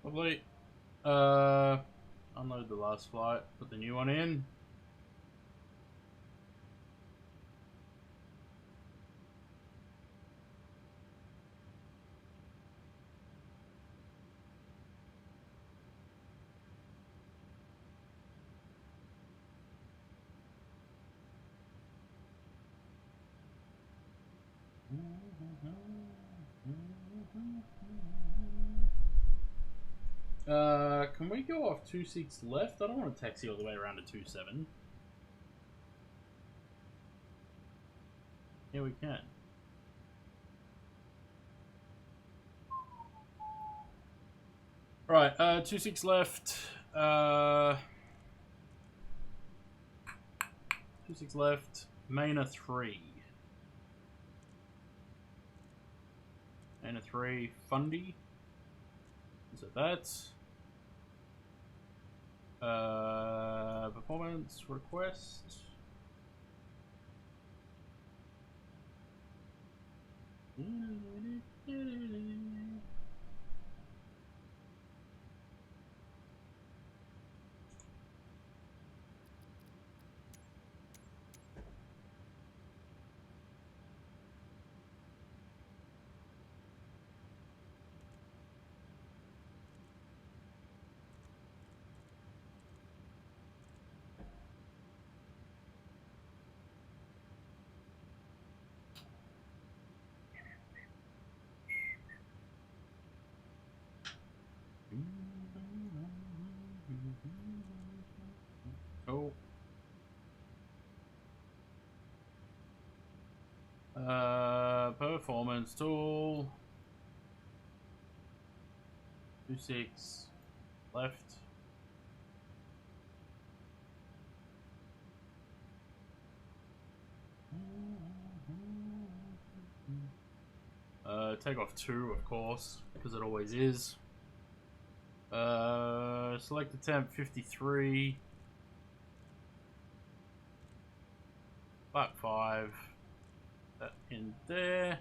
Lovely. Unload the last flight, put the new one in. Can we go off 26 left? I don't want to taxi all the way around to 27. Yeah, we can. Right, 26 left. 26 left. Mana 3. Mana 3. Fundy. Is it that? Performance request. Oh. Performance tool. 26 left. Take off 2, of course, because it always is. Select the temp 53. Back 5. That in there.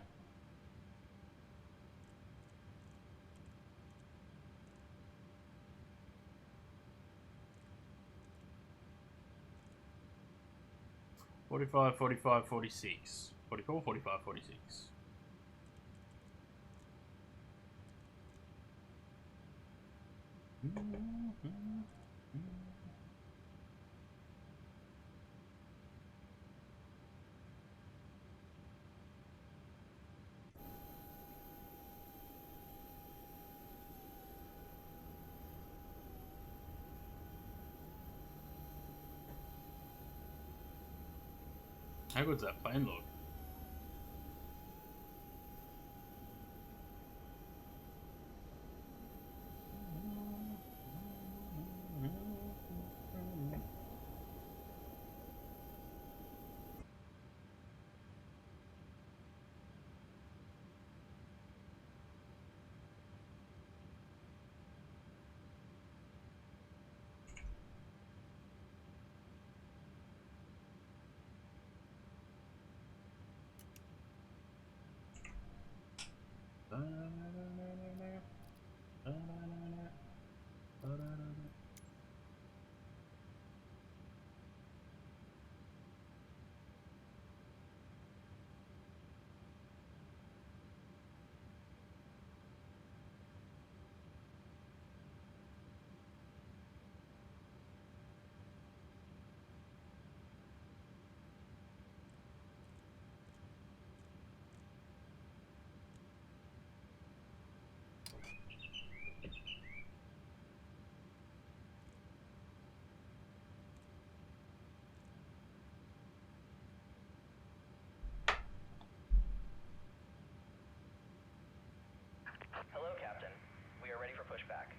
$45, $45, $46. $44, $45, $46. How good's that plane look? Hello, Captain. We are ready for pushback.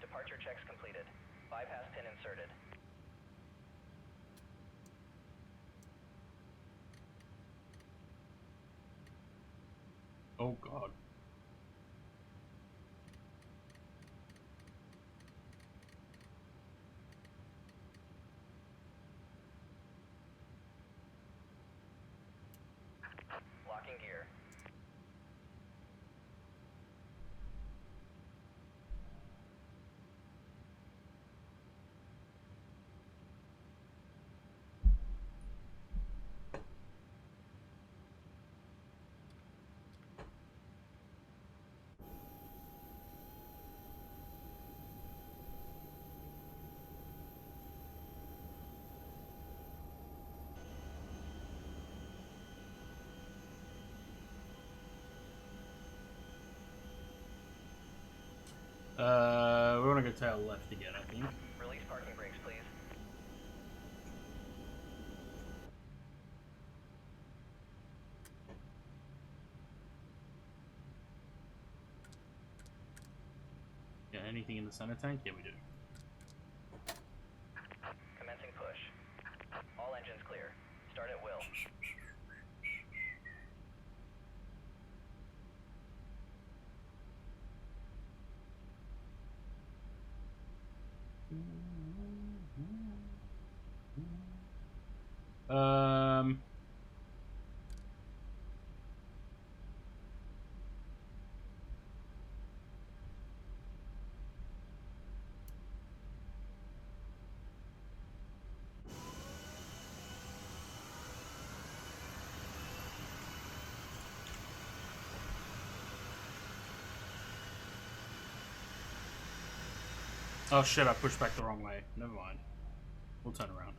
Departure checks completed. Bypass pin inserted. Oh god. Locking gear. We want to go tail left again, I think. Release parking brakes, please. Yeah, anything in the center tank? Yeah, we do. Commencing push. All engines clear. Start at will. Um. Oh shit, I pushed back the wrong way. Never mind. We'll turn around.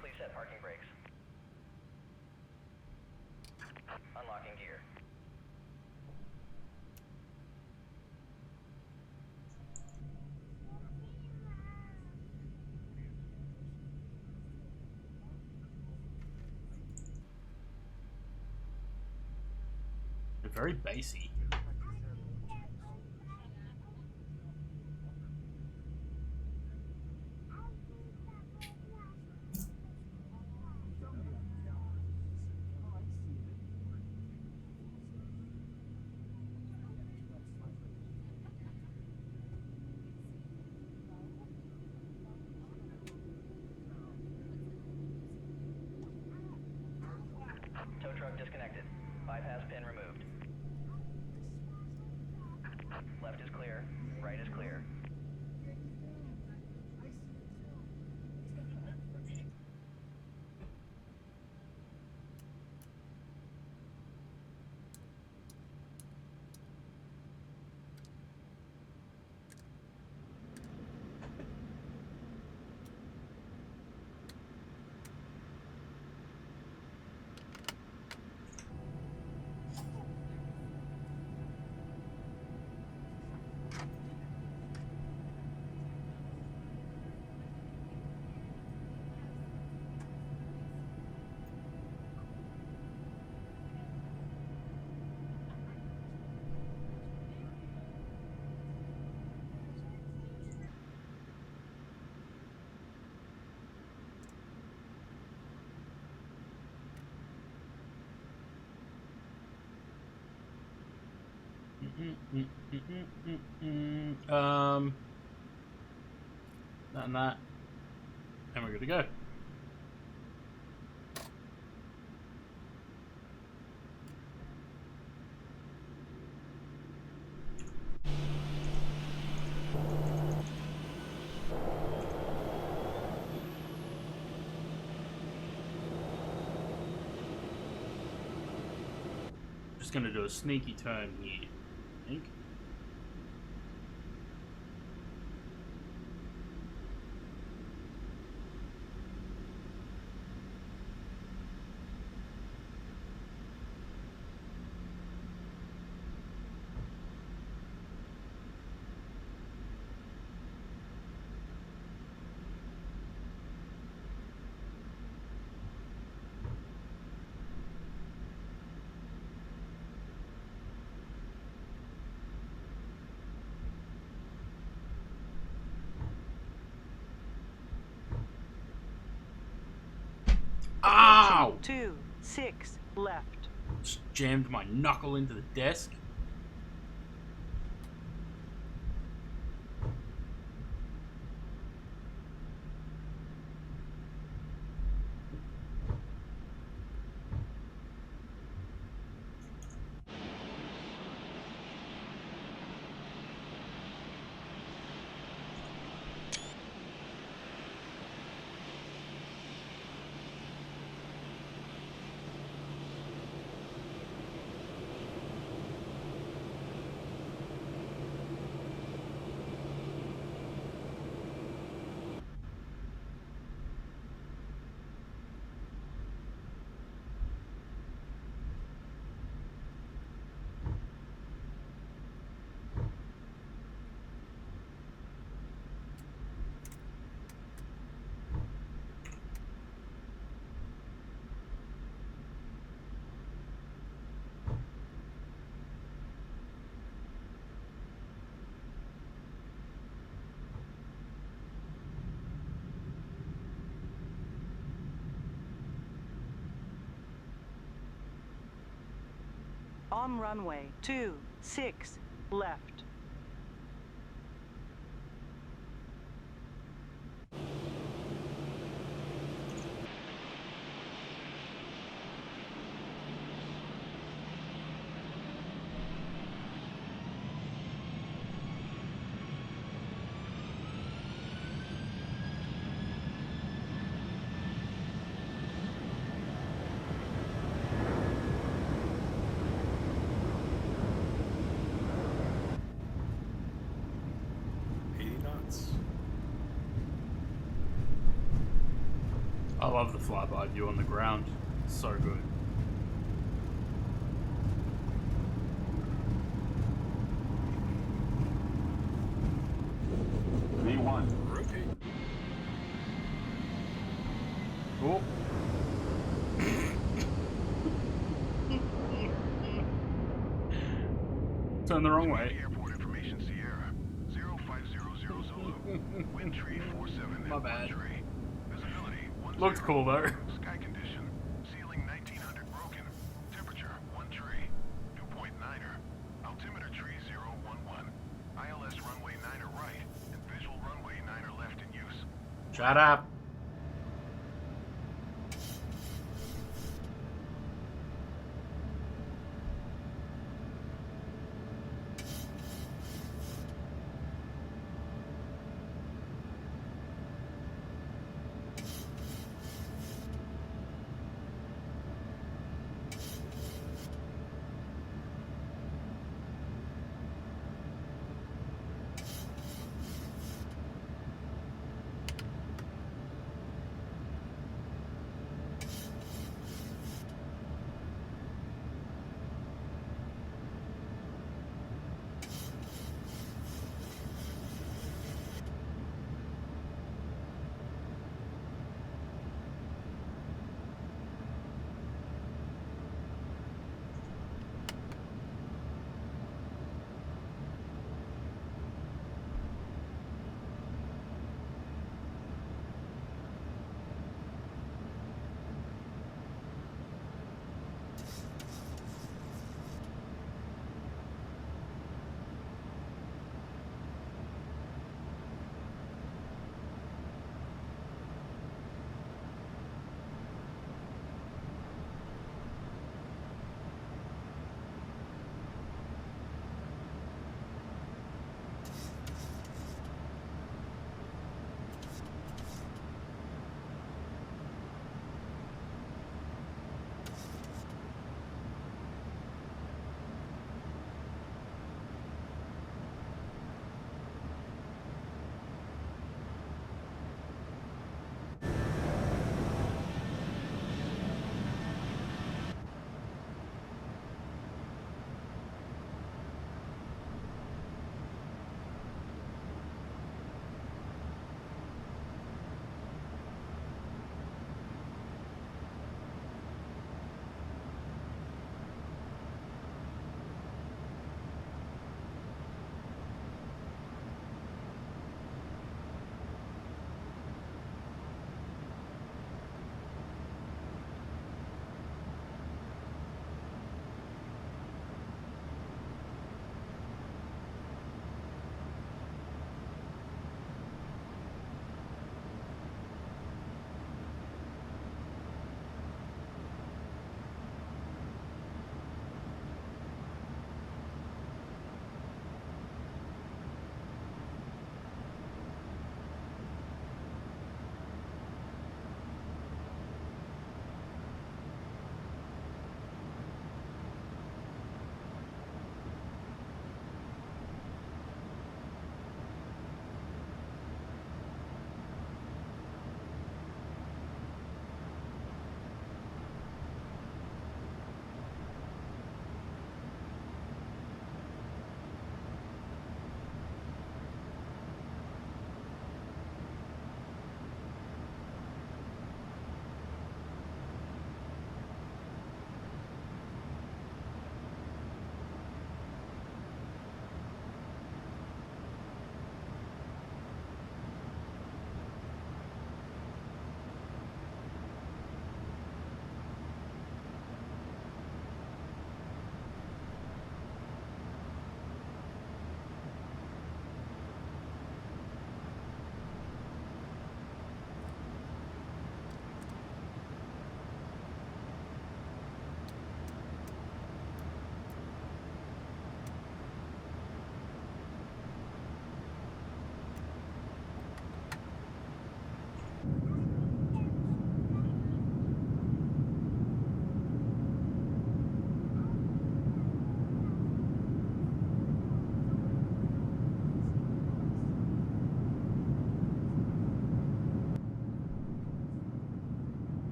Please set parking brakes. Unlocking gear. They're very bassy. Tow truck disconnected. Bypass pin removed. Left is clear. Right is clear. That and that. And we're good to go. Just gonna do a sneaky turn here, I think. Ow! 2-6 left. Just jammed my knuckle into the desk. On runway 26 left. I love the flyby view on the ground. It's so good. V1. Rotate. Oh. Turn the wrong way. Airport information, Sierra. 05000 Zulu. Wind tree 47. My bad. Visibility 10. Looked cool though. Sky condition. Ceiling 1900 broken. Temperature 1 tree. Dew point 9er. Altimeter tree 011. ILS runway 9er right. And visual runway 9er left in use. Shut up.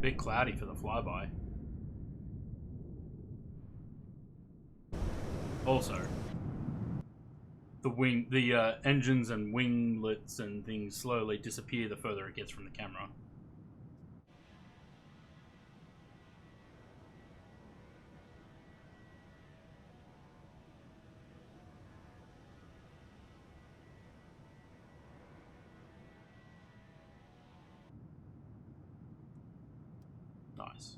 Bit cloudy for the flyby. Also, the engines and winglets and things slowly disappear the further it gets from the camera. Nice.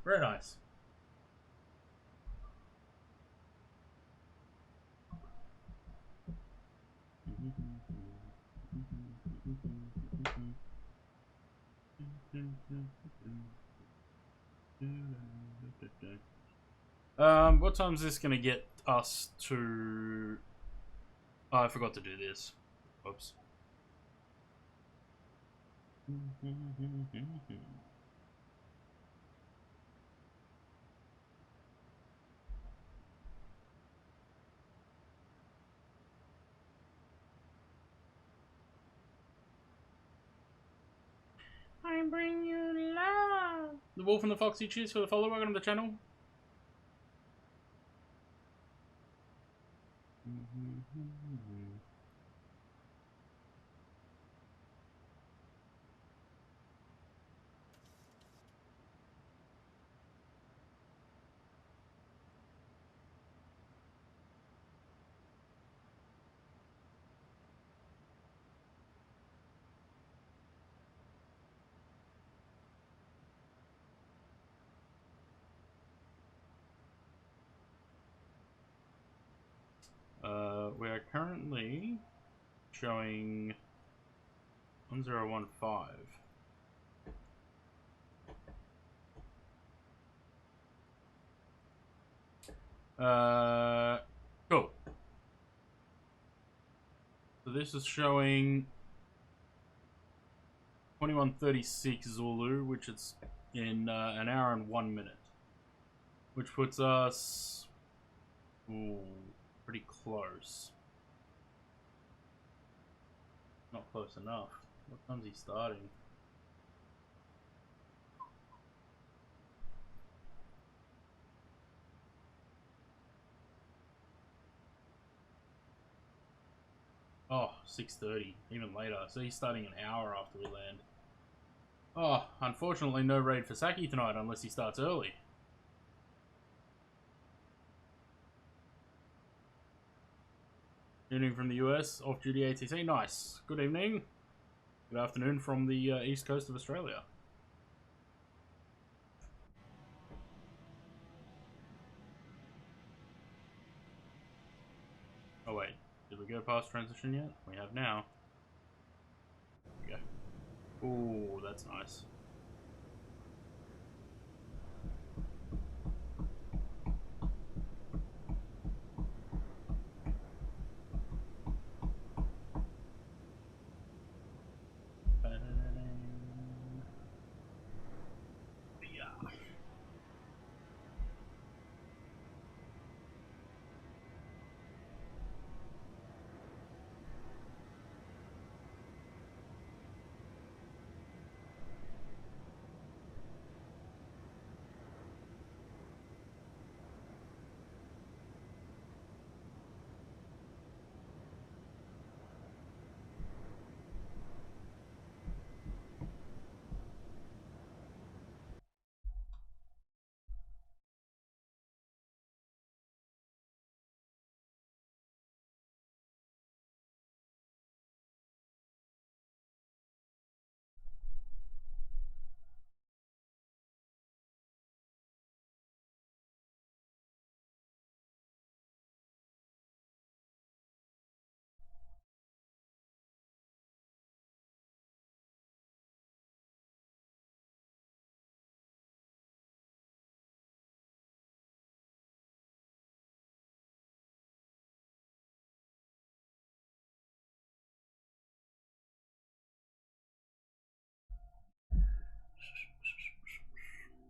Very nice. What time is this gonna get us to... Oh, I forgot to do this. Whoops. I bring you love. The Wolf and the Foxy, cheers for the follow. Welcome to the channel. We are currently showing 1015. Cool. So this is showing 2136 Zulu, which is in an hour and 1 minute, which puts us pretty close. Not close enough. What time's he starting? Oh, 6:30, even later. So he's starting an hour after we land. Oh, unfortunately no raid for Saki tonight unless he starts early. Evening from the US, off-duty ATC. Nice. Good evening. Good afternoon from the east coast of Australia. Oh wait, did we go past transition yet? We have now. There we go. Ooh, that's nice.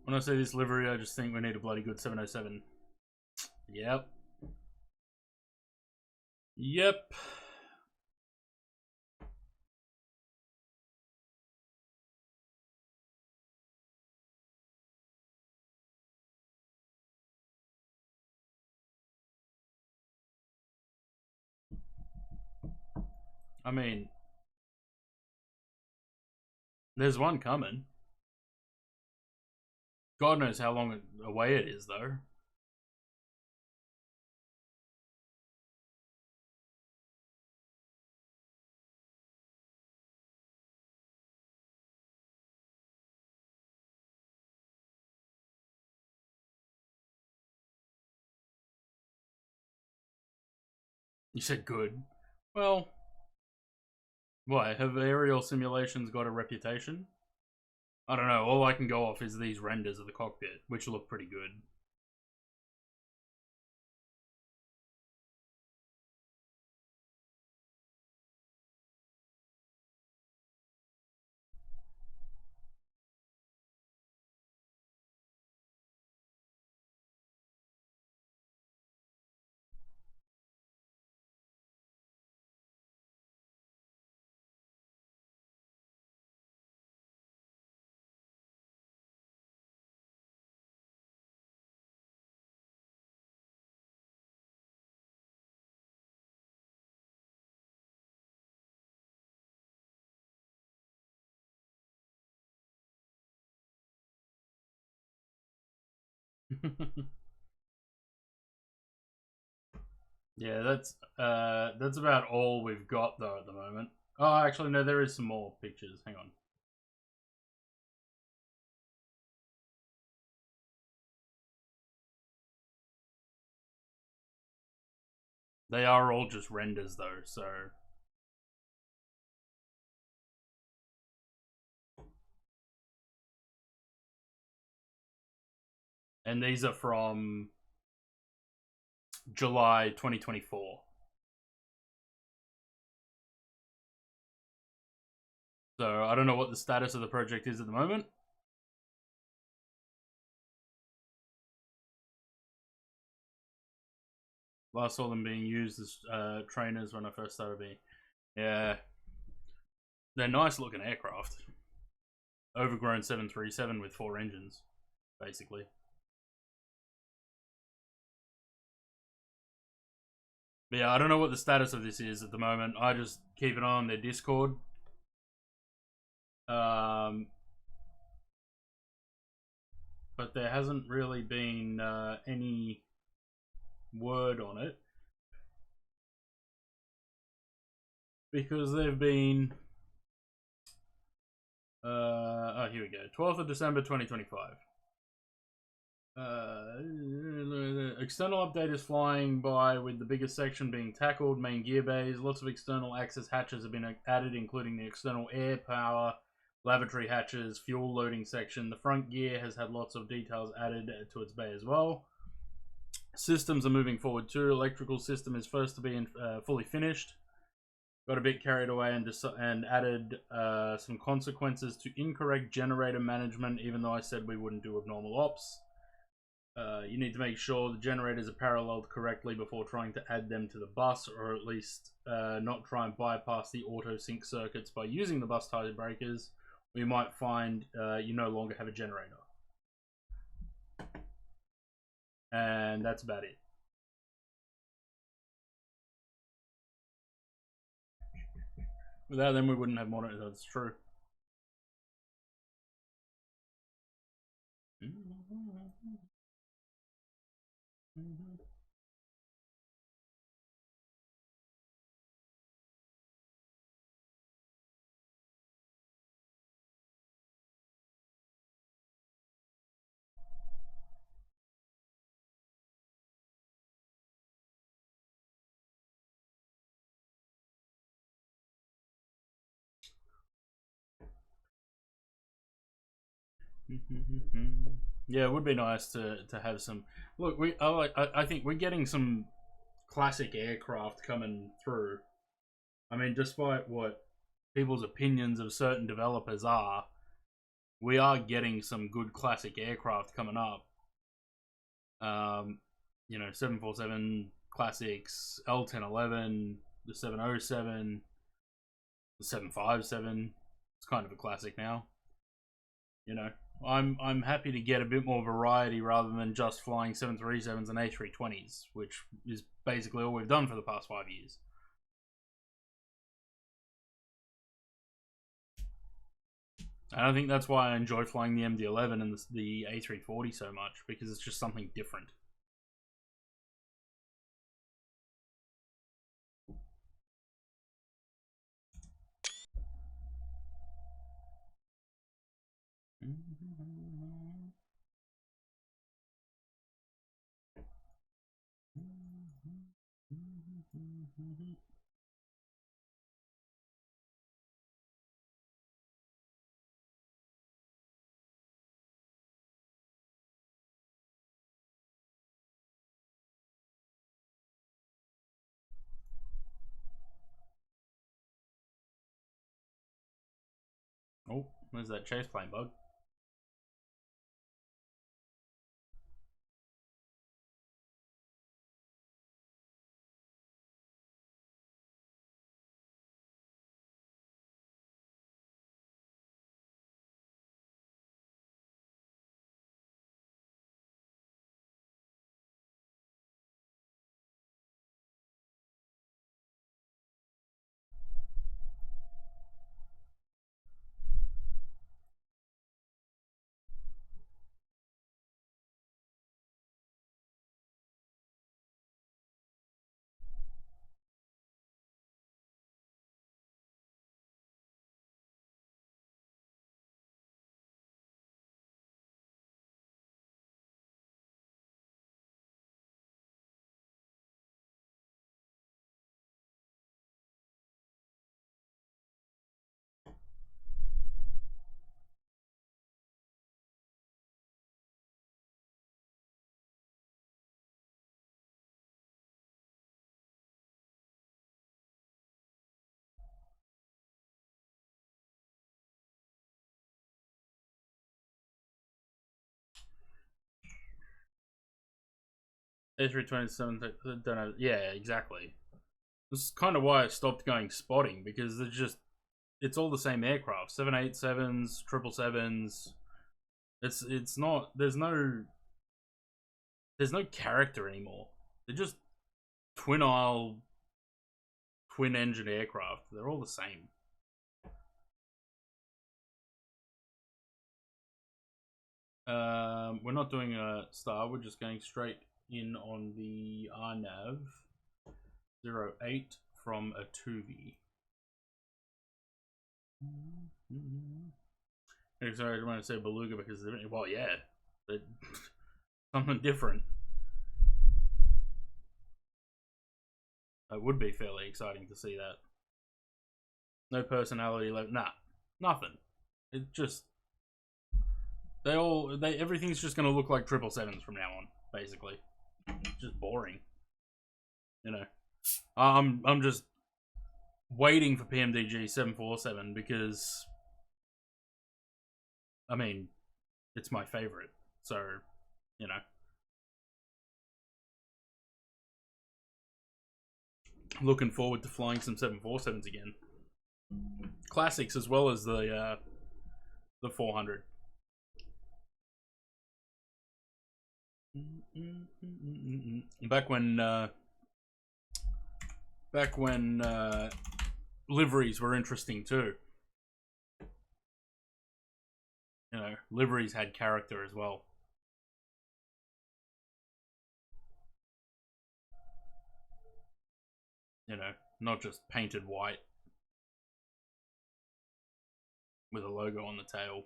When I see this livery, I just think we need a bloody good 707. Yep. Yep. I mean, there's one coming. God knows how long away it is, though. You said good. Well, why? Have aerial simulations got a reputation? I don't know. All I can go off is these renders of the cockpit, which look pretty good. Yeah, that's about all we've got though at the moment. Oh, actually no, there is some more pictures. Hang on. They are all just renders though, so and these are from July 2024. So I don't know what the status of the project is at the moment. Last saw them being used as trainers when I first started being. Yeah. They're nice looking aircraft. Overgrown 737 with 4 engines, basically. But yeah, I don't know what the status of this is at the moment. I just keep an eye on their Discord. But there hasn't really been any word on it. Because they've been... oh, here we go. 12th of December 2025. External update is flying by with the biggest section being tackled, main gear bays. Lots of external access hatches have been added, including the external air power, lavatory hatches, fuel loading section. The front gear has had lots of details added to its bay as well. Systems are moving forward too. Electrical system is first to be fully finished. Got a bit carried away and added some consequences to incorrect generator management, even though I said we wouldn't do abnormal ops. You need to make sure the generators are paralleled correctly before trying to add them to the bus, or at least not try and bypass the auto sync circuits by using the bus tie breakers. We might find you no longer have a generator. And that's about it. Without them, we wouldn't have monitors. That's true. Yeah, it would be nice to have some. Look, I think we're getting some classic aircraft coming through. I mean, despite what people's opinions of certain developers are, we are getting some good classic aircraft coming up. you know, 747 classics, L1011, the 707, the 757. It's kind of a classic now. You know, I'm happy to get a bit more variety rather than just flying 737s and A320s, which is basically all we've done for the past 5 years. And I think that's why I enjoy flying the MD-11 and the A340 so much, because it's just something different. Oh, there's that chase plane bug. A327, don't know. Yeah, exactly. This is kind of why I stopped going spotting, because it's all the same aircraft. 787s, 777s. It's not, there's no character anymore. They're just twin aisle, twin engine aircraft. They're all the same. We're not doing a star, we're just going straight in on the RNAV 08 from a Tuvi. Sorry, I didn't want to say Beluga because, well, yeah, something different. It would be fairly exciting to see that. No personality left. Nah, nothing. It just everything's just gonna look like 777s from now on, basically. Just boring. You know. I'm just waiting for PMDG 747 because, I mean, it's my favorite. So, you know. Looking forward to flying some 747s again. Classics as well as the 400. Back when liveries were interesting too. You know, liveries had character as well. You know, not just painted white with a logo on the tail.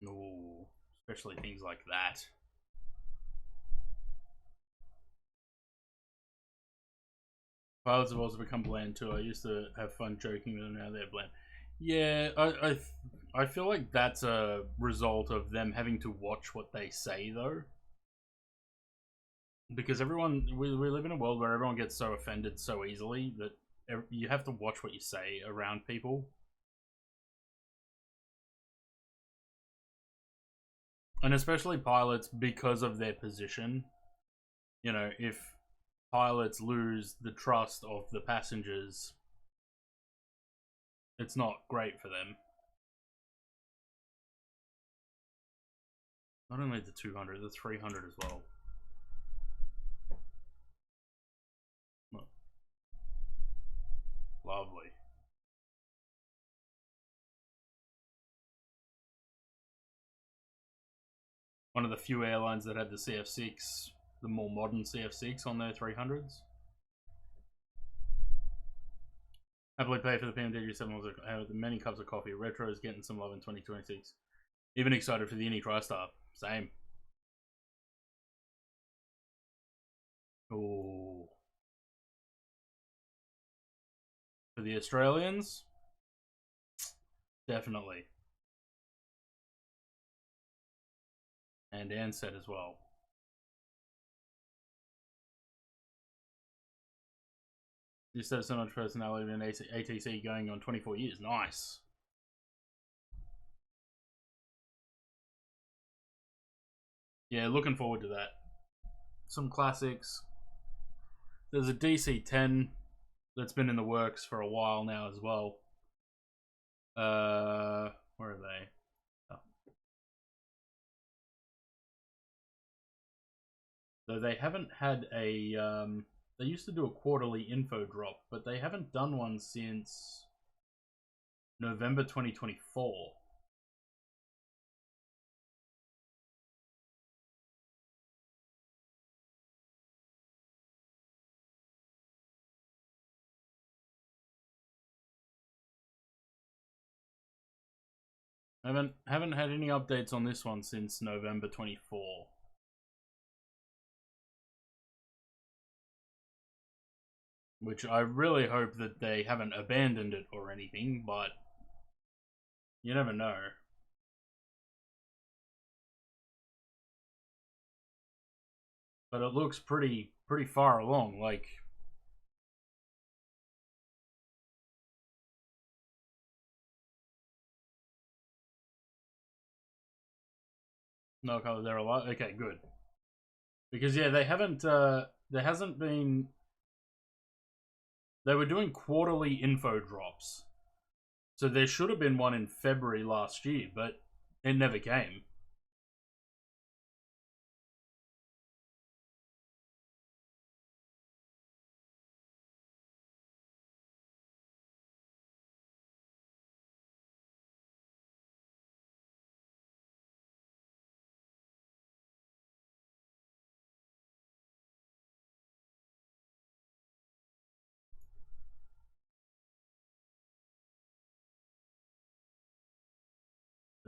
Ooh, especially things like that. Pilots have also become bland too. I used to have fun joking with them, now they're bland. Yeah, I feel like that's a result of them having to watch what they say, though. Because we live in a world where everyone gets so offended so easily that you have to watch what you say around people. And especially pilots, because of their position. You know, if pilots lose the trust of the passengers, it's not great for them. Not only the 200, the 300 as well. Look. Lovely. One of the few airlines that had the CF6, the more modern CF6 on their 300s. Happily pay for the PMDG 7 many cups of coffee. Retro is getting some love in 2026. Even excited for the Indy TriStar. Same. Ooh. For the Australians, definitely. And Ansett as well. Just have so much personality in ATC going on 24 years. Nice. Yeah, looking forward to that. Some classics. There's a DC-10 that's been in the works for a while now as well. Where are they? Oh. So they haven't had a they used to do a quarterly info drop, but they haven't done one since November 2024. Haven't had any updates on this one since November 24. Which I really hope that they haven't abandoned it or anything, but you never know. But it looks pretty far along, like no color there a lot. Okay, good. Because yeah, they haven't there hasn't been. They were doing quarterly info drops. So there should have been one in February last year, but it never came.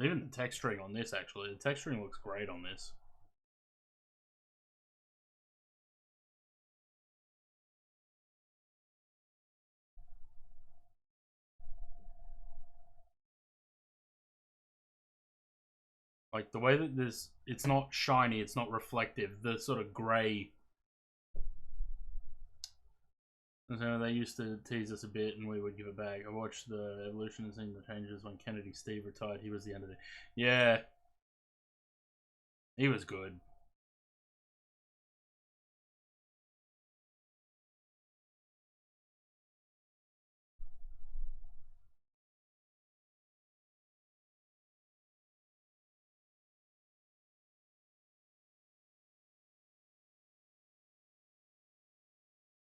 Even the texturing on this, actually. The texturing looks great on this. Like, the way that this... It's not shiny, it's not reflective. The sort of grey... So they used to tease us a bit and we would give it back. I watched the evolution and seeing the changes when Kennedy Steve retired. He was the end of it. Yeah. He was good.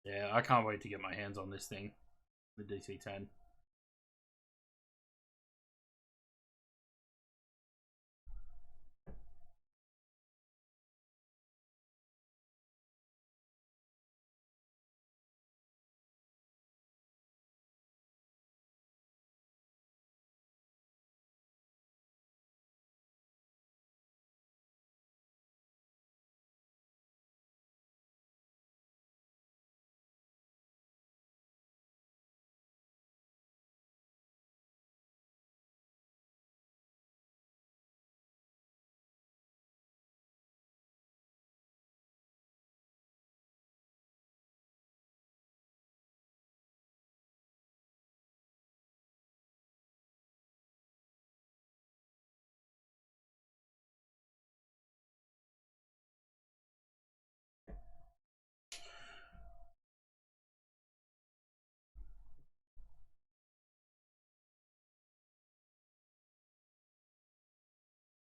Yeah, I can't wait to get my hands on this thing. The DC-10.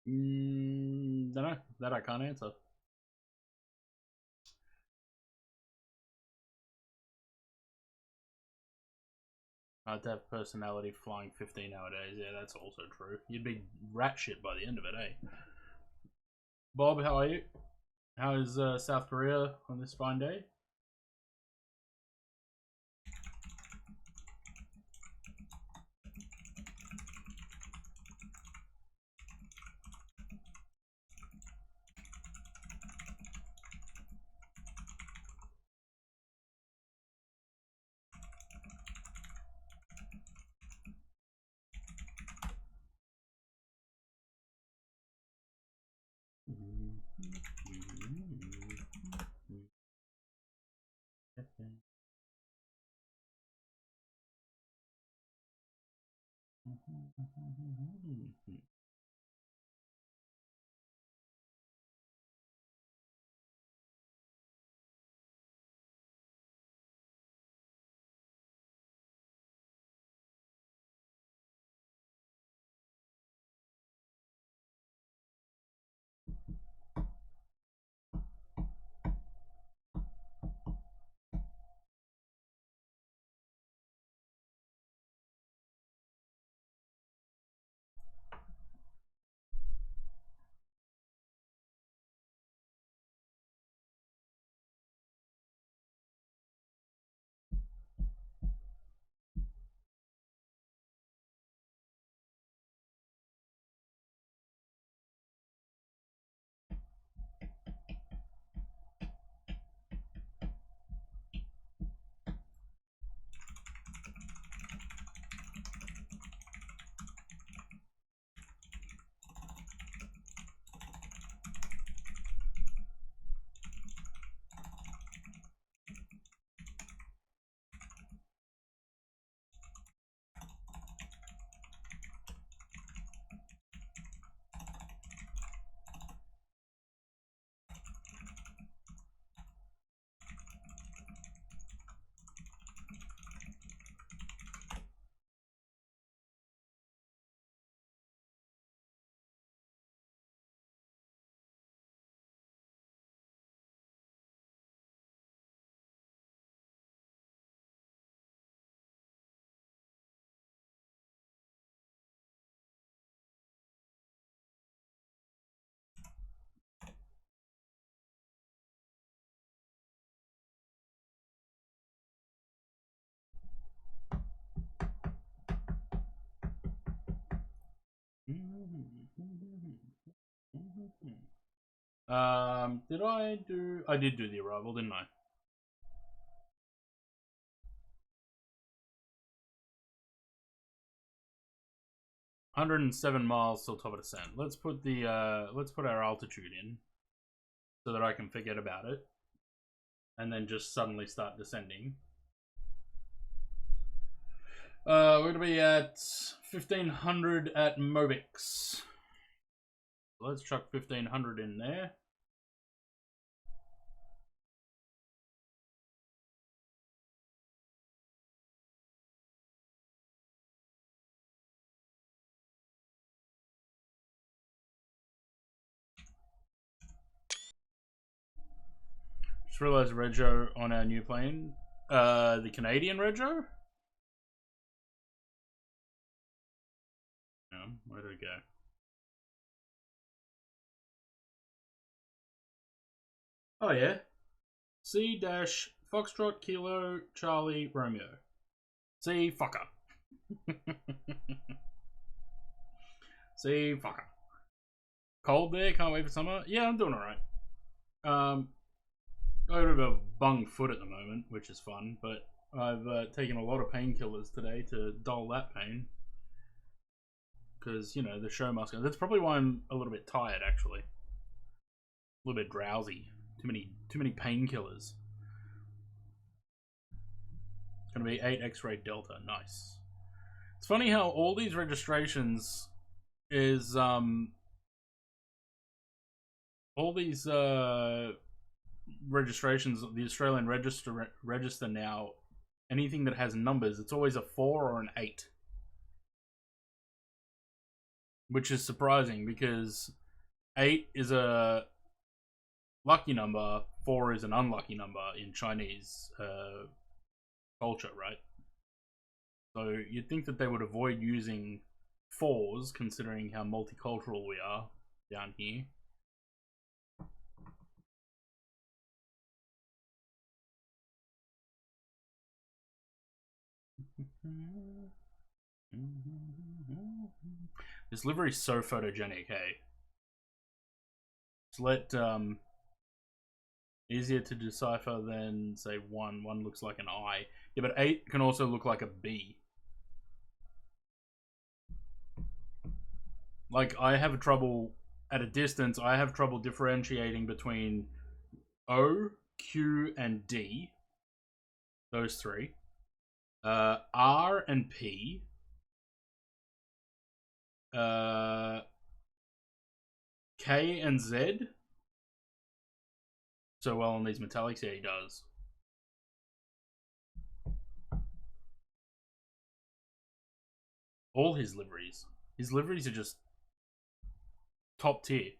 Don't know. That I can't answer. I'd have personality flying 15 nowadays. Yeah, that's also true. You'd be rat shit by the end of it, eh? Bob, how are you? How is South Korea on this fine day? Did I do? I did do the arrival, didn't I? $107 till top of descent. Let's put our altitude in so that I can forget about it, and then just suddenly start descending. We're gonna be at 1500 at Mobix. Let's chuck 1500 in there. Just realized Rego on our new plane. The Canadian Rego? No, where did it go? Oh yeah. C dash Foxtrot Kilo Charlie Romeo. C fucker. C fucker. Cold there, can't wait for summer. Yeah, I'm doing alright. I got a bit of a bung foot at the moment, which is fun, but I've taken a lot of painkillers today to dull that pain. Because, you know, the show must go. That's probably why I'm a little bit tired, actually. A little bit drowsy. Too many painkillers. It's gonna be 8 X-ray Delta. Nice. It's funny how all these registrations is all these registrations, the Australian register now, anything that has numbers, it's always a 4 or an 8. which is surprising because 8 is a lucky number, 4 is an unlucky number in Chinese culture, right? So you'd think that they would avoid using 4s, considering how multicultural we are down here. This livery is so photogenic, hey? It's easier to decipher than, say, 1. 1 looks like an I. Yeah, but 8 can also look like a B. Like, I have trouble, at a distance, I have trouble differentiating between O, Q, and D. Those three. R and P. K and Z. So well on these metallics, yeah, he does. All his liveries. His liveries are just top tier.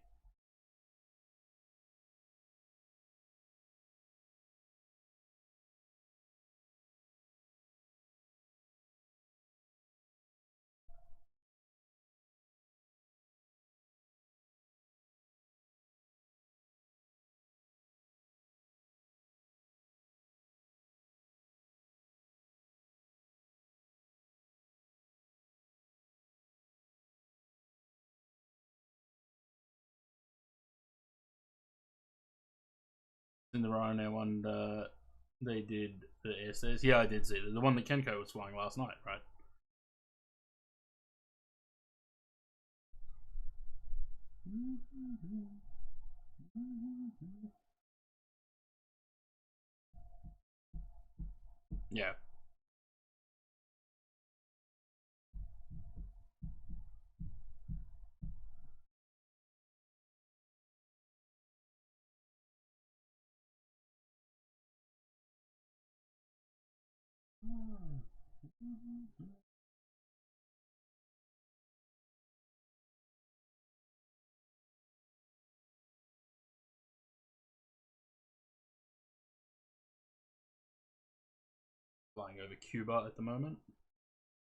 In the Ryanair one, they did the SS. Yeah, I did see that. The one that Kenko was flying last night, right? Yeah. Flying over Cuba at the moment.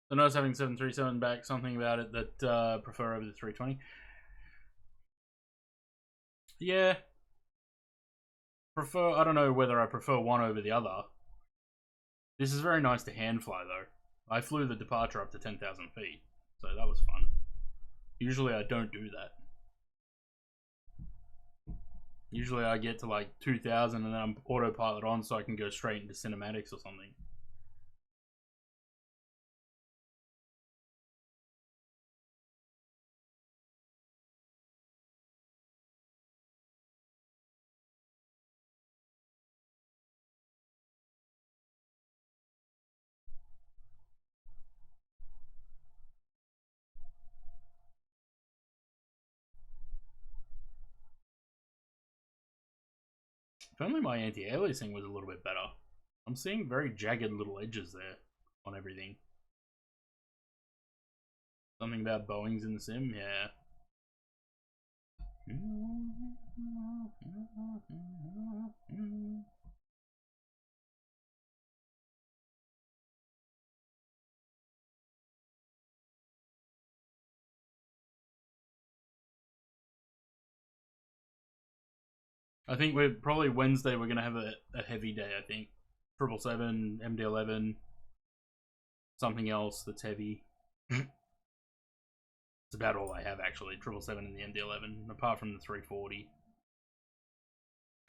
So notice having 737 back, something about it that prefer over the 320. Yeah. Prefer, I don't know whether I prefer one over the other. This is very nice to hand fly though. I flew the departure up to 10,000 feet, so that was fun. Usually I don't do that. Usually I get to like 2,000 and then I'm autopilot on so I can go straight into cinematics or something. If only my anti-aliasing was a little bit better. I'm seeing very jagged little edges there on everything. Something about Boeing's in the sim, yeah. I think we're probably Wednesday. We're gonna have a heavy day. I think 777, MD-11, something else that's heavy. It's about all I have actually. 777 and the MD-11, apart from the 340.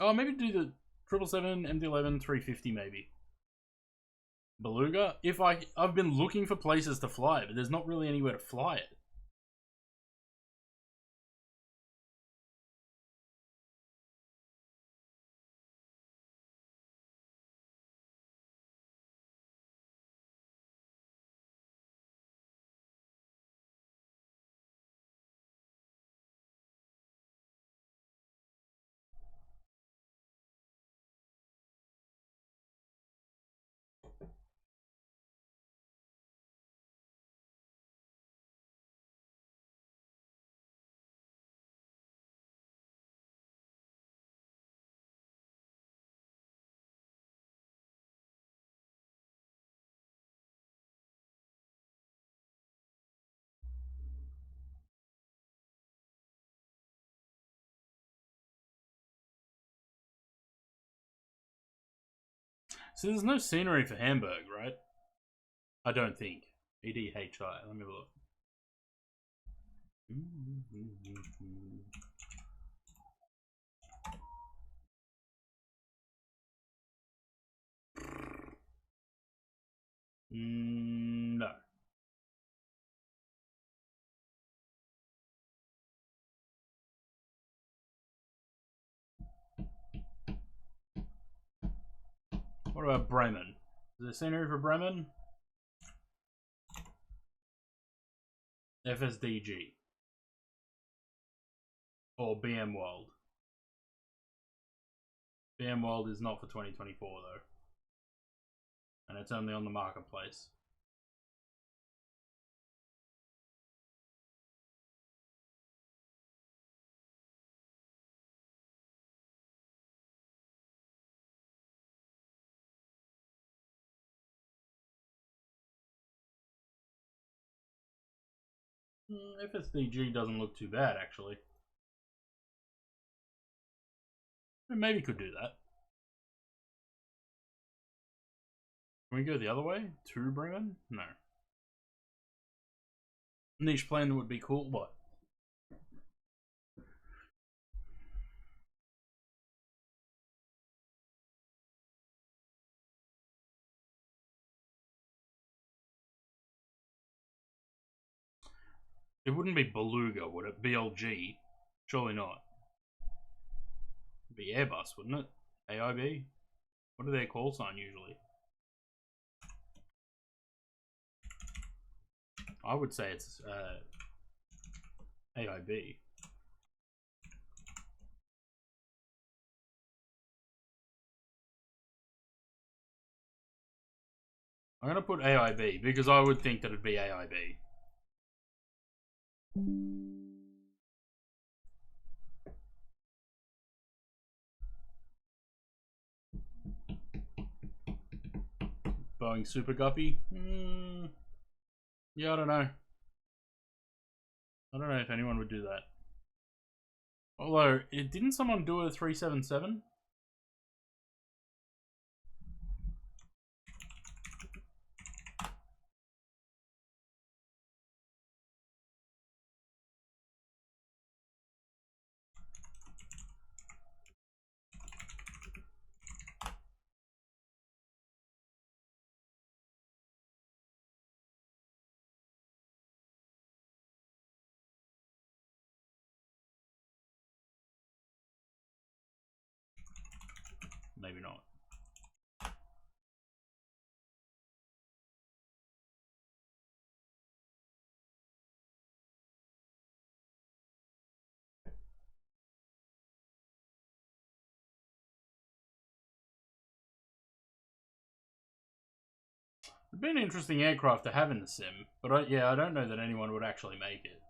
Oh, maybe do the 777, MD-11, 350 maybe. Beluga. I've been looking for places to fly it, but there's not really anywhere to fly it. So there's no scenery for Hamburg, right? I don't think. EDHI. Let me look. No. What about Bremen? Is there scenery for Bremen? FSDG. Or BM World. BM World is not for 2024 though. And it's only on the marketplace. FSDG doesn't look too bad actually. We maybe could do that. Can we go the other way? To Bremen? No. Niche plane would be cool. What? It wouldn't be Beluga, would it? BLG? Surely not. It'd be Airbus, wouldn't it? AIB? What do they call sign usually? I would say it's AIB. I'm gonna put AIB because I would think that it'd be AIB. Boeing Super Guppy? Yeah, I don't know. I don't know if anyone would do that. Although, didn't someone do a 377? Maybe not. It'd be an interesting aircraft to have in the sim, but I don't know that anyone would actually make it.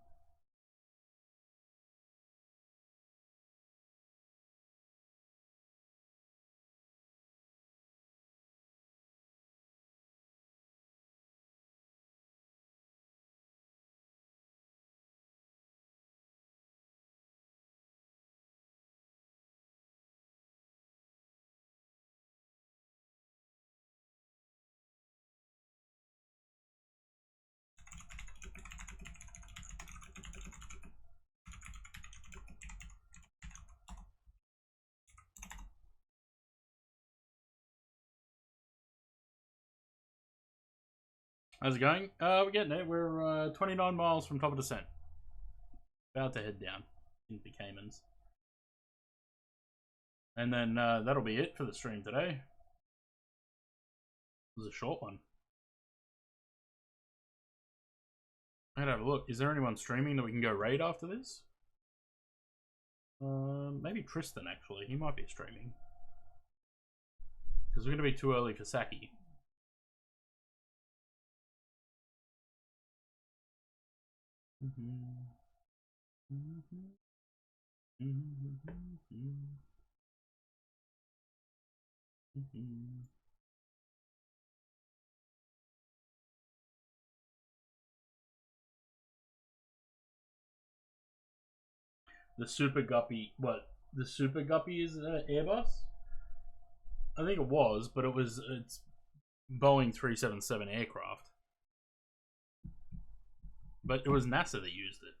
How's it going? We're getting it. We're 29 miles from top of descent. About to head down into the Caymans. And then that'll be it for the stream today. It was a short one. I'd have a look. Is there anyone streaming that we can go raid after this? Maybe Tristan, actually. He might be streaming. Because we're going to be too early for Saki. The Super Guppy, what? The Super Guppy is Airbus? I think it was, but it's Boeing 377 aircraft. But it was NASA that used it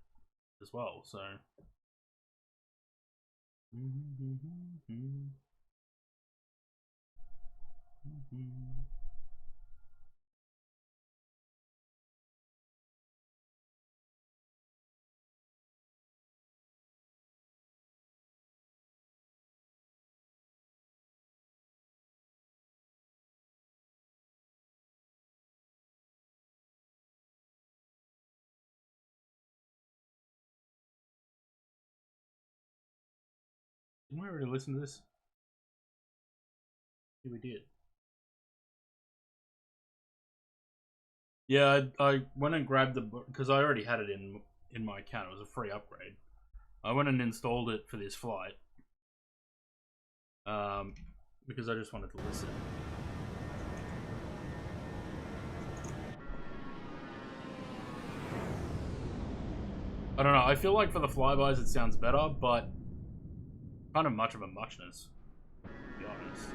as well, so. Didn't we already listen to this? Yeah, we did. Yeah, I went and grabbed the because I already had it in my account. It was a free upgrade. I went and installed it for this flight. Because I just wanted to listen. I don't know. I feel like for the flybys it sounds better, but kind of much of a muchness, to be honest.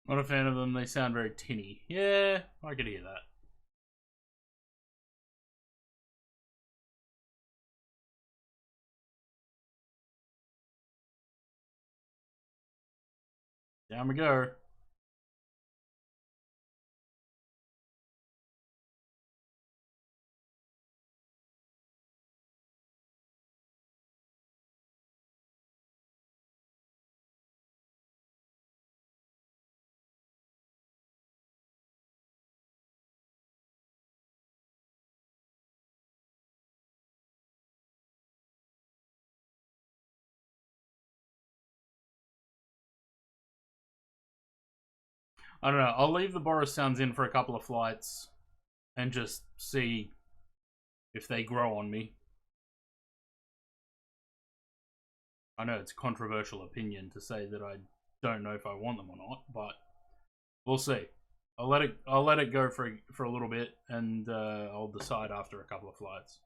Not a fan of them. They sound very tinny. Yeah, I could hear that. Down we go. I don't know. I'll leave the Boris sounds in for a couple of flights and just see if they grow on me. I know it's a controversial opinion to say that I don't know if I want them or not, but we'll see. I'll let it go for a little bit, and I'll decide after a couple of flights.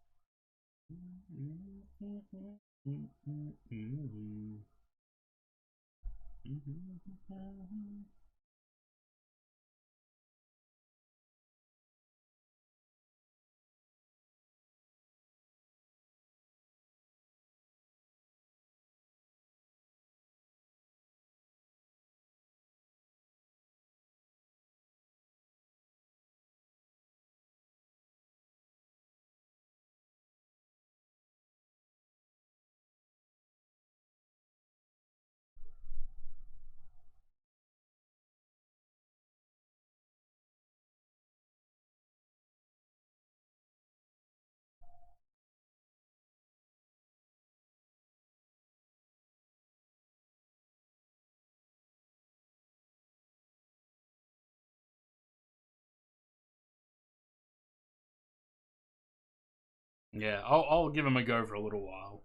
Yeah, I'll give them a go for a little while.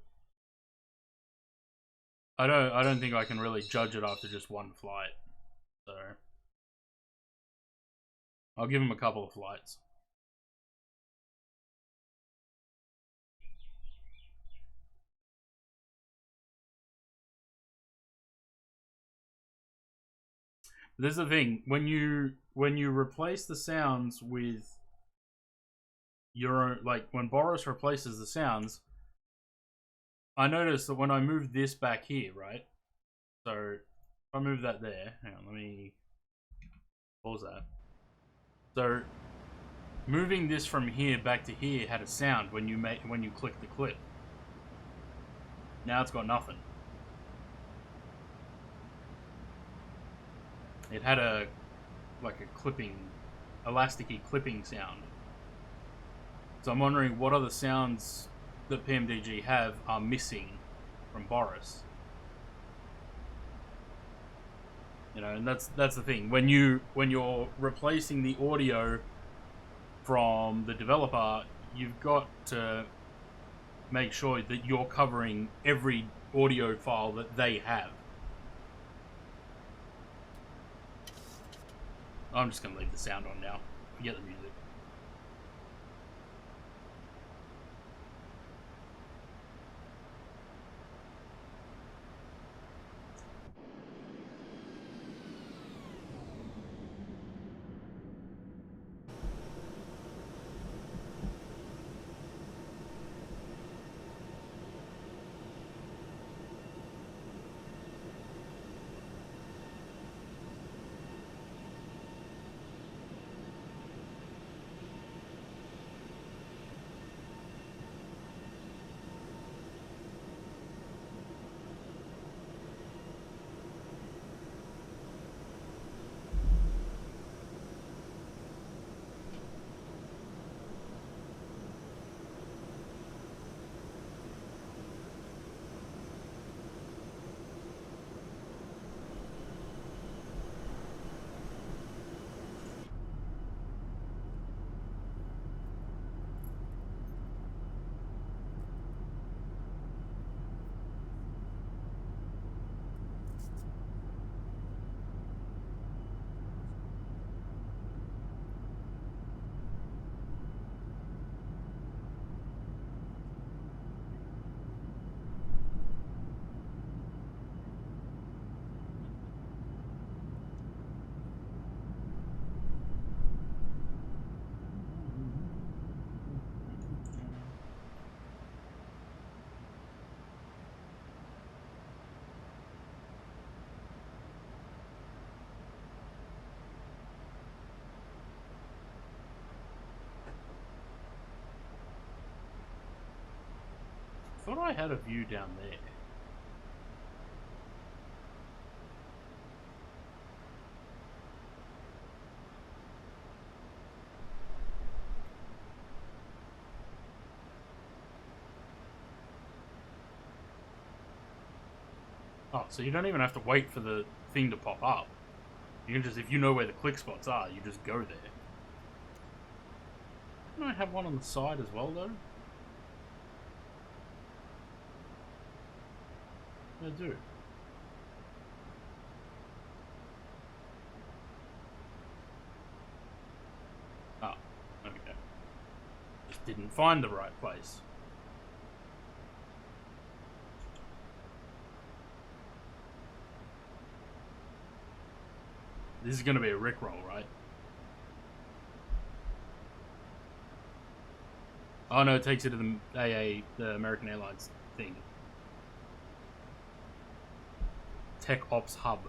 I don't think I can really judge it after just one flight. So I'll give them a couple of flights. This is the thing, when you replace the sounds with your own, like when Boris replaces the sounds, I noticed that when I move this back here, right? So if I move that there, hang on, let me pause that. So moving this from here back to here had a sound when you click the clip. Now it's got nothing. It had a clipping, elasticy clipping sound. So I'm wondering what other sounds that PMDG have are missing from Boris. You know, and that's the thing. When you're replacing the audio from the developer, you've got to make sure that you're covering every audio file that they have. I'm just gonna leave the sound on now. Forget the music. I thought I had a view down there. Oh, so you don't even have to wait for the thing to pop up. You can just, if you know where the click spots are, you just go there. Don't I have one on the side as well, though? I do. Oh, okay. Just didn't find the right place. This is gonna be a rickroll, right? Oh no, it takes you to the AA, the American Airlines thing. Tech Ops Hub.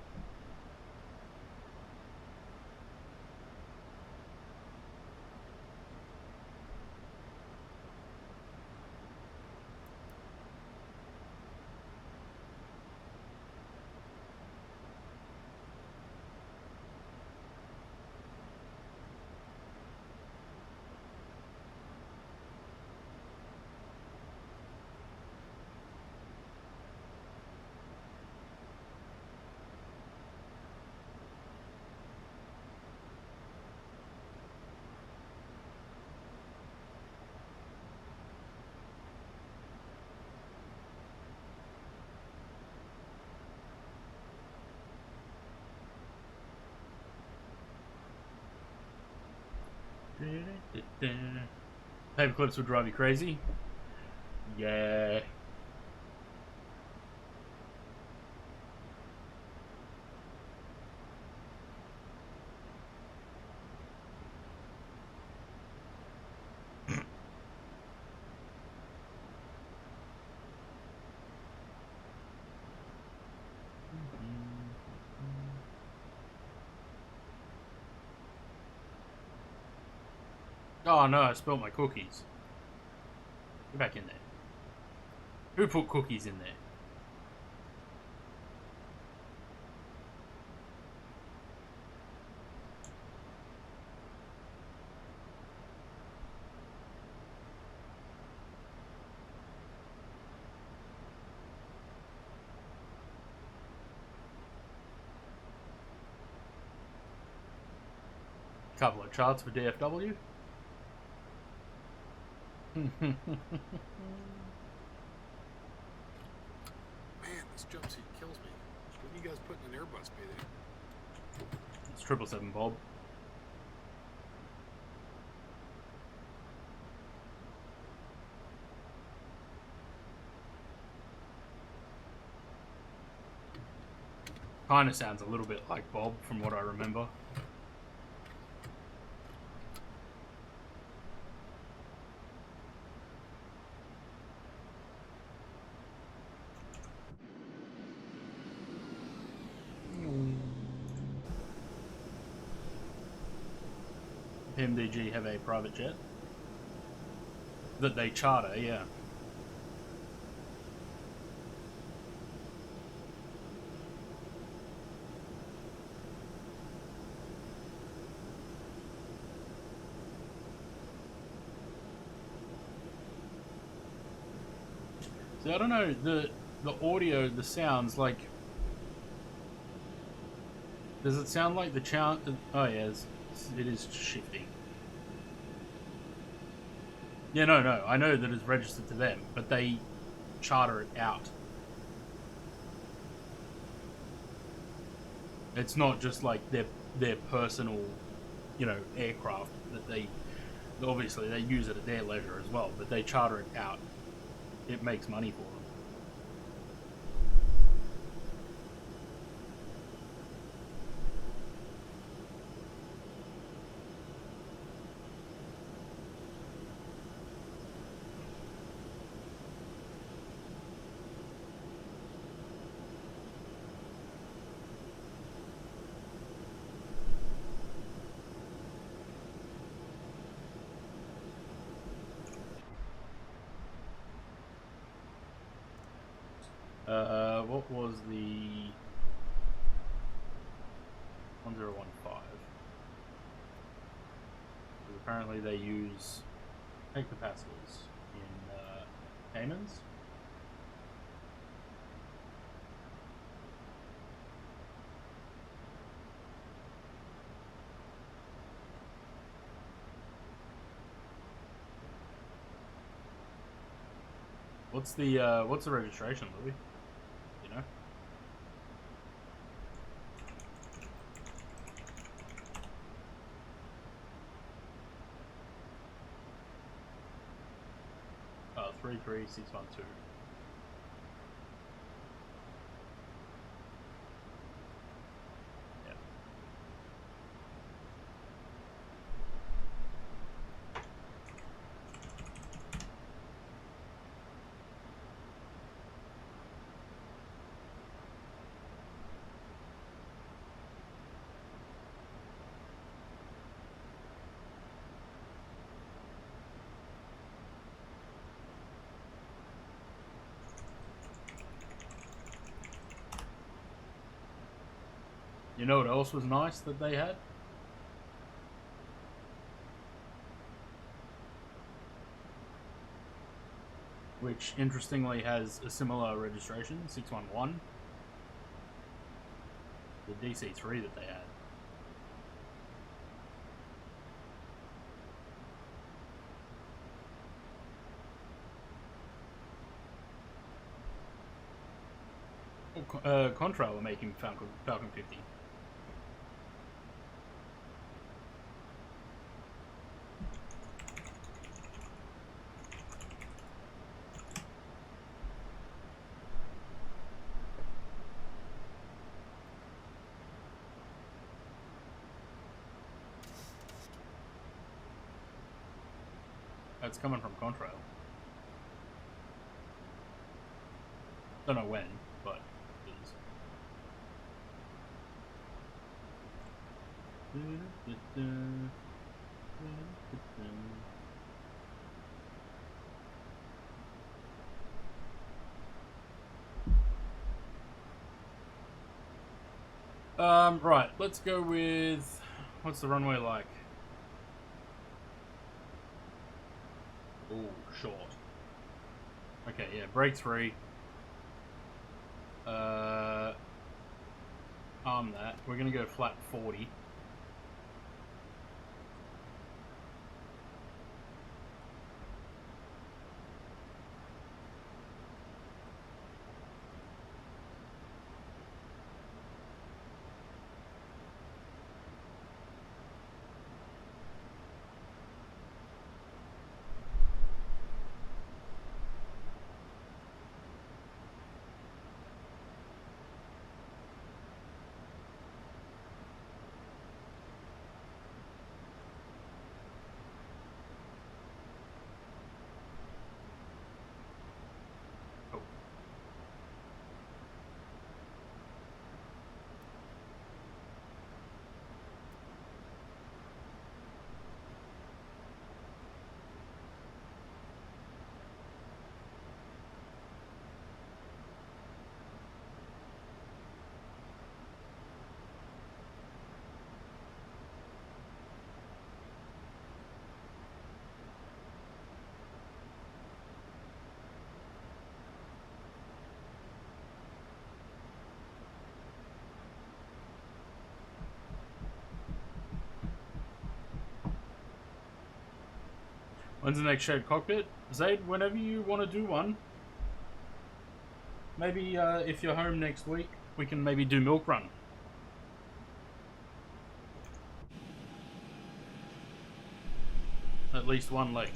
Paper clips would drive you crazy. Yeah. Oh no, I spilled my cookies. Get back in there. Who put cookies in there? Couple of charts for DFW. Man, this jumpsuit kills me. When you guys putting an Airbus bay there? It's 777, Bob. Kinda sounds a little bit like Bob from what I remember. PMDG have a private jet that they charter, yeah. So I don't know, the audio, the sounds, like, does it sound like the chant? Oh yeah, it is shifting. Yeah, no, I know that it's registered to them, but they charter it out. It's not just like their personal, you know, aircraft that they obviously they use it at their leisure as well, but they charter it out. It makes money for them. What was the 1015? Because apparently they use tank capacitors in Caymans. What's the registration, Louis? You know? Oh, 33612. Yeah. You know what else was nice that they had? Which interestingly has a similar registration, 611. The DC-3 that they had. Contrail were making Falcon 50. That's coming from Contrail. Don't know when, but it is. Right, let's go with, what's the runway like? Ooh, short. Okay, yeah, break 3. Arm that. We're gonna go flat 40. When's the next shared cockpit? Zaid, whenever you want to do one. Maybe if you're home next week, we can maybe do Milk Run. At least one leg.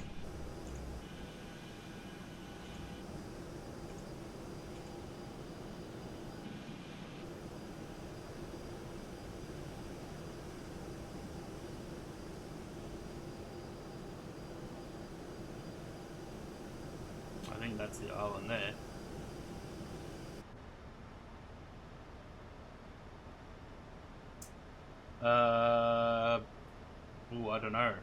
I think that's the island there. Ooh, I don't know.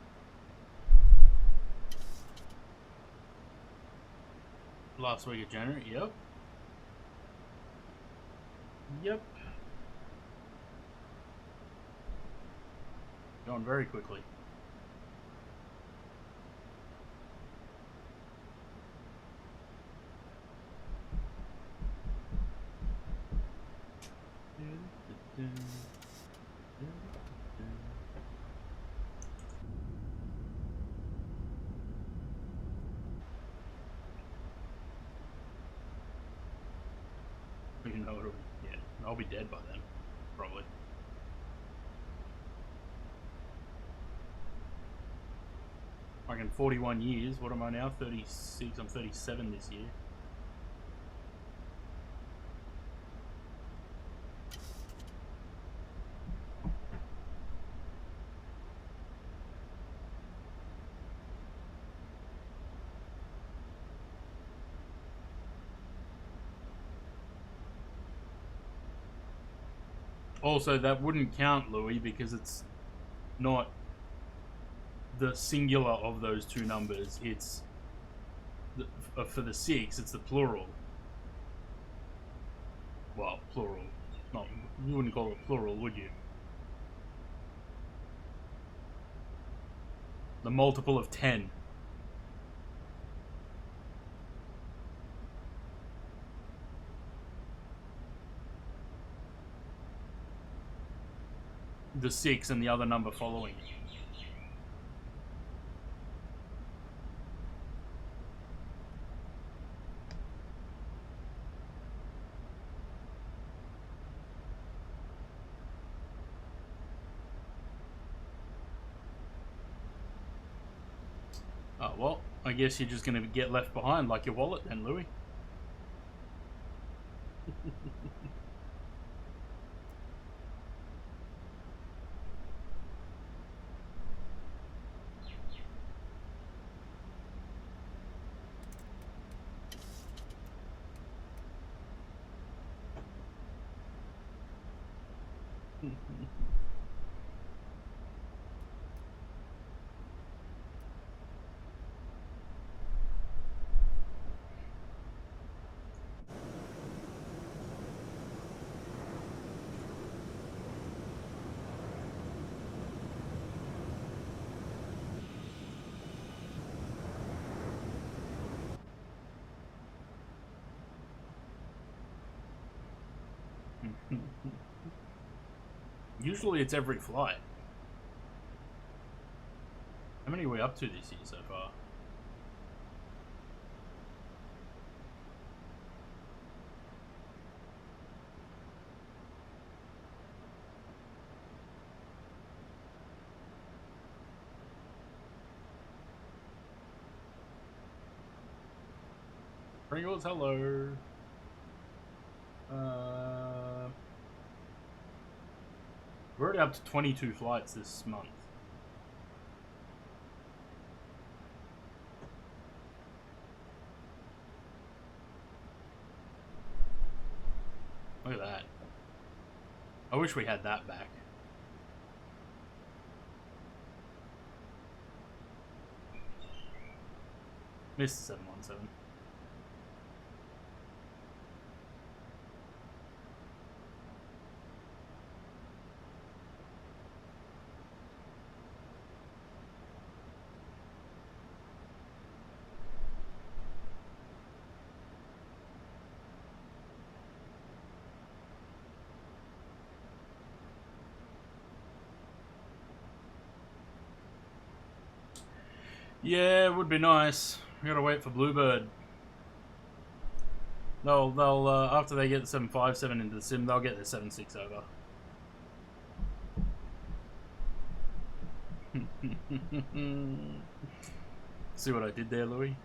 Last week of January, yep. Yep. Going very quickly. You know, yeah, I'll be dead by then, probably. Like in 41 years, what am I now? 36, I'm 37 this year. Also, that wouldn't count, Louis, because it's not the singular of those two numbers. It's for the 6, it's the plural. Well, plural. Not, you wouldn't call it plural, would you? The multiple of 10. The 6 and the other number following it. Oh, well, I guess you're just going to get left behind like your wallet then, Louis. Usually it's every flight. How many are we up to this year so far? Pringles, hello. We're already up to 22 flights this month. Look at that. I wish we had that back. Missed 717. Yeah, it would be nice. We gotta wait for Bluebird. They'll after they get the 757 into the sim, they'll get the 76 over. See what I did there, Louis?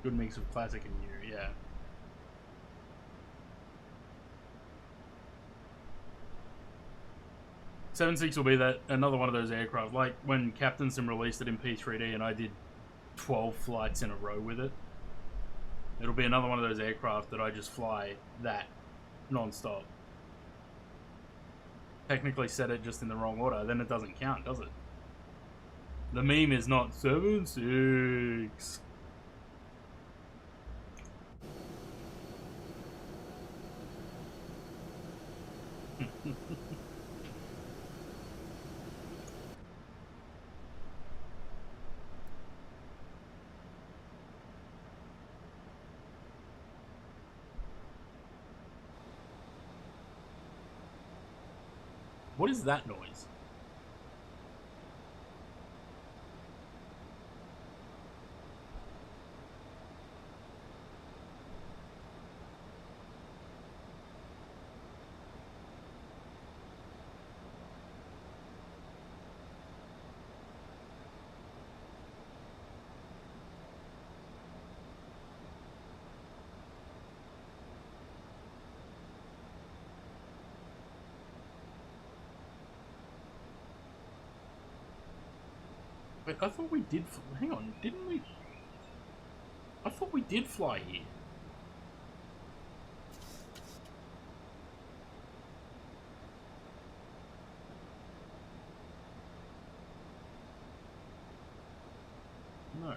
Good mix of classic and new, yeah. '76 will be that another one of those aircraft, like when Captain Sim released it in P3D and I did 12 flights in a row with it. It'll be another one of those aircraft that I just fly that non-stop. Technically set it just in the wrong order, then it doesn't count, does it? The meme is not 76. What is that noise? Wait, I thought we did. Hang on, didn't we? I thought we did fly here. No.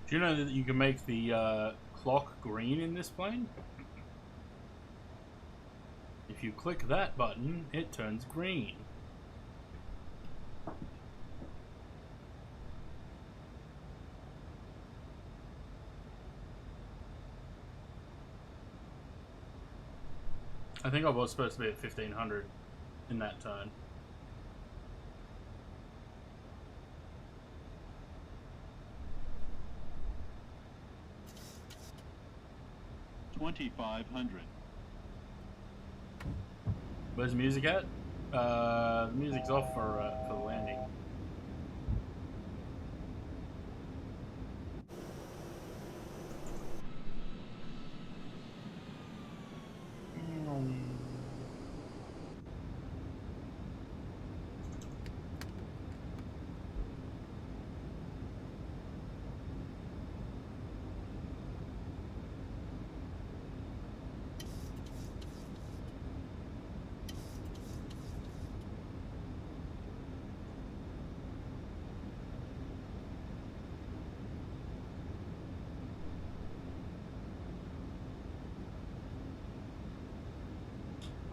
Do you know that you can make the clock green in this plane? If you click that button, it turns green. I think I was supposed to be at 1500 in that turn. Where's the music at? The music's off for the landing.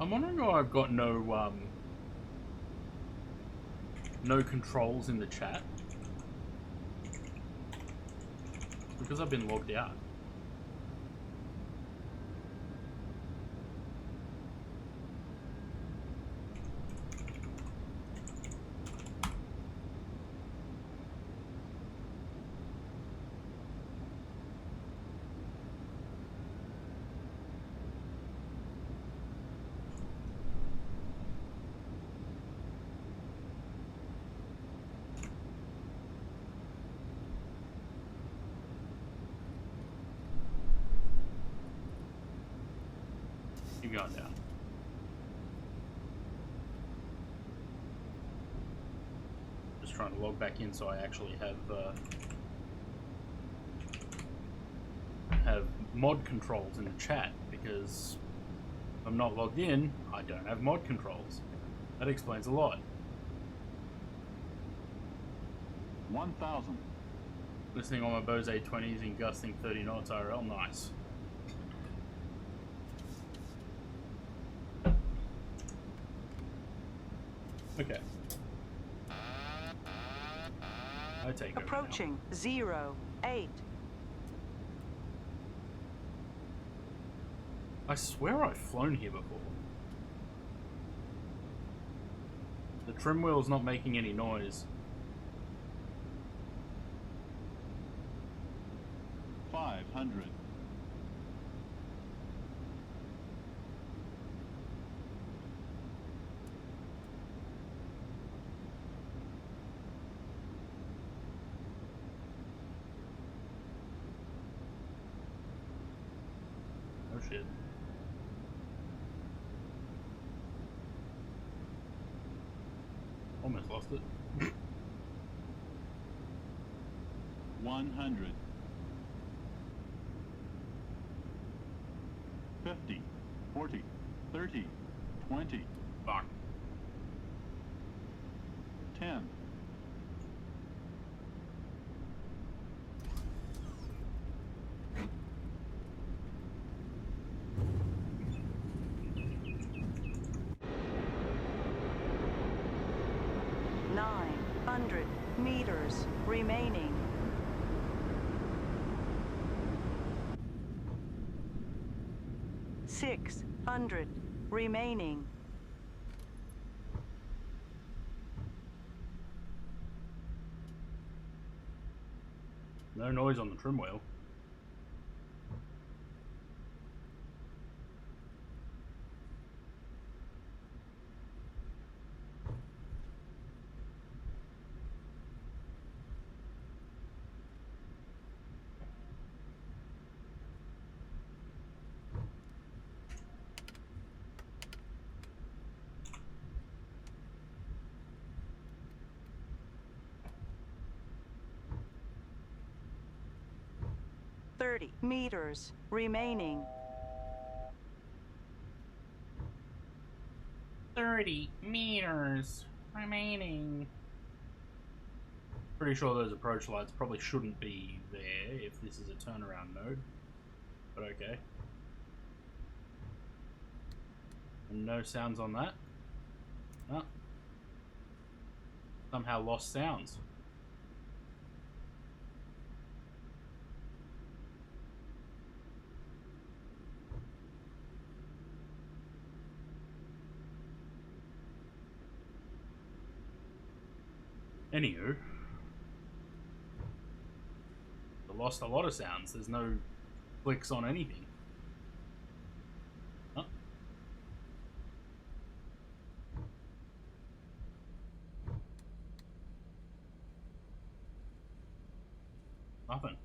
I'm wondering why I've got no controls in the chat. Because I've been logged out. Keep going down. Just trying to log back in so I actually have mod controls in the chat, because if I'm not logged in, I don't have mod controls. That explains a lot. 1000. Listening on my Bose A20s in gusting 30 knots IRL, nice. Okay. I take over Approaching 08. I swear I've flown here before. The trim wheel's not making any noise. 500. Oh shit. Almost lost it. 100. 50. 40. 30. 20. Fuck. 10. 900 meters remaining. 600 remaining. No noise on the trim wheel. Meters remaining. 30 meters remaining. Pretty sure those approach lights probably shouldn't be there if this is a turnaround node. But okay. And no sounds on that. No. Somehow lost sounds. Anywho, I lost a lot of sounds. There's no clicks on anything. Huh? Nothing.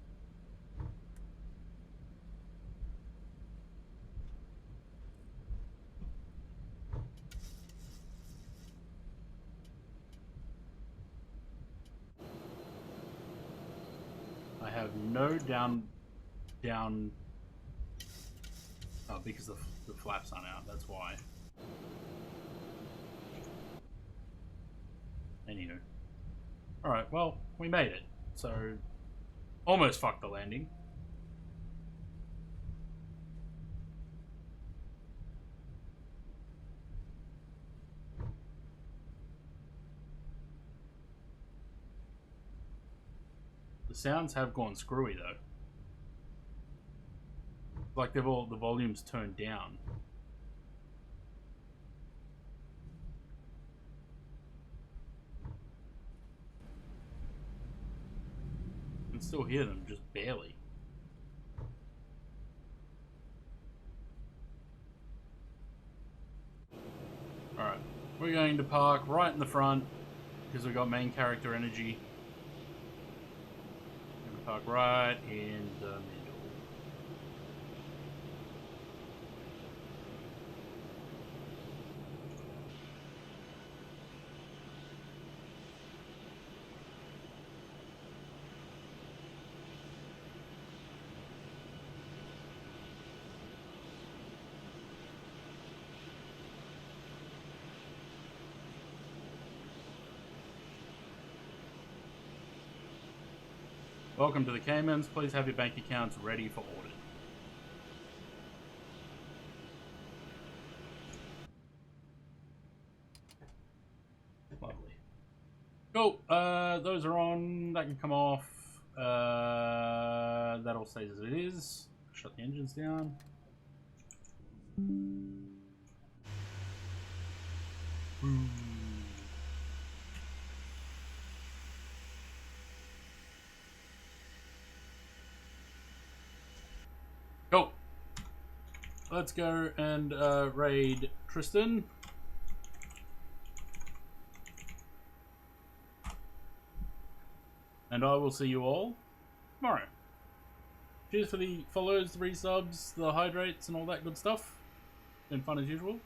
I have no down. Oh, because the flaps aren't out. That's why. Anywho. All right. Well, we made it. So, almost fucked the landing. The sounds have gone screwy though. Like they've all the volume's turned down. I can still hear them, just barely. Alright, we're going to park right in the front because we've got main character energy. Park right in the middle. Welcome to the Caymans. Please have your bank accounts ready for audit. Lovely. Cool. Those are on. That can come off. That all stays as it is. Shut the engines down. Boom. Cool. Let's go and raid Tristan. And I will see you all tomorrow. Cheers for the follows, the resubs, the hydrates, and all that good stuff. Been fun as usual.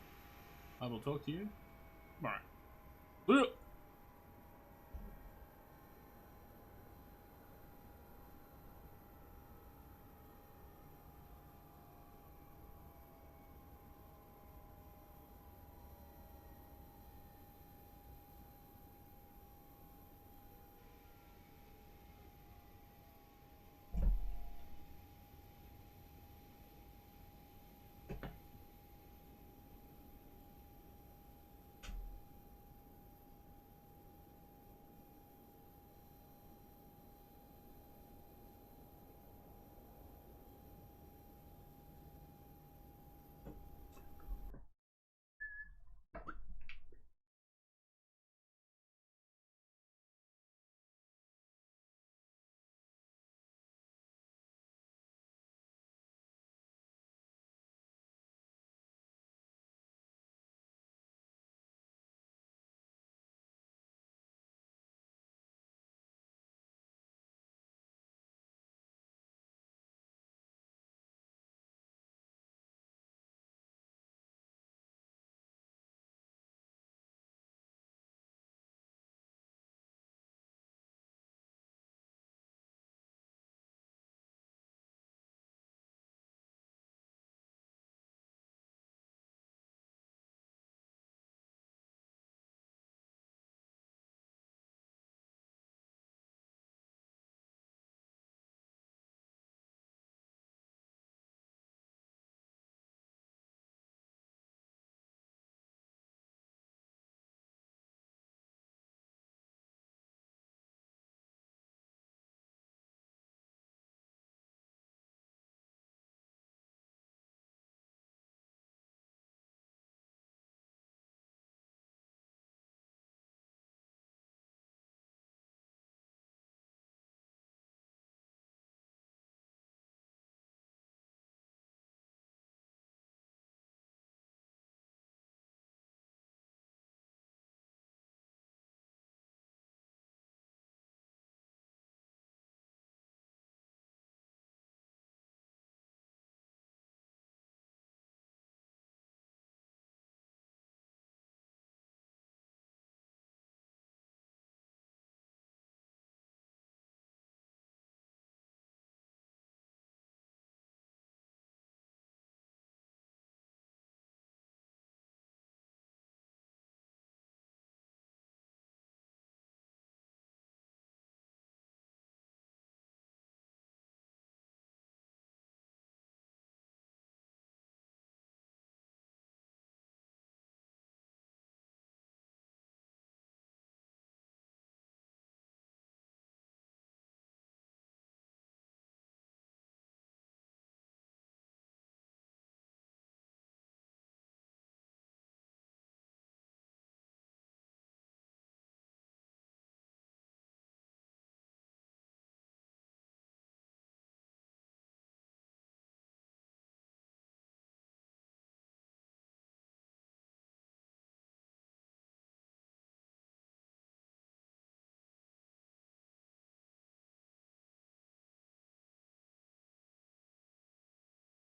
I will talk to you tomorrow.